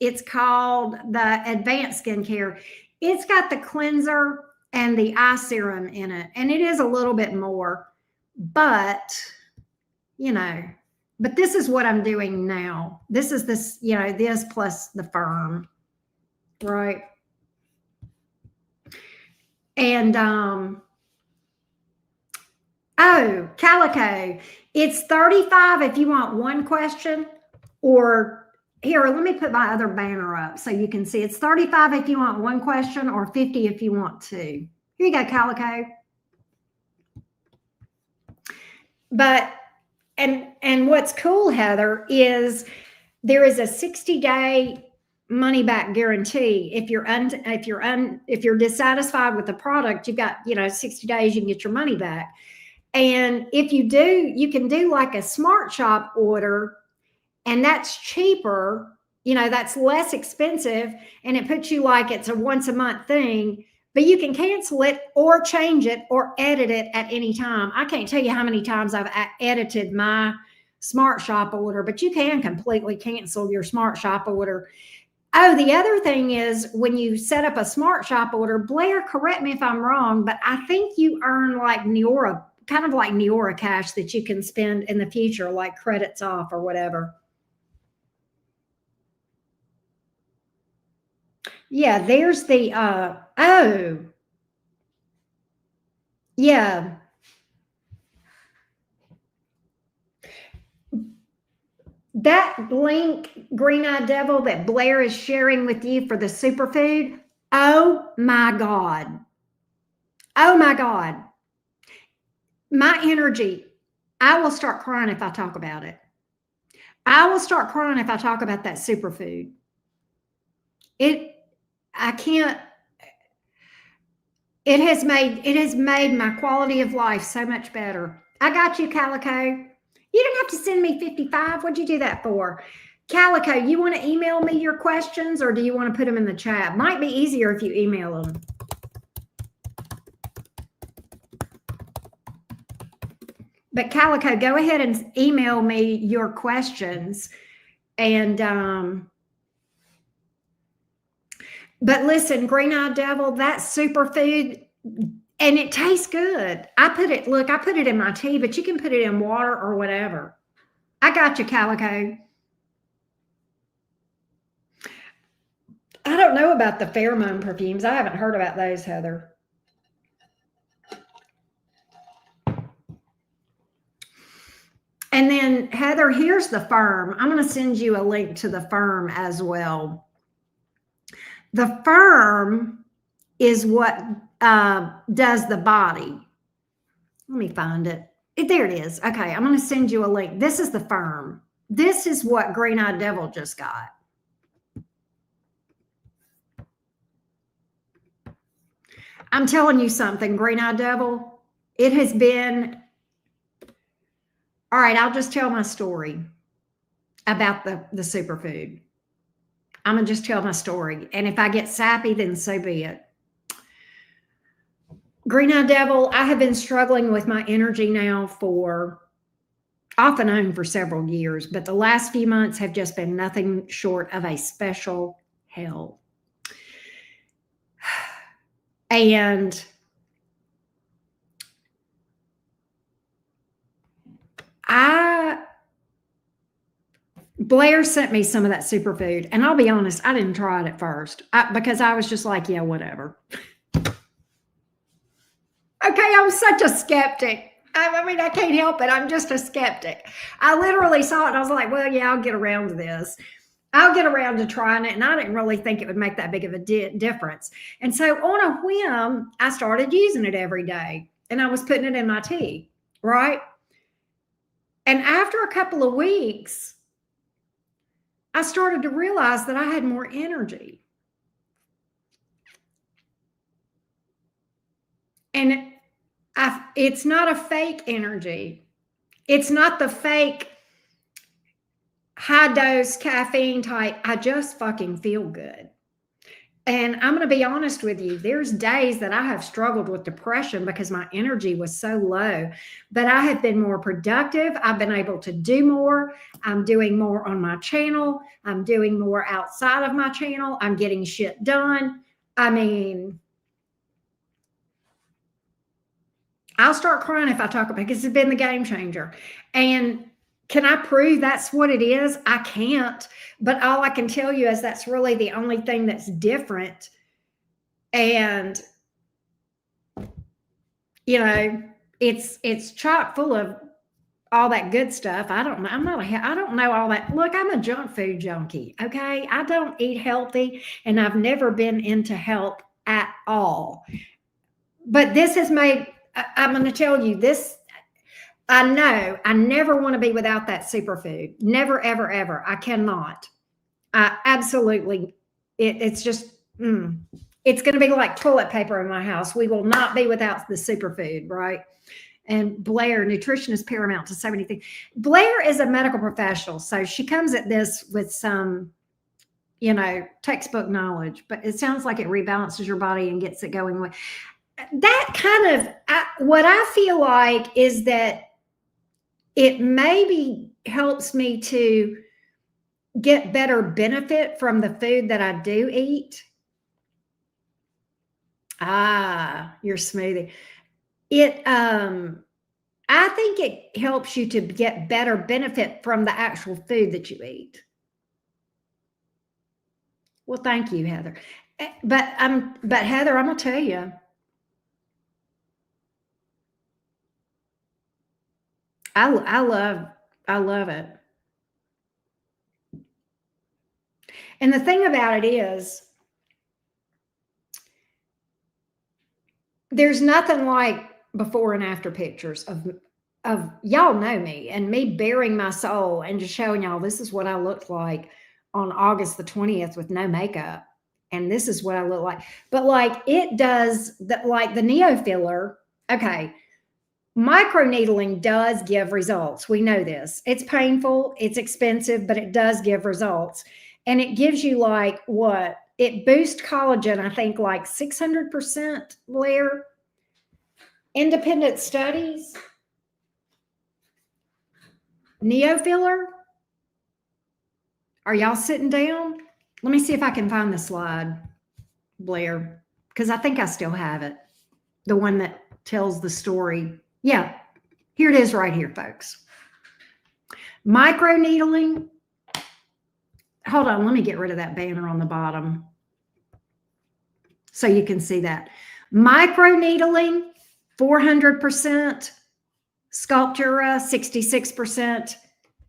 it's called the Advanced Skincare. It's got the cleanser and the eye serum in it, and it is a little bit more, but but this is what I'm doing now. This is this plus the Firm, right? And oh, Calico, it's $35 if you want one question, or here, let me put my other banner up so you can see. It's $35 if you want one question, or $50 if you want 2. Here you go, Calico. But and what's cool, Heather, is there is a 60-day money back guarantee. If you're dissatisfied with the product, you've got 60 days, you can get your money back. And if you do, you can do like a Smart Shop order, and that's cheaper, that's less expensive, and it puts you like it's a once a month thing, but you can cancel it or change it or edit it at any time. I can't tell you how many times I've edited my Smart Shop order, but you can completely cancel your Smart Shop order. Oh, the other thing is, when you set up a Smart Shop order, Blair, correct me if I'm wrong, but I think you earn like Neora, kind of like Neora cash that you can spend in the future, like credits off or whatever. Yeah, there's the oh. Yeah. That link, Green Eyed Devil, that Blair is sharing with you for the superfood. Oh my God. Oh my God. My energy, I will start crying if I talk about it. I will start crying if I talk about that superfood. I can't. It has made my quality of life so much better. I got you, Calico. You didn't have to send me 55. What'd you do that for? Calico, you want to email me your questions, or do you want to put them in the chat? Might be easier if you email them. But Calico, go ahead and email me your questions. And but listen, Green Eyed Devil, that superfood, and it tastes good. I put it in my tea, but you can put it in water or whatever. I got you, Calico. I don't know about the pheromone perfumes. I haven't heard about those, Heather. And then, Heather, here's the Firm. I'm going to send you a link to the Firm as well. The Firm is what does the body. Let me find it. There it is. Okay, I'm going to send you a link. This is the Firm. This is what Green Eyed Devil just got. I'm telling you something, Green Eyed Devil. it has been, all right, I'll just tell my story about the superfood. I'm going to just tell my story. And if I get sappy, then so be it. Green Eye Devil, I have been struggling with my energy now for off and on for several years, but the last few months have just been nothing short of a special hell. And Blair sent me some of that superfood, and I'll be honest, I didn't try it at first because I was just like, yeah, whatever. Okay, I'm such a skeptic. I mean, I can't help it. I'm just a skeptic. I literally saw it and I was like, well, yeah, I'll get around to this. I'll get around to trying it. And I didn't really think it would make that big of a difference. And so on a whim, I started using it every day and I was putting it in my tea, right? And after a couple of weeks, I started to realize that I had more energy. And it's not a fake energy. It's not the fake high dose caffeine type. I just fucking feel good. And I'm going to be honest with you. There's days that I have struggled with depression because my energy was so low, but I have been more productive. I've been able to do more. I'm doing more on my channel. I'm doing more outside of my channel. I'm getting shit done. I mean, I'll start crying if I talk about it because it's been the game changer. And can I prove that's what it is? I can't. But all I can tell you is that's really the only thing that's different. And, you know, it's chock full of all that good stuff. I don't know. I don't know all that. Look, I'm a junk food junkie. Okay. I don't eat healthy and I've never been into health at all. But this has made, I'm going to tell you this. I know I never want to be without that superfood. Never, ever, ever. I cannot. I absolutely, it's just, it's going to be like toilet paper in my house. We will not be without the superfood, right? And Blair, nutrition is paramount to so many things. Blair is a medical professional, so she comes at this with some, you know, textbook knowledge, but it sounds like it rebalances your body and gets it going. That kind of, what I feel like is that it maybe helps me to get better benefit from the food that I do eat. Your smoothie. I think it helps you to get better benefit from the actual food that you eat. Well, thank you, Heather. But Heather, I'm gonna tell you, I love it. And the thing about it is, there's nothing like before and after pictures of y'all know me and me bearing my soul and just showing y'all this is what I looked like on August the 20th with no makeup. And this is what I look like. But like it does that, like the neo filler. Okay. Microneedling does give results. We know this. It's painful, it's expensive, but it does give results. And it gives you like what? It boosts collagen, I think like 600%, Blair. Independent studies. Neo filler. Are y'all sitting down? Let me see if I can find the slide, Blair, because I think I still have it. The one that tells the story. Yeah, here it is right here, folks. Microneedling. Hold on, let me get rid of that banner on the bottom so you can see that. Microneedling, 400%. Sculptura, 66%.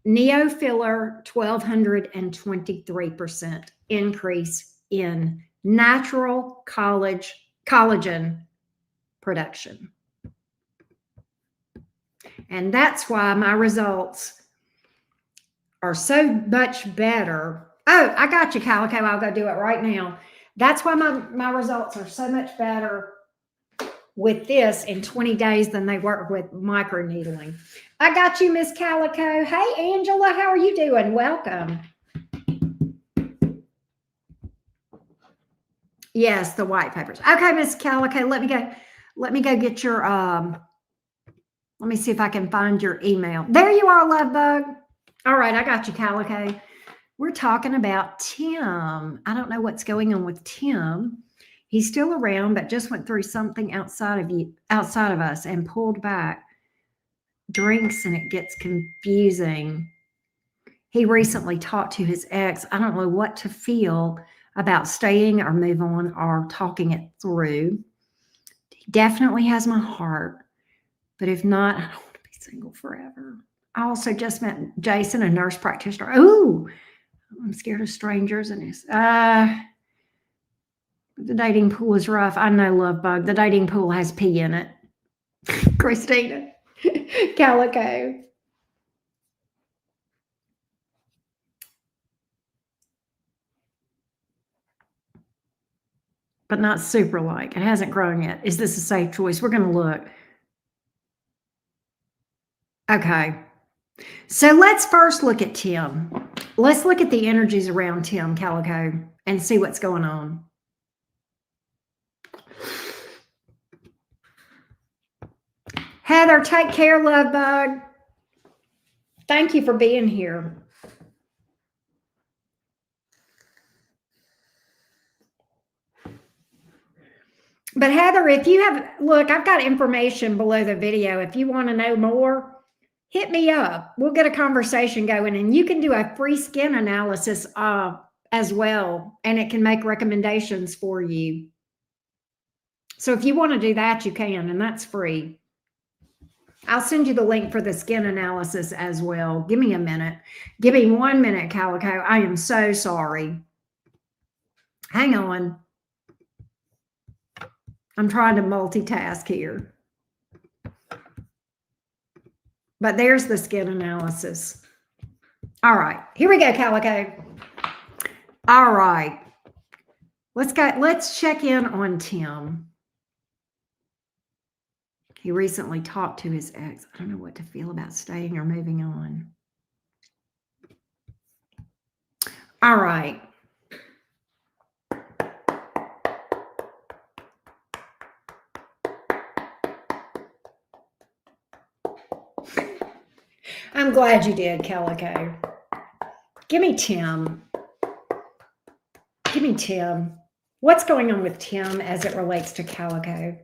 Neo filler, 1,223% increase in natural collagen production. And that's why my results are so much better. Oh, I got you, Calico. I'll go do it right now. That's why my results are so much better with this in 20 days than they work with micro needling. I got you, Miss Calico. Hey, Angela, how are you doing? Welcome. Yes, the white papers. Okay, Miss Calico, let me go get your let me see if I can find your email. There you are, love bug. All right, I got you, Calico. We're talking about Tim. I don't know what's going on with Tim. He's still around, but just went through something outside of us and pulled back. Drinks and it gets confusing. He recently talked to his ex. I don't know what to feel about staying or move on or talking it through. He definitely has my heart, but if not, I don't want to be single forever. I also just met Jason, a nurse practitioner. Ooh, I'm scared of strangers and this. The dating pool is rough. I know, love bug. The dating pool has pee in it. Christina. Calico. But not super like. It hasn't grown yet. Is this a safe choice? We're going to look. Okay. So let's first look at Tim. Let's look at the energies around Tim, Calico, and see what's going on. Heather, take care, love bug. Thank you for being here. But Heather, if you have, look, I've got information below the video. If you want to know more, hit me up. We'll get a conversation going, and you can do a free skin analysis as well, and it can make recommendations for you. So if you want to do that, you can, and that's free. I'll send you the link for the skin analysis as well. Give me a minute. Give me 1 minute, Calico. I am so sorry. Hang on. I'm trying to multitask here. But there's the skin analysis. All right. Here we go, Calico. All right. Let's check in on Tim. He recently talked to his ex. I don't know what to feel about staying or moving on. All right. I'm glad you did, Calico. Give me Tim. Give me Tim. What's going on with Tim as it relates to Calico?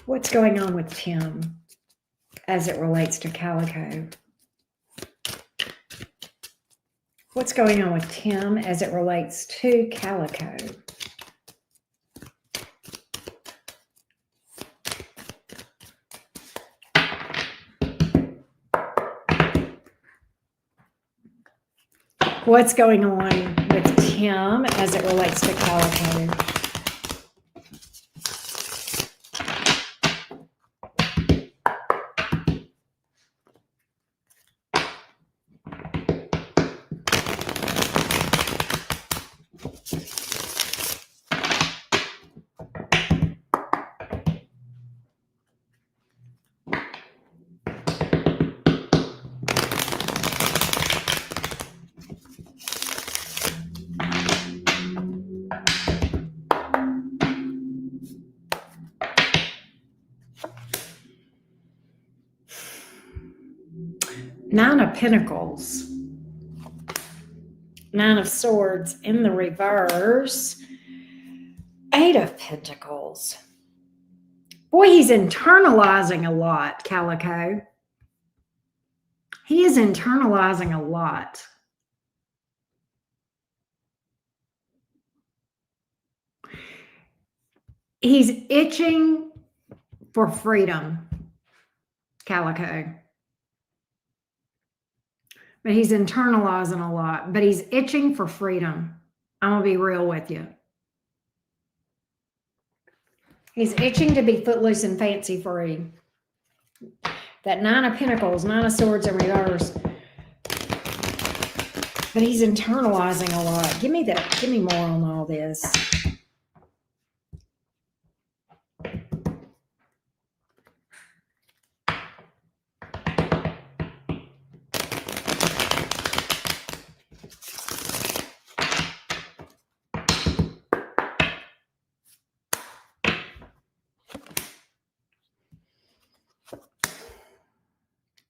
What's going on with Tim as it relates to Calico? What's going on with Tim as it relates to Calico? What's going on with Tim as it relates to Calico? Nine of Pentacles, Nine of Swords in the reverse, Eight of Pentacles. Boy, he's internalizing a lot, Calico. He is internalizing a lot. He's itching for freedom, Calico. But he's internalizing a lot, but he's itching for freedom. I'm going to be real with you. He's itching to be footloose and fancy free. That Nine of Pentacles, Nine of Swords in reverse. But he's internalizing a lot. Give me more on all this.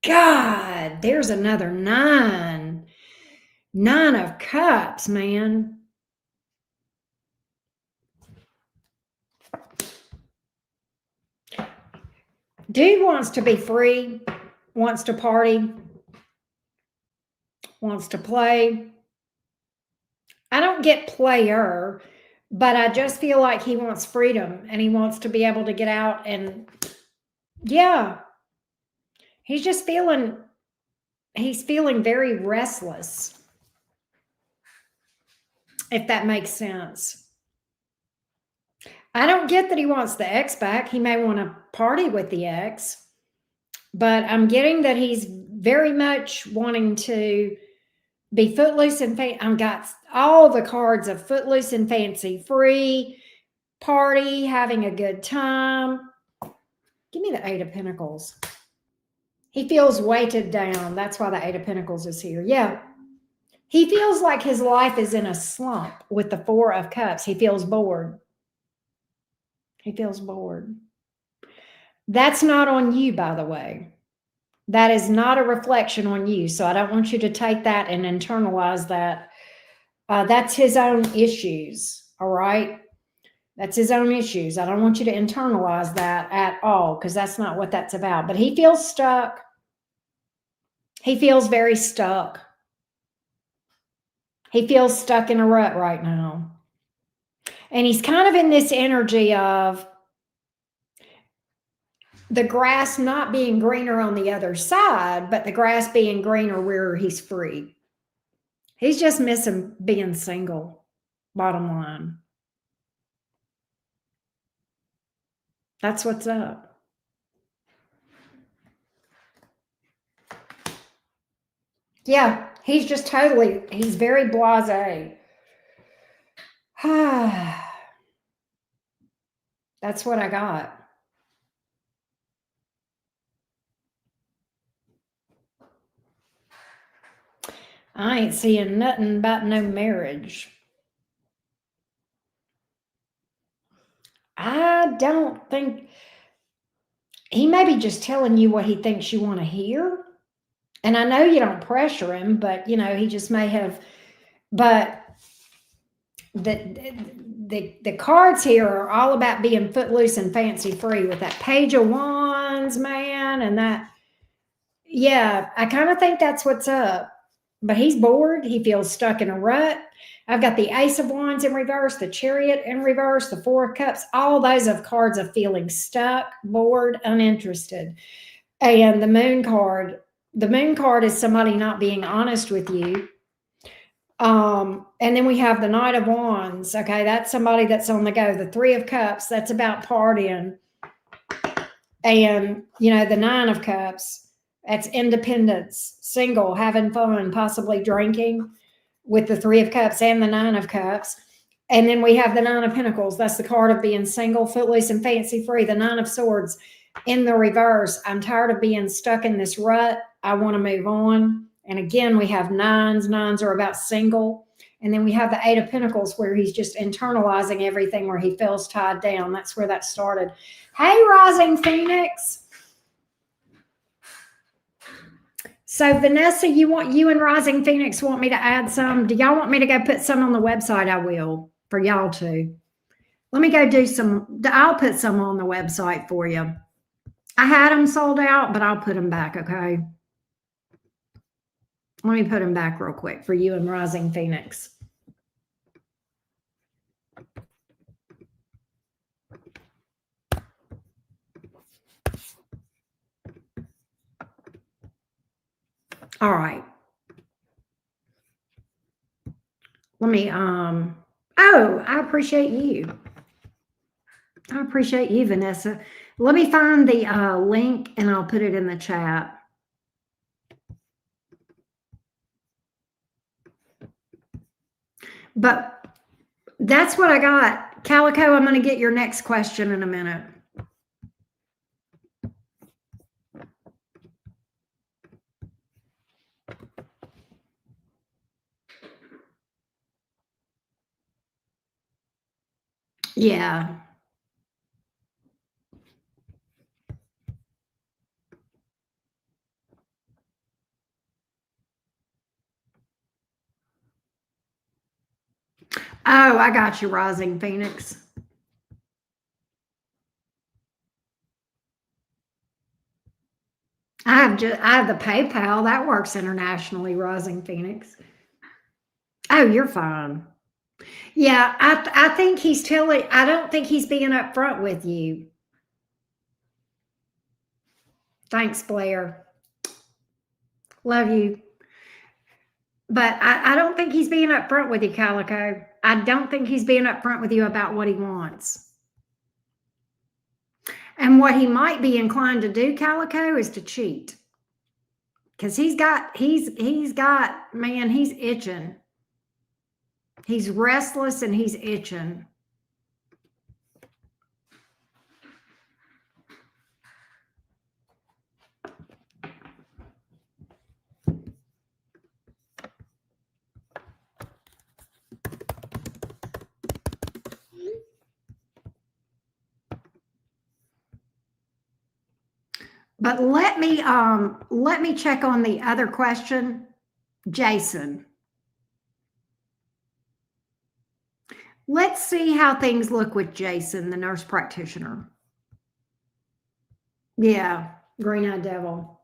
God, there's another 9. 9 of Cups, man. Dude wants to be free, wants to party, wants to play. I don't get player, but I just feel like he wants freedom and he wants to be able to get out and yeah, he's just he's feeling very restless, if that makes sense. I don't get that he wants the ex back. He may want to party with the ex, but I'm getting that he's very much wanting to be footloose and I've got all the cards of footloose and fancy free, party, having a good time. Give me the 8 of Pentacles. He feels weighted down. That's why the 8 of Pentacles is here. Yeah. He feels like his life is in a slump with the 4 of Cups. He feels bored. He feels bored. That's not on you, by the way. That is not a reflection on you. So I don't want you to take that and internalize that. That's his own issues. All right. That's his own issues. I don't want you to internalize that at all because that's not what that's about. But he feels stuck. He feels very stuck. He feels stuck in a rut right now. And he's kind of in this energy of the grass not being greener on the other side, but the grass being greener where he's free. He's just missing being single, bottom line. That's what's up. Yeah, he's just he's very blasé. That's what I got. I ain't seeing nothing about no marriage. I don't think he may be just telling you what he thinks you want to hear. And I know you don't pressure him, but he just may have. But the cards here are all about being footloose and fancy free with that Page of Wands, man, and that. Yeah, I kind of think that's what's up. But he's bored. He feels stuck in a rut. I've got the Ace of Wands in reverse, the Chariot in reverse, the 4 of Cups. All those of cards of feeling stuck, bored, uninterested. And the Moon card. The Moon card is somebody not being honest with you. And then we have the Knight of Wands. Okay, that's somebody that's on the go. The 3 of Cups, that's about partying. And, the 9 of Cups, that's independence, single, having fun, possibly drinking with the 3 of Cups and the 9 of Cups. And then we have the 9 of Pentacles. That's the card of being single, footloose, and fancy free. The 9 of Swords in the reverse. I'm tired of being stuck in this rut. I want to move on. And again, we have 9s. 9s are about single. And then we have the 8 of Pentacles where he's just internalizing everything, where he feels tied down. That's where that started. Hey, Rising Phoenix. So Vanessa, you and Rising Phoenix want me to add some? Do y'all want me to go put some on the website? I will, for y'all too. Let me go do some. I'll put some on the website for you. I had them sold out, but I'll put them back, okay? Let me put them back real quick for you and Rising Phoenix. All right. Let me, oh, I appreciate you. I appreciate you, Vanessa. Let me find the link and I'll put it in the chat. But that's what I got. Calico, I'm going to get your next question in a minute. Yeah. Oh, I got you, Rising Phoenix. I have the PayPal that works internationally, Rising Phoenix. Oh, you're fine. Yeah, I think he's telling. I don't think he's being upfront with you. Thanks, Blair. Love you. But I don't think he's being upfront with you, Calico. I don't think he's being upfront with you about what he wants. And what he might be inclined to do, Calico, is to cheat. Because he's got, man, he's itching. He's restless and he's itching. But let me check on the other question, Jason. Let's see how things look with Jason, the nurse practitioner. Yeah, green-eyed devil.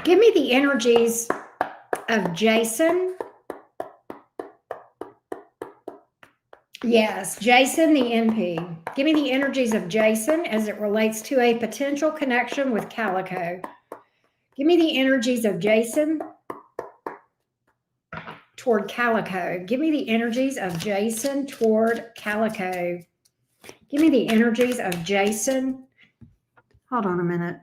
Give me the energies of Jason. Yes, Jason, the NP. Give me the energies of Jason as it relates to a potential connection with Calico. Give me the energies of Jason toward Calico. Give me the energies of Jason toward Calico. Give me the energies of Jason. Hold on a minute.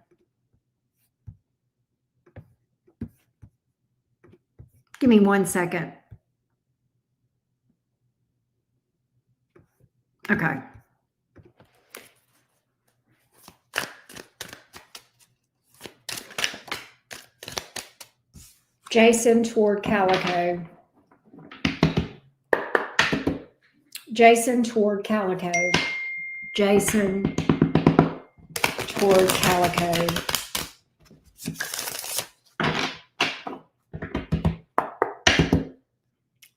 Give me 1 second. Okay. Jason toward Calico. Jason toward Calico. Jason toward Calico.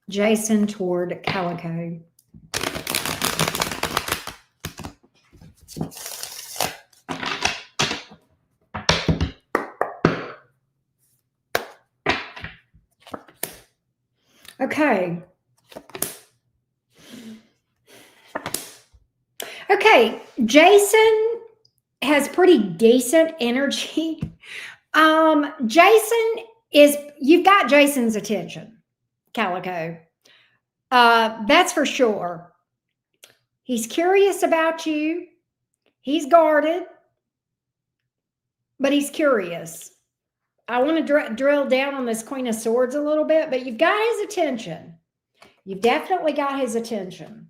Jason toward Calico. Okay. Okay, Jason has pretty decent energy. Jason you've got Jason's attention, Calico. That's for sure. He's curious about you. He's guarded, but he's curious. I want to drill down on this Queen of Swords a little bit, but you've got his attention. You've definitely got his attention.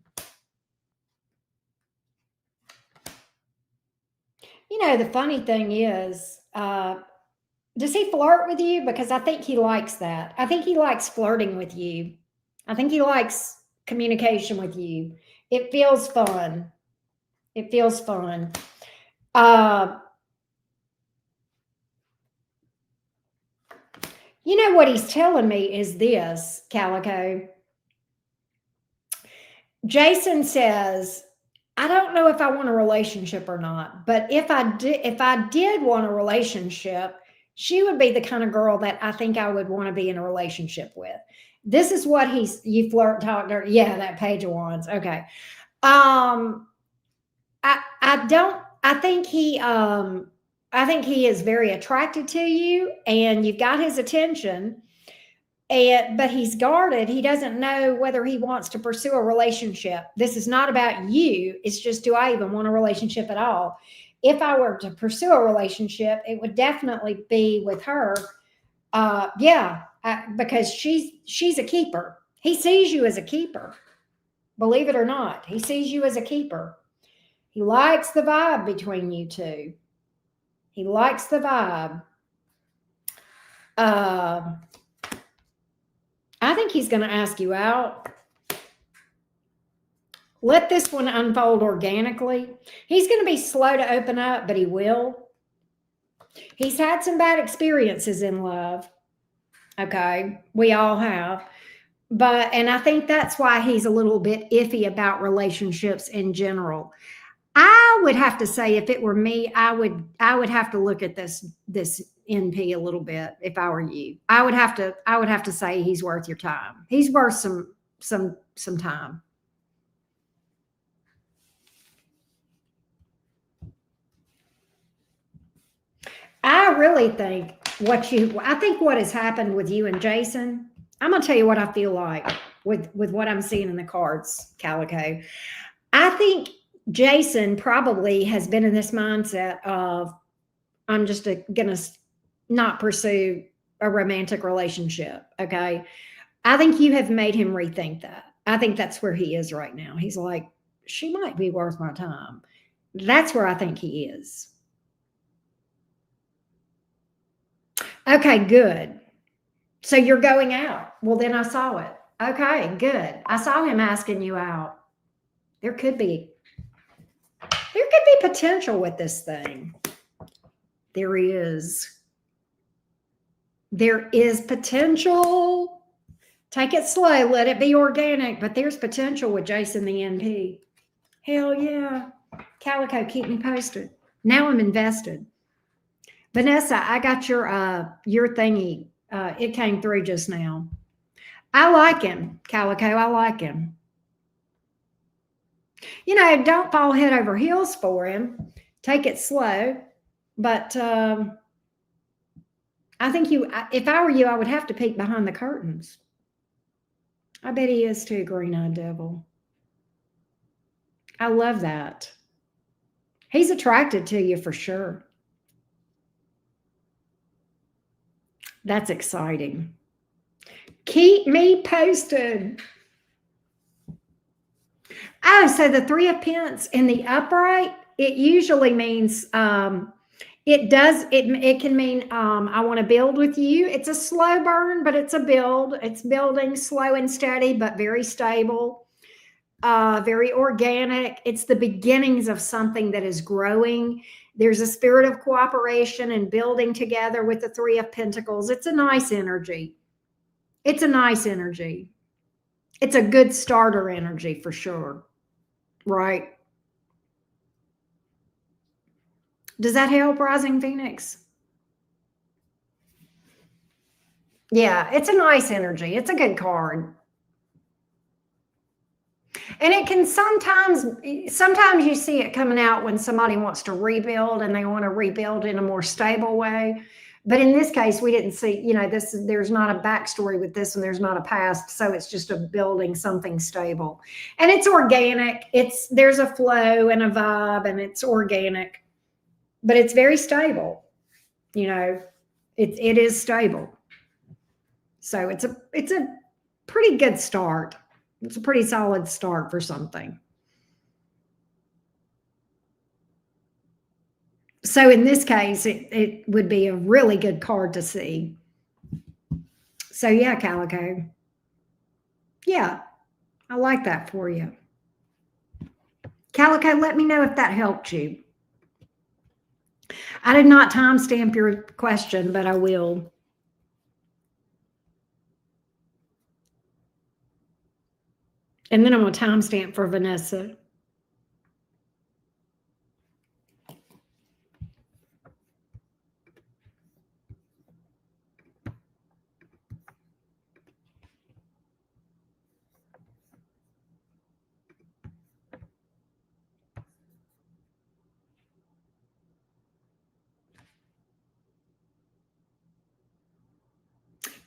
You know, the funny thing is, does he flirt with you? Because I think he likes that. I think he likes flirting with you. I think he likes communication with you. It feels fun. It feels fun. You know what he's telling me is this, Calico. Jason says, I don't know if I want a relationship or not, but if I did want a relationship, she would be the kind of girl that I think I would want to be in a relationship with. This is what you flirt, talk, yeah, that Page of Wands. Okay. I think he is very attracted to you and you've got his attention. But he's guarded. He doesn't know whether he wants to pursue a relationship. This is not about you. It's just, do I even want a relationship at all? If I were to pursue a relationship, it would definitely be with her. Because she's a keeper. He sees you as a keeper. Believe it or not, he sees you as a keeper. He likes the vibe between you two. He likes the vibe. I think he's going to ask you out. Let this one unfold organically. He's going to be slow to open up, but he will. He's had some bad experiences in love. Okay. We all have. And I think that's why he's a little bit iffy about relationships in general. I would have to say, if it were me, I would have to look at this NP a little bit. If I were you, I would have to say he's worth your time. He's worth some time. I really think I think what has happened with you and Jason. I'm gonna tell you what I feel like with what I'm seeing in the cards, Calico. I think Jason probably has been in this mindset of, I'm just gonna not pursue a romantic relationship. Okay. I think you have made him rethink that. I think that's where he is right now. He's like, she might be worth my time. That's where I think he is. Okay, good. So you're going out. Well, then I saw it. Okay, good. I saw him asking you out. There could be potential with this thing. There is. There is potential. Take it slow, let it be organic, but there's potential with Jason the NP. Hell yeah. Calico, keep me posted. Now I'm invested. Vanessa, I got your thingy. It came through just now. I like him, Calico. I like him. Don't fall head over heels for him. Take it slow. But I think if I were you, I would have to peek behind the curtains. I bet he is too, green-eyed devil. I love that. He's attracted to you for sure. That's exciting. Keep me posted. Oh, so the Three of Pentacles in the upright, it usually means it can mean I want to build with you. It's a slow burn, but it's a build. It's building slow and steady, but very stable, very organic. It's the beginnings of something that is growing. There's a spirit of cooperation and building together with the Three of Pentacles. It's a nice energy. It's a nice energy. It's a good starter energy for sure. Right? Does that help, Rising Phoenix? Yeah, it's a nice energy. It's a good card. And it can sometimes you see it coming out when somebody wants to rebuild and they want to rebuild in a more stable way. But in this case, we didn't see, there's not a backstory with this and there's not a past. So it's just a building something stable. And it's organic. There's a flow and a vibe and it's organic, but it's very stable. It is stable. So it's a pretty good start. It's a pretty solid start for something. So in this case, it would be a really good card to see. So yeah, Calico. Yeah, I like that for you. Calico, let me know if that helped you. I did not timestamp your question, but I will. And then I'm going to timestamp for Vanessa.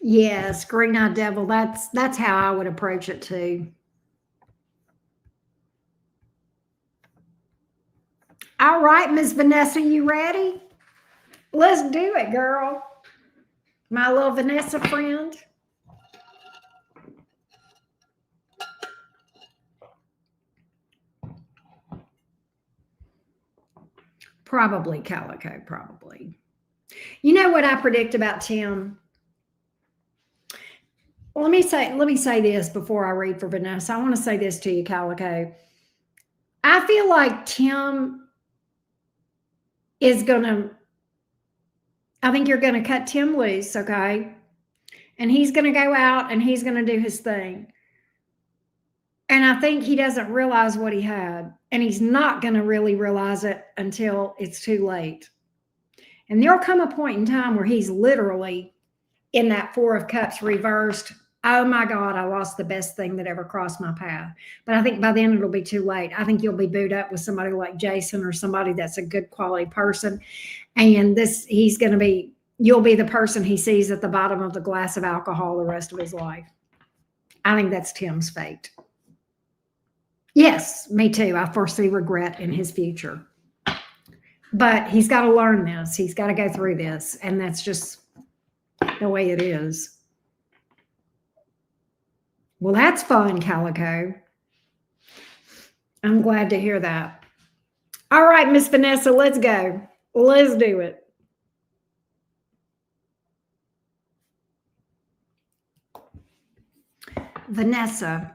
Yes, green-eyed devil. That's how I would approach it too. All right, Miss Vanessa, you ready? Let's do it, girl. My little Vanessa friend. Probably, Calico, probably. You know what I predict about Tim? Well, let me say this before I read for Vanessa. I want to say this to you, Calico. I feel like Tim is going to I think you're going to cut Tim loose, okay? And he's going to go out and he's going to do his thing. And I think he doesn't realize what he had. And he's not going to really realize it until it's too late. And there'll come a point in time where he's literally in that Four of Cups reversed. Oh my God, I lost the best thing that ever crossed my path. But I think by then it'll be too late. I think you'll be booed up with somebody like Jason or somebody that's a good quality person. And you'll be the person he sees at the bottom of the glass of alcohol the rest of his life. I think that's Tim's fate. Yes, me too. I foresee regret in his future. But he's got to learn this. He's got to go through this. And that's just the way it is. Well, that's fun, Calico. I'm glad to hear that. All right, Miss Vanessa, let's go. Let's do it. Vanessa.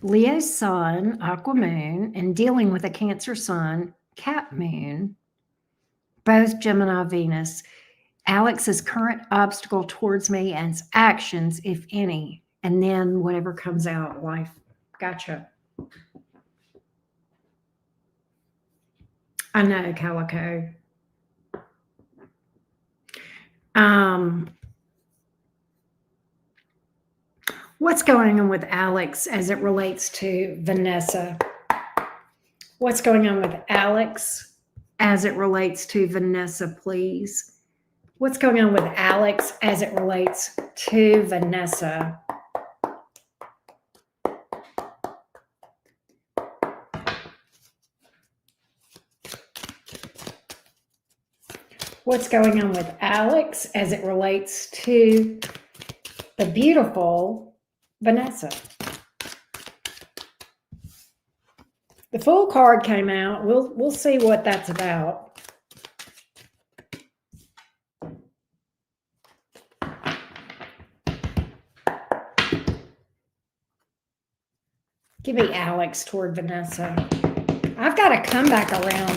Leo sun, aqua moon, and dealing with a Cancer sun, Cap moon, both Gemini Venus. Alex's current obstacle towards me and actions, if any, and then whatever comes out, life. Gotcha. I know, Calico. What's going on with Alex as it relates to Vanessa? What's going on with Alex as it relates to Vanessa, please? What's going on with Alex as it relates to Vanessa? What's going on with Alex as it relates to the beautiful Vanessa? The Fool card came out. We'll see what that's about. Give me Alex toward Vanessa. I've got to come back around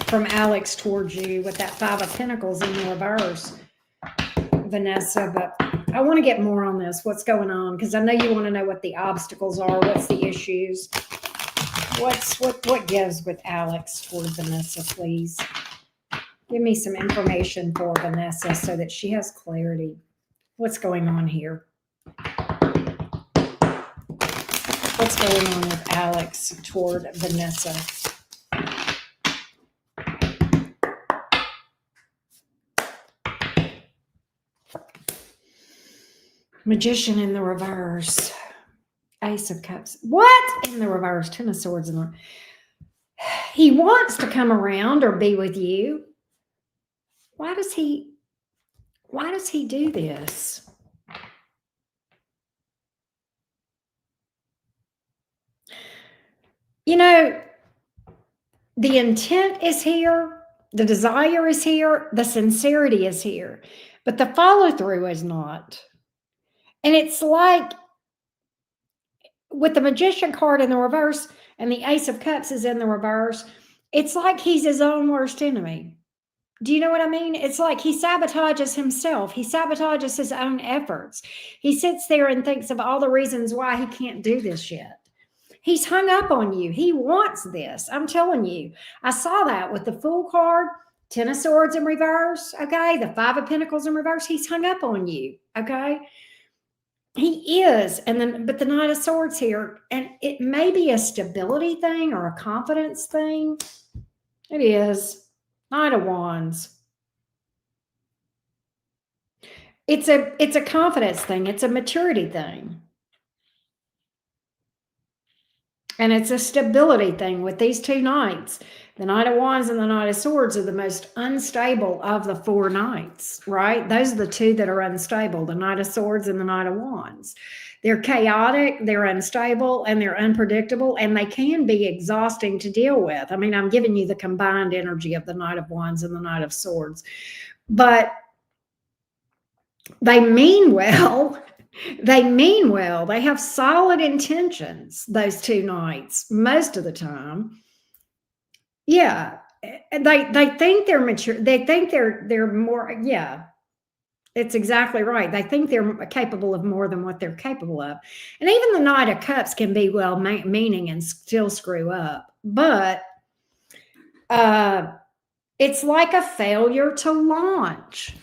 from Alex towards you with that Five of Pentacles in the reverse, Vanessa. But I want to get more on this. What's going on? Because I know you want to know what the obstacles are. What's the issues? What gives with Alex toward Vanessa, please? Give me some information for Vanessa so that she has clarity. What's going on here? What's going on with Alex toward Vanessa? Magician in the reverse. Ace of Cups. What? In the reverse. Ten of Swords in the... He wants to come around or be with you. Why does he do this? You know, the intent is here, the desire is here, the sincerity is here, but the follow-through is not. And it's like with the Magician card in the reverse and the Ace of Cups is in the reverse, it's like he's his own worst enemy. Do you know what I mean? It's like he sabotages himself. He sabotages his own efforts. He sits there and thinks of all the reasons why he can't do this yet. He's hung up on you. He wants this. I'm telling you. I saw that with the Fool card, Ten of Swords in reverse, okay? The Five of Pentacles in reverse. He's hung up on you, okay? He is. But the Knight of Swords here, and it may be a stability thing or a confidence thing. It is. Knight of Wands. It's a confidence thing. It's a maturity thing. And it's a stability thing with these two knights. The Knight of Wands and the Knight of Swords are the most unstable of the four knights, right? Those are the two that are unstable, the Knight of Swords and the Knight of Wands. They're chaotic, they're unstable, and they're unpredictable, and they can be exhausting to deal with. I mean, I'm giving you the combined energy of the Knight of Wands and the Knight of Swords. But they mean well. They mean well. They have solid intentions, those two knights, most of the time. Yeah, they think they're mature. They think they're more. Yeah, it's exactly right. They think they're capable of more than what they're capable of. And even the Knight of Cups can be well-meaning and still screw up. But it's like a failure to launch.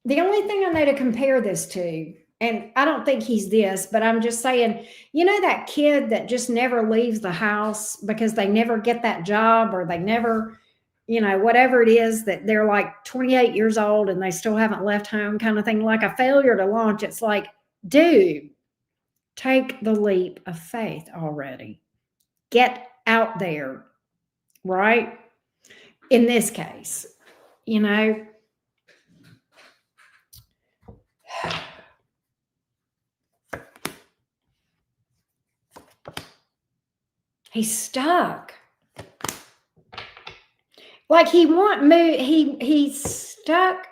The only thing I know to compare this to, and I don't think he's this, but I'm just saying, you know, that kid that just never leaves the house because they never get that job, or they never, you know, whatever it is, that they're like 28 years old and they still haven't left home, kind of thing, like a failure to launch. It's like, dude, take the leap of faith already. Get out there, right? In this case, you know, he's stuck. Like he's stuck.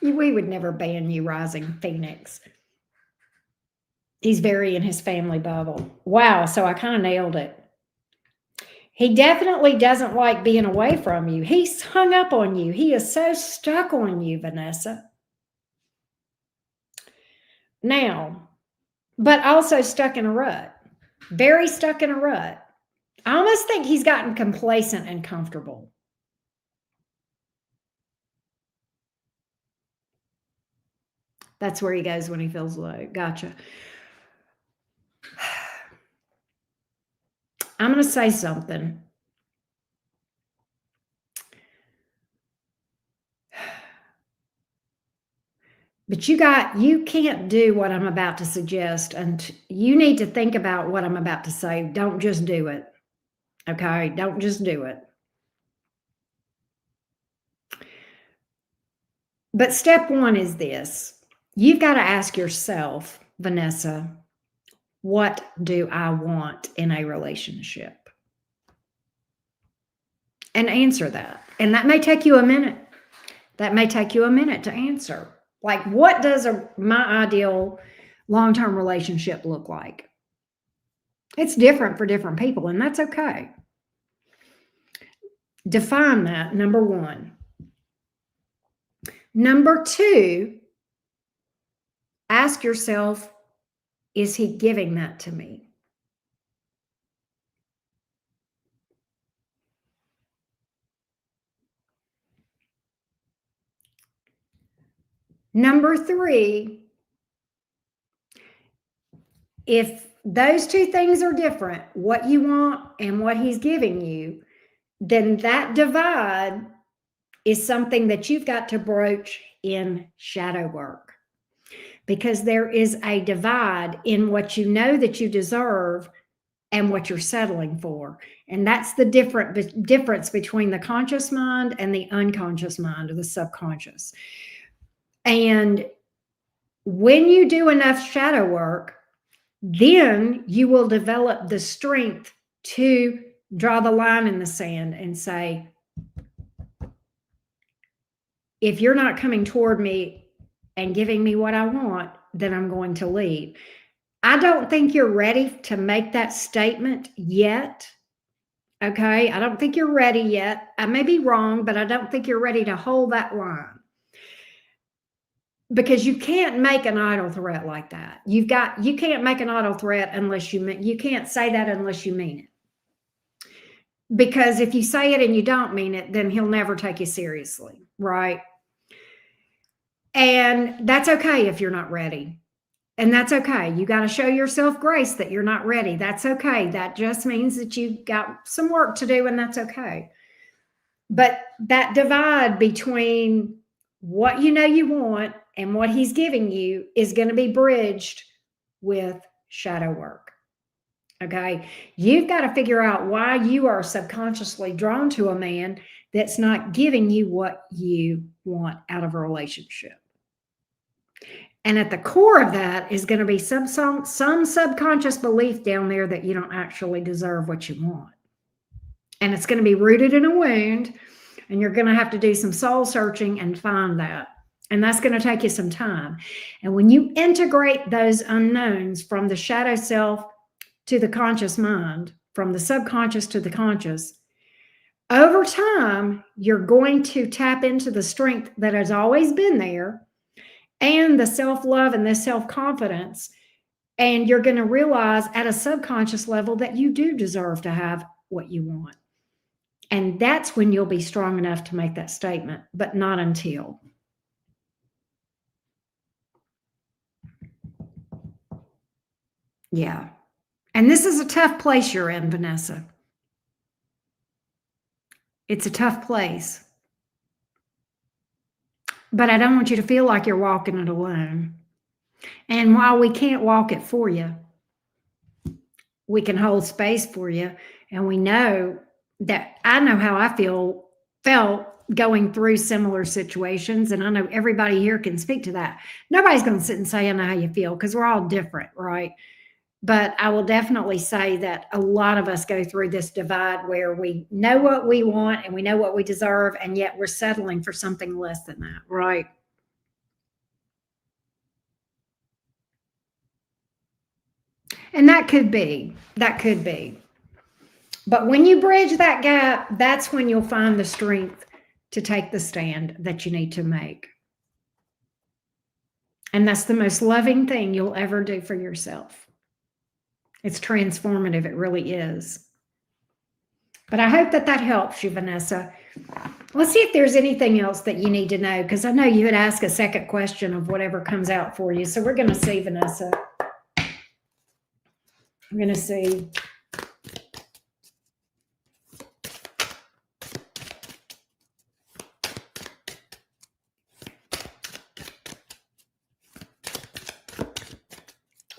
We would never ban you, Rising Phoenix. He's very in his family bubble. Wow, so I kind of nailed it. He definitely doesn't like being away from you. He's hung up on you. He is so stuck on you, Vanessa. Now, but also stuck in a rut. Very stuck in a rut. I almost think he's gotten complacent and comfortable. That's where he goes when he feels low. Gotcha. I'm going to say something. But you can't do what I'm about to suggest, and you need to think about what I'm about to say. Don't just do it. Okay? Don't just do it. But step one is this. You've got to ask yourself, Vanessa, what do I want in a relationship? And answer that. And that may take you a minute. That may take you a minute to answer. Like, what does my ideal long-term relationship look like? It's different for different people, and that's okay. Define that, number one. Number two, ask yourself, is he giving that to me? Number three, if those two things are different, what you want and what he's giving you, then that divide is something that you've got to broach in shadow work. Because there is a divide in what you know that you deserve and what you're settling for. And that's the difference between the conscious mind and the unconscious mind, or the subconscious. And when you do enough shadow work, then you will develop the strength to draw the line in the sand and say, if you're not coming toward me and giving me what I want, then I'm going to leave. I don't think you're ready to make that statement yet. Okay? I don't think you're ready yet. I may be wrong, but I don't think you're ready to hold that line. Because you can't make an idle threat like that. You can't make an idle threat unless you can't say that unless you mean it. Because if you say it and you don't mean it, then he'll never take you seriously, right? And that's okay if you're not ready. And that's okay. You got to show yourself grace that you're not ready. That's okay. That just means that you've got some work to do, and that's okay. But that divide between what you know you want and what he's giving you is going to be bridged with shadow work. Okay? You've got to figure out why you are subconsciously drawn to a man that's not giving you what you want out of a relationship. And at the core of that is going to be some subconscious belief down there that you don't actually deserve what you want. And it's going to be rooted in a wound, and you're going to have to do some soul searching and find that. And that's going to take you some time. And when you integrate those unknowns from the shadow self to the conscious mind, from the subconscious to the conscious, over time, you're going to tap into the strength that has always been there and the self-love and the self-confidence. And you're going to realize at a subconscious level that you do deserve to have what you want. And that's when you'll be strong enough to make that statement, but not until. Yeah. And this is a tough place you're in, Vanessa. It's a tough place. But I don't want you to feel like you're walking it alone. And while we can't walk it for you, we can hold space for you. And we know that I know how I felt going through similar situations. And I know everybody here can speak to that. Nobody's going to sit and say, I know how you feel, because we're all different, right? But I will definitely say that a lot of us go through this divide where we know what we want and we know what we deserve, and yet we're settling for something less than that, right? And that could be. But when you bridge that gap, that's when you'll find the strength to take the stand that you need to make. And that's the most loving thing you'll ever do for yourself. It's transformative. It really is. But I hope that helps you, Vanessa. Let's see if there's anything else that you need to know, because I know you had asked a second question of whatever comes out for you. So we're going to see, Vanessa. We're going to see.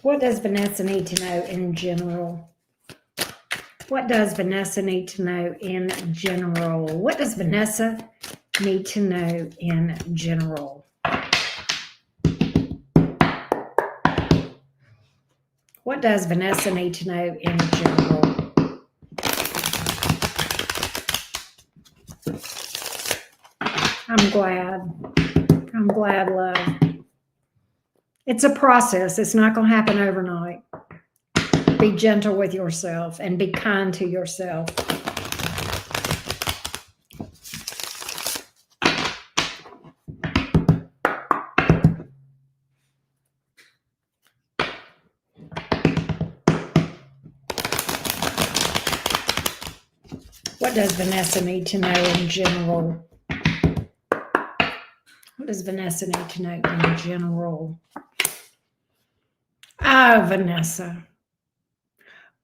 What does Vanessa need to know in general? What does Vanessa need to know in general? What does Vanessa need to know in general? What does Vanessa need to know in general? I'm glad, love. It's a process. It's not going to happen overnight. Be gentle with yourself and be kind to yourself. What does Vanessa need to know in general? What does Vanessa need to know in general? Oh, Vanessa.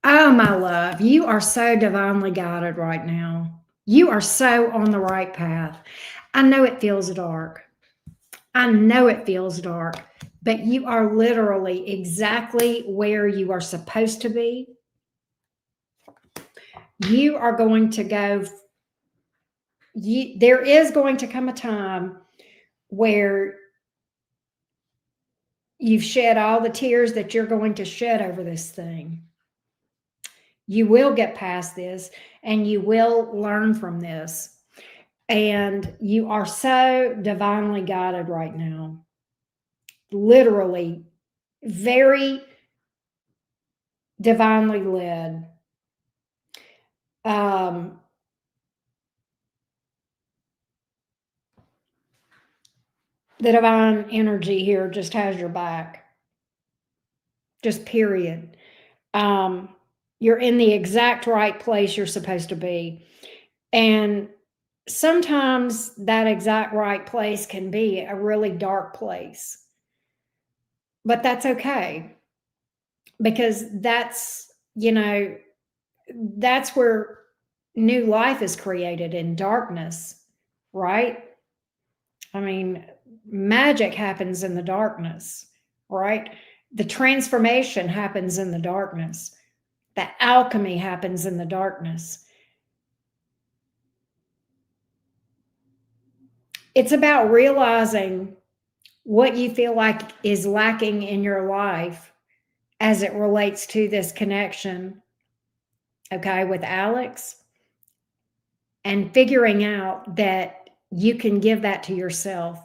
Oh, my love, you are so divinely guided right now. You are so on the right path. I know it feels dark. But you are literally exactly where you are supposed to be. You are going to go. There is going to come a time where you've shed all the tears that you're going to shed over this thing. You will get past this and you will learn from this. And you are so divinely guided right now. Literally, very divinely led. The divine energy here just has your back. Just period. You're in the exact right place you're supposed to be. And sometimes that exact right place can be a really dark place. But that's okay. Because that's where new life is created, in darkness, right? I mean, magic happens in the darkness, right? The transformation happens in the darkness. The alchemy happens in the darkness. It's about realizing what you feel like is lacking in your life as it relates to this connection, okay, with Alex, and figuring out that you can give that to yourself.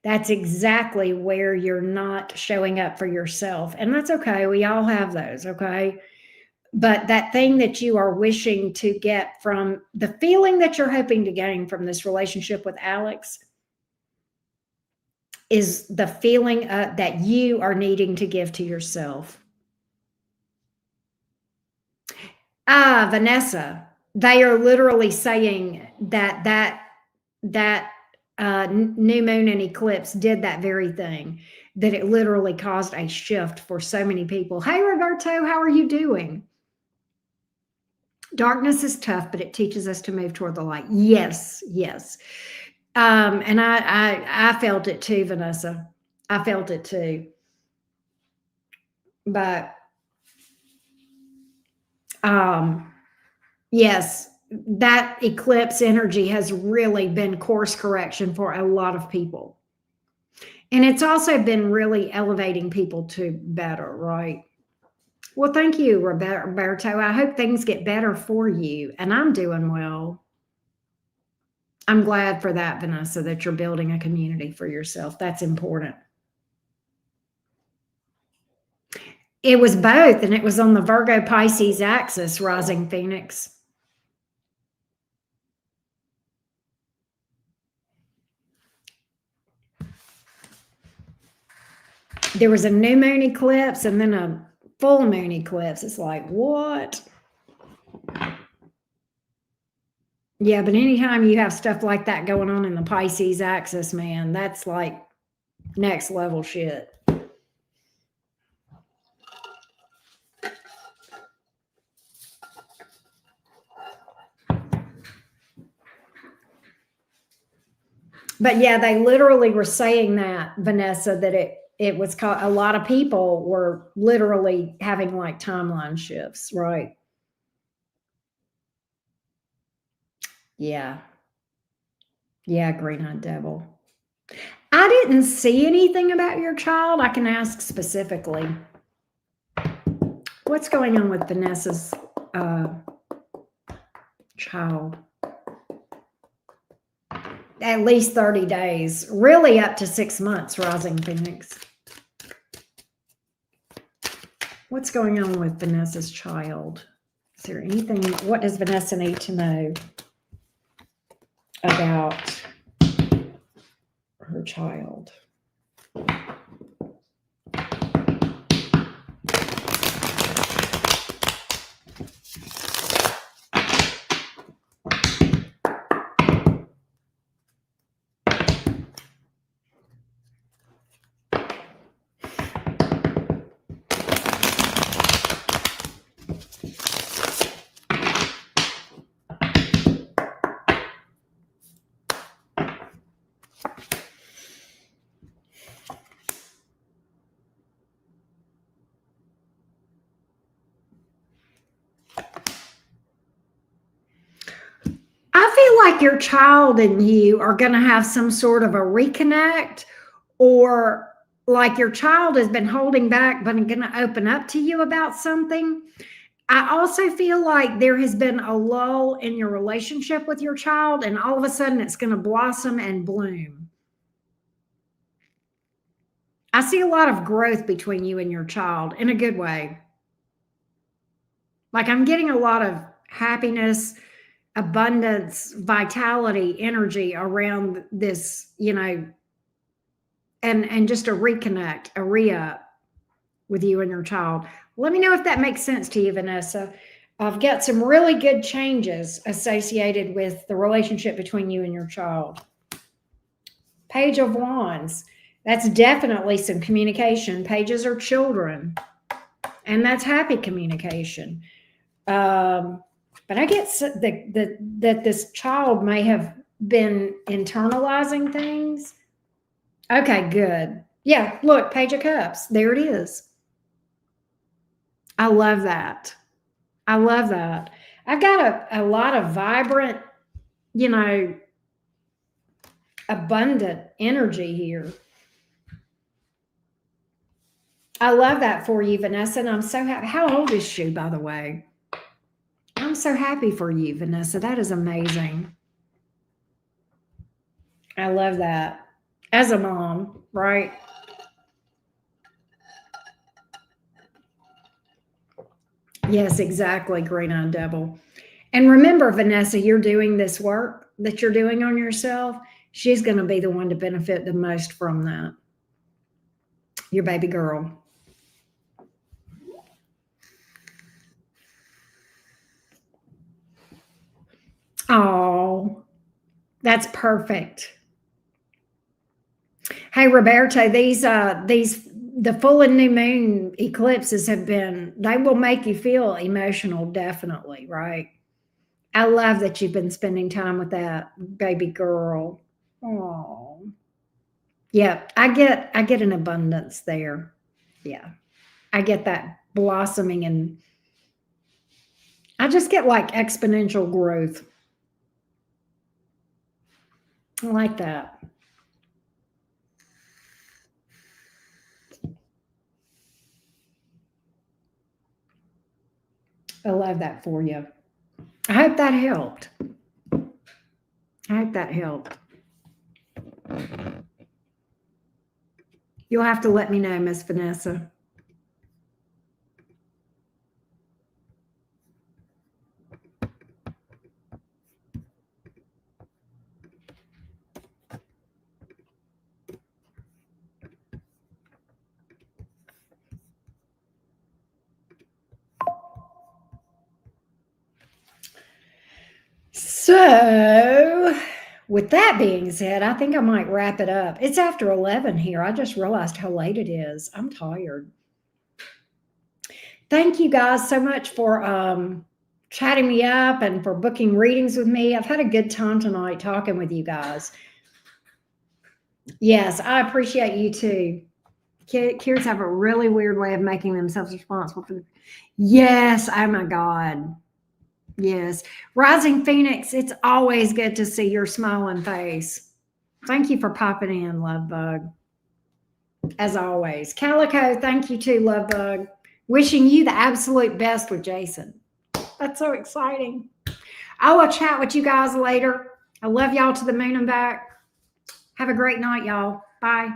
That's exactly where you're not showing up for yourself. And that's okay. We all have those, okay? But that thing that you are wishing to get from the feeling that you're hoping to gain from this relationship with Alex is the feeling that you are needing to give to yourself. Vanessa, they are literally saying that new moon and eclipse did that very thing, that it literally caused a shift for so many people. Hey, Roberto, how are you doing? Darkness is tough, but it teaches us to move toward the light. Yes, yes. And I felt it too, Vanessa. I felt it too. But yes, that eclipse energy has really been course correction for a lot of people. And it's also been really elevating people to better, right? Well, thank you, Roberto. I hope things get better for you. And I'm doing well. I'm glad for that, Vanessa, that you're building a community for yourself. That's important. It was both, and it was on the Virgo Pisces axis, rising Phoenix. There was a new moon eclipse and then a full moon eclipse. It's like, what? Yeah, but anytime you have stuff like that going on in the Pisces axis, man, that's like next level shit. But yeah, they literally were saying that, Vanessa, that it was called, a lot of people were literally having like timeline shifts, right? Yeah. Yeah, Green Hunt Devil. I didn't see anything about your child. I can ask specifically. What's going on with Vanessa's child? At least 30 days, really up to 6 months, rising Phoenix. What's going on with Vanessa's child? Is there anything, what does Vanessa need to know about her child? I feel like your child and you are going to have some sort of a reconnect, or like your child has been holding back but going to open up to you about something. I also feel like there has been a lull in your relationship with your child, and all of a sudden it's going to blossom and bloom. I see a lot of growth between you and your child in a good way. Like I'm getting a lot of happiness, abundance, vitality, energy around this, and just a reconnect, a re-up with you and your child. Let me know if that makes sense to you, Vanessa. I've got some really good changes associated with the relationship between you and your child. Page of Wands. That's definitely some communication. Pages are children, and that's happy communication. But I get that this child may have been internalizing things. Okay, good. Yeah, look, Page of Cups. There it is. I love that. I love that. I've got a lot of vibrant, abundant energy here. I love that for you, Vanessa. And I'm so happy. How old is she, by the way? I'm so happy for you, Vanessa. That is amazing. I love that. As a mom, right? Yes, exactly, green-eyed devil. And remember, Vanessa, you're doing this work that you're doing on yourself. She's going to be the one to benefit the most from that. Your baby girl. Oh, that's perfect. Hey, Roberto, these the full and new moon eclipses they will make you feel emotional, definitely, right? I love that you've been spending time with that baby girl. Oh, yeah, I get an abundance there. Yeah, I get that blossoming, and I just get like exponential growth. I like that. I love that for you. I hope that helped. I hope that helped. You'll have to let me know, Miss Vanessa. So, with that being said, I think I might wrap it up. It's after 11 here. I just realized how late it is. I'm tired. Thank you guys so much for chatting me up and for booking readings with me. I've had a good time tonight talking with you guys. Yes, I appreciate you too. Kids have a really weird way of making themselves responsible for. Yes, oh my God. Yes. Rising Phoenix, it's always good to see your smiling face. Thank you for popping in, Love Bug. As always. Calico, thank you too, Love Bug. Wishing you the absolute best with Jason. That's so exciting. I will chat with you guys later. I love y'all to the moon and back. Have a great night, y'all. Bye.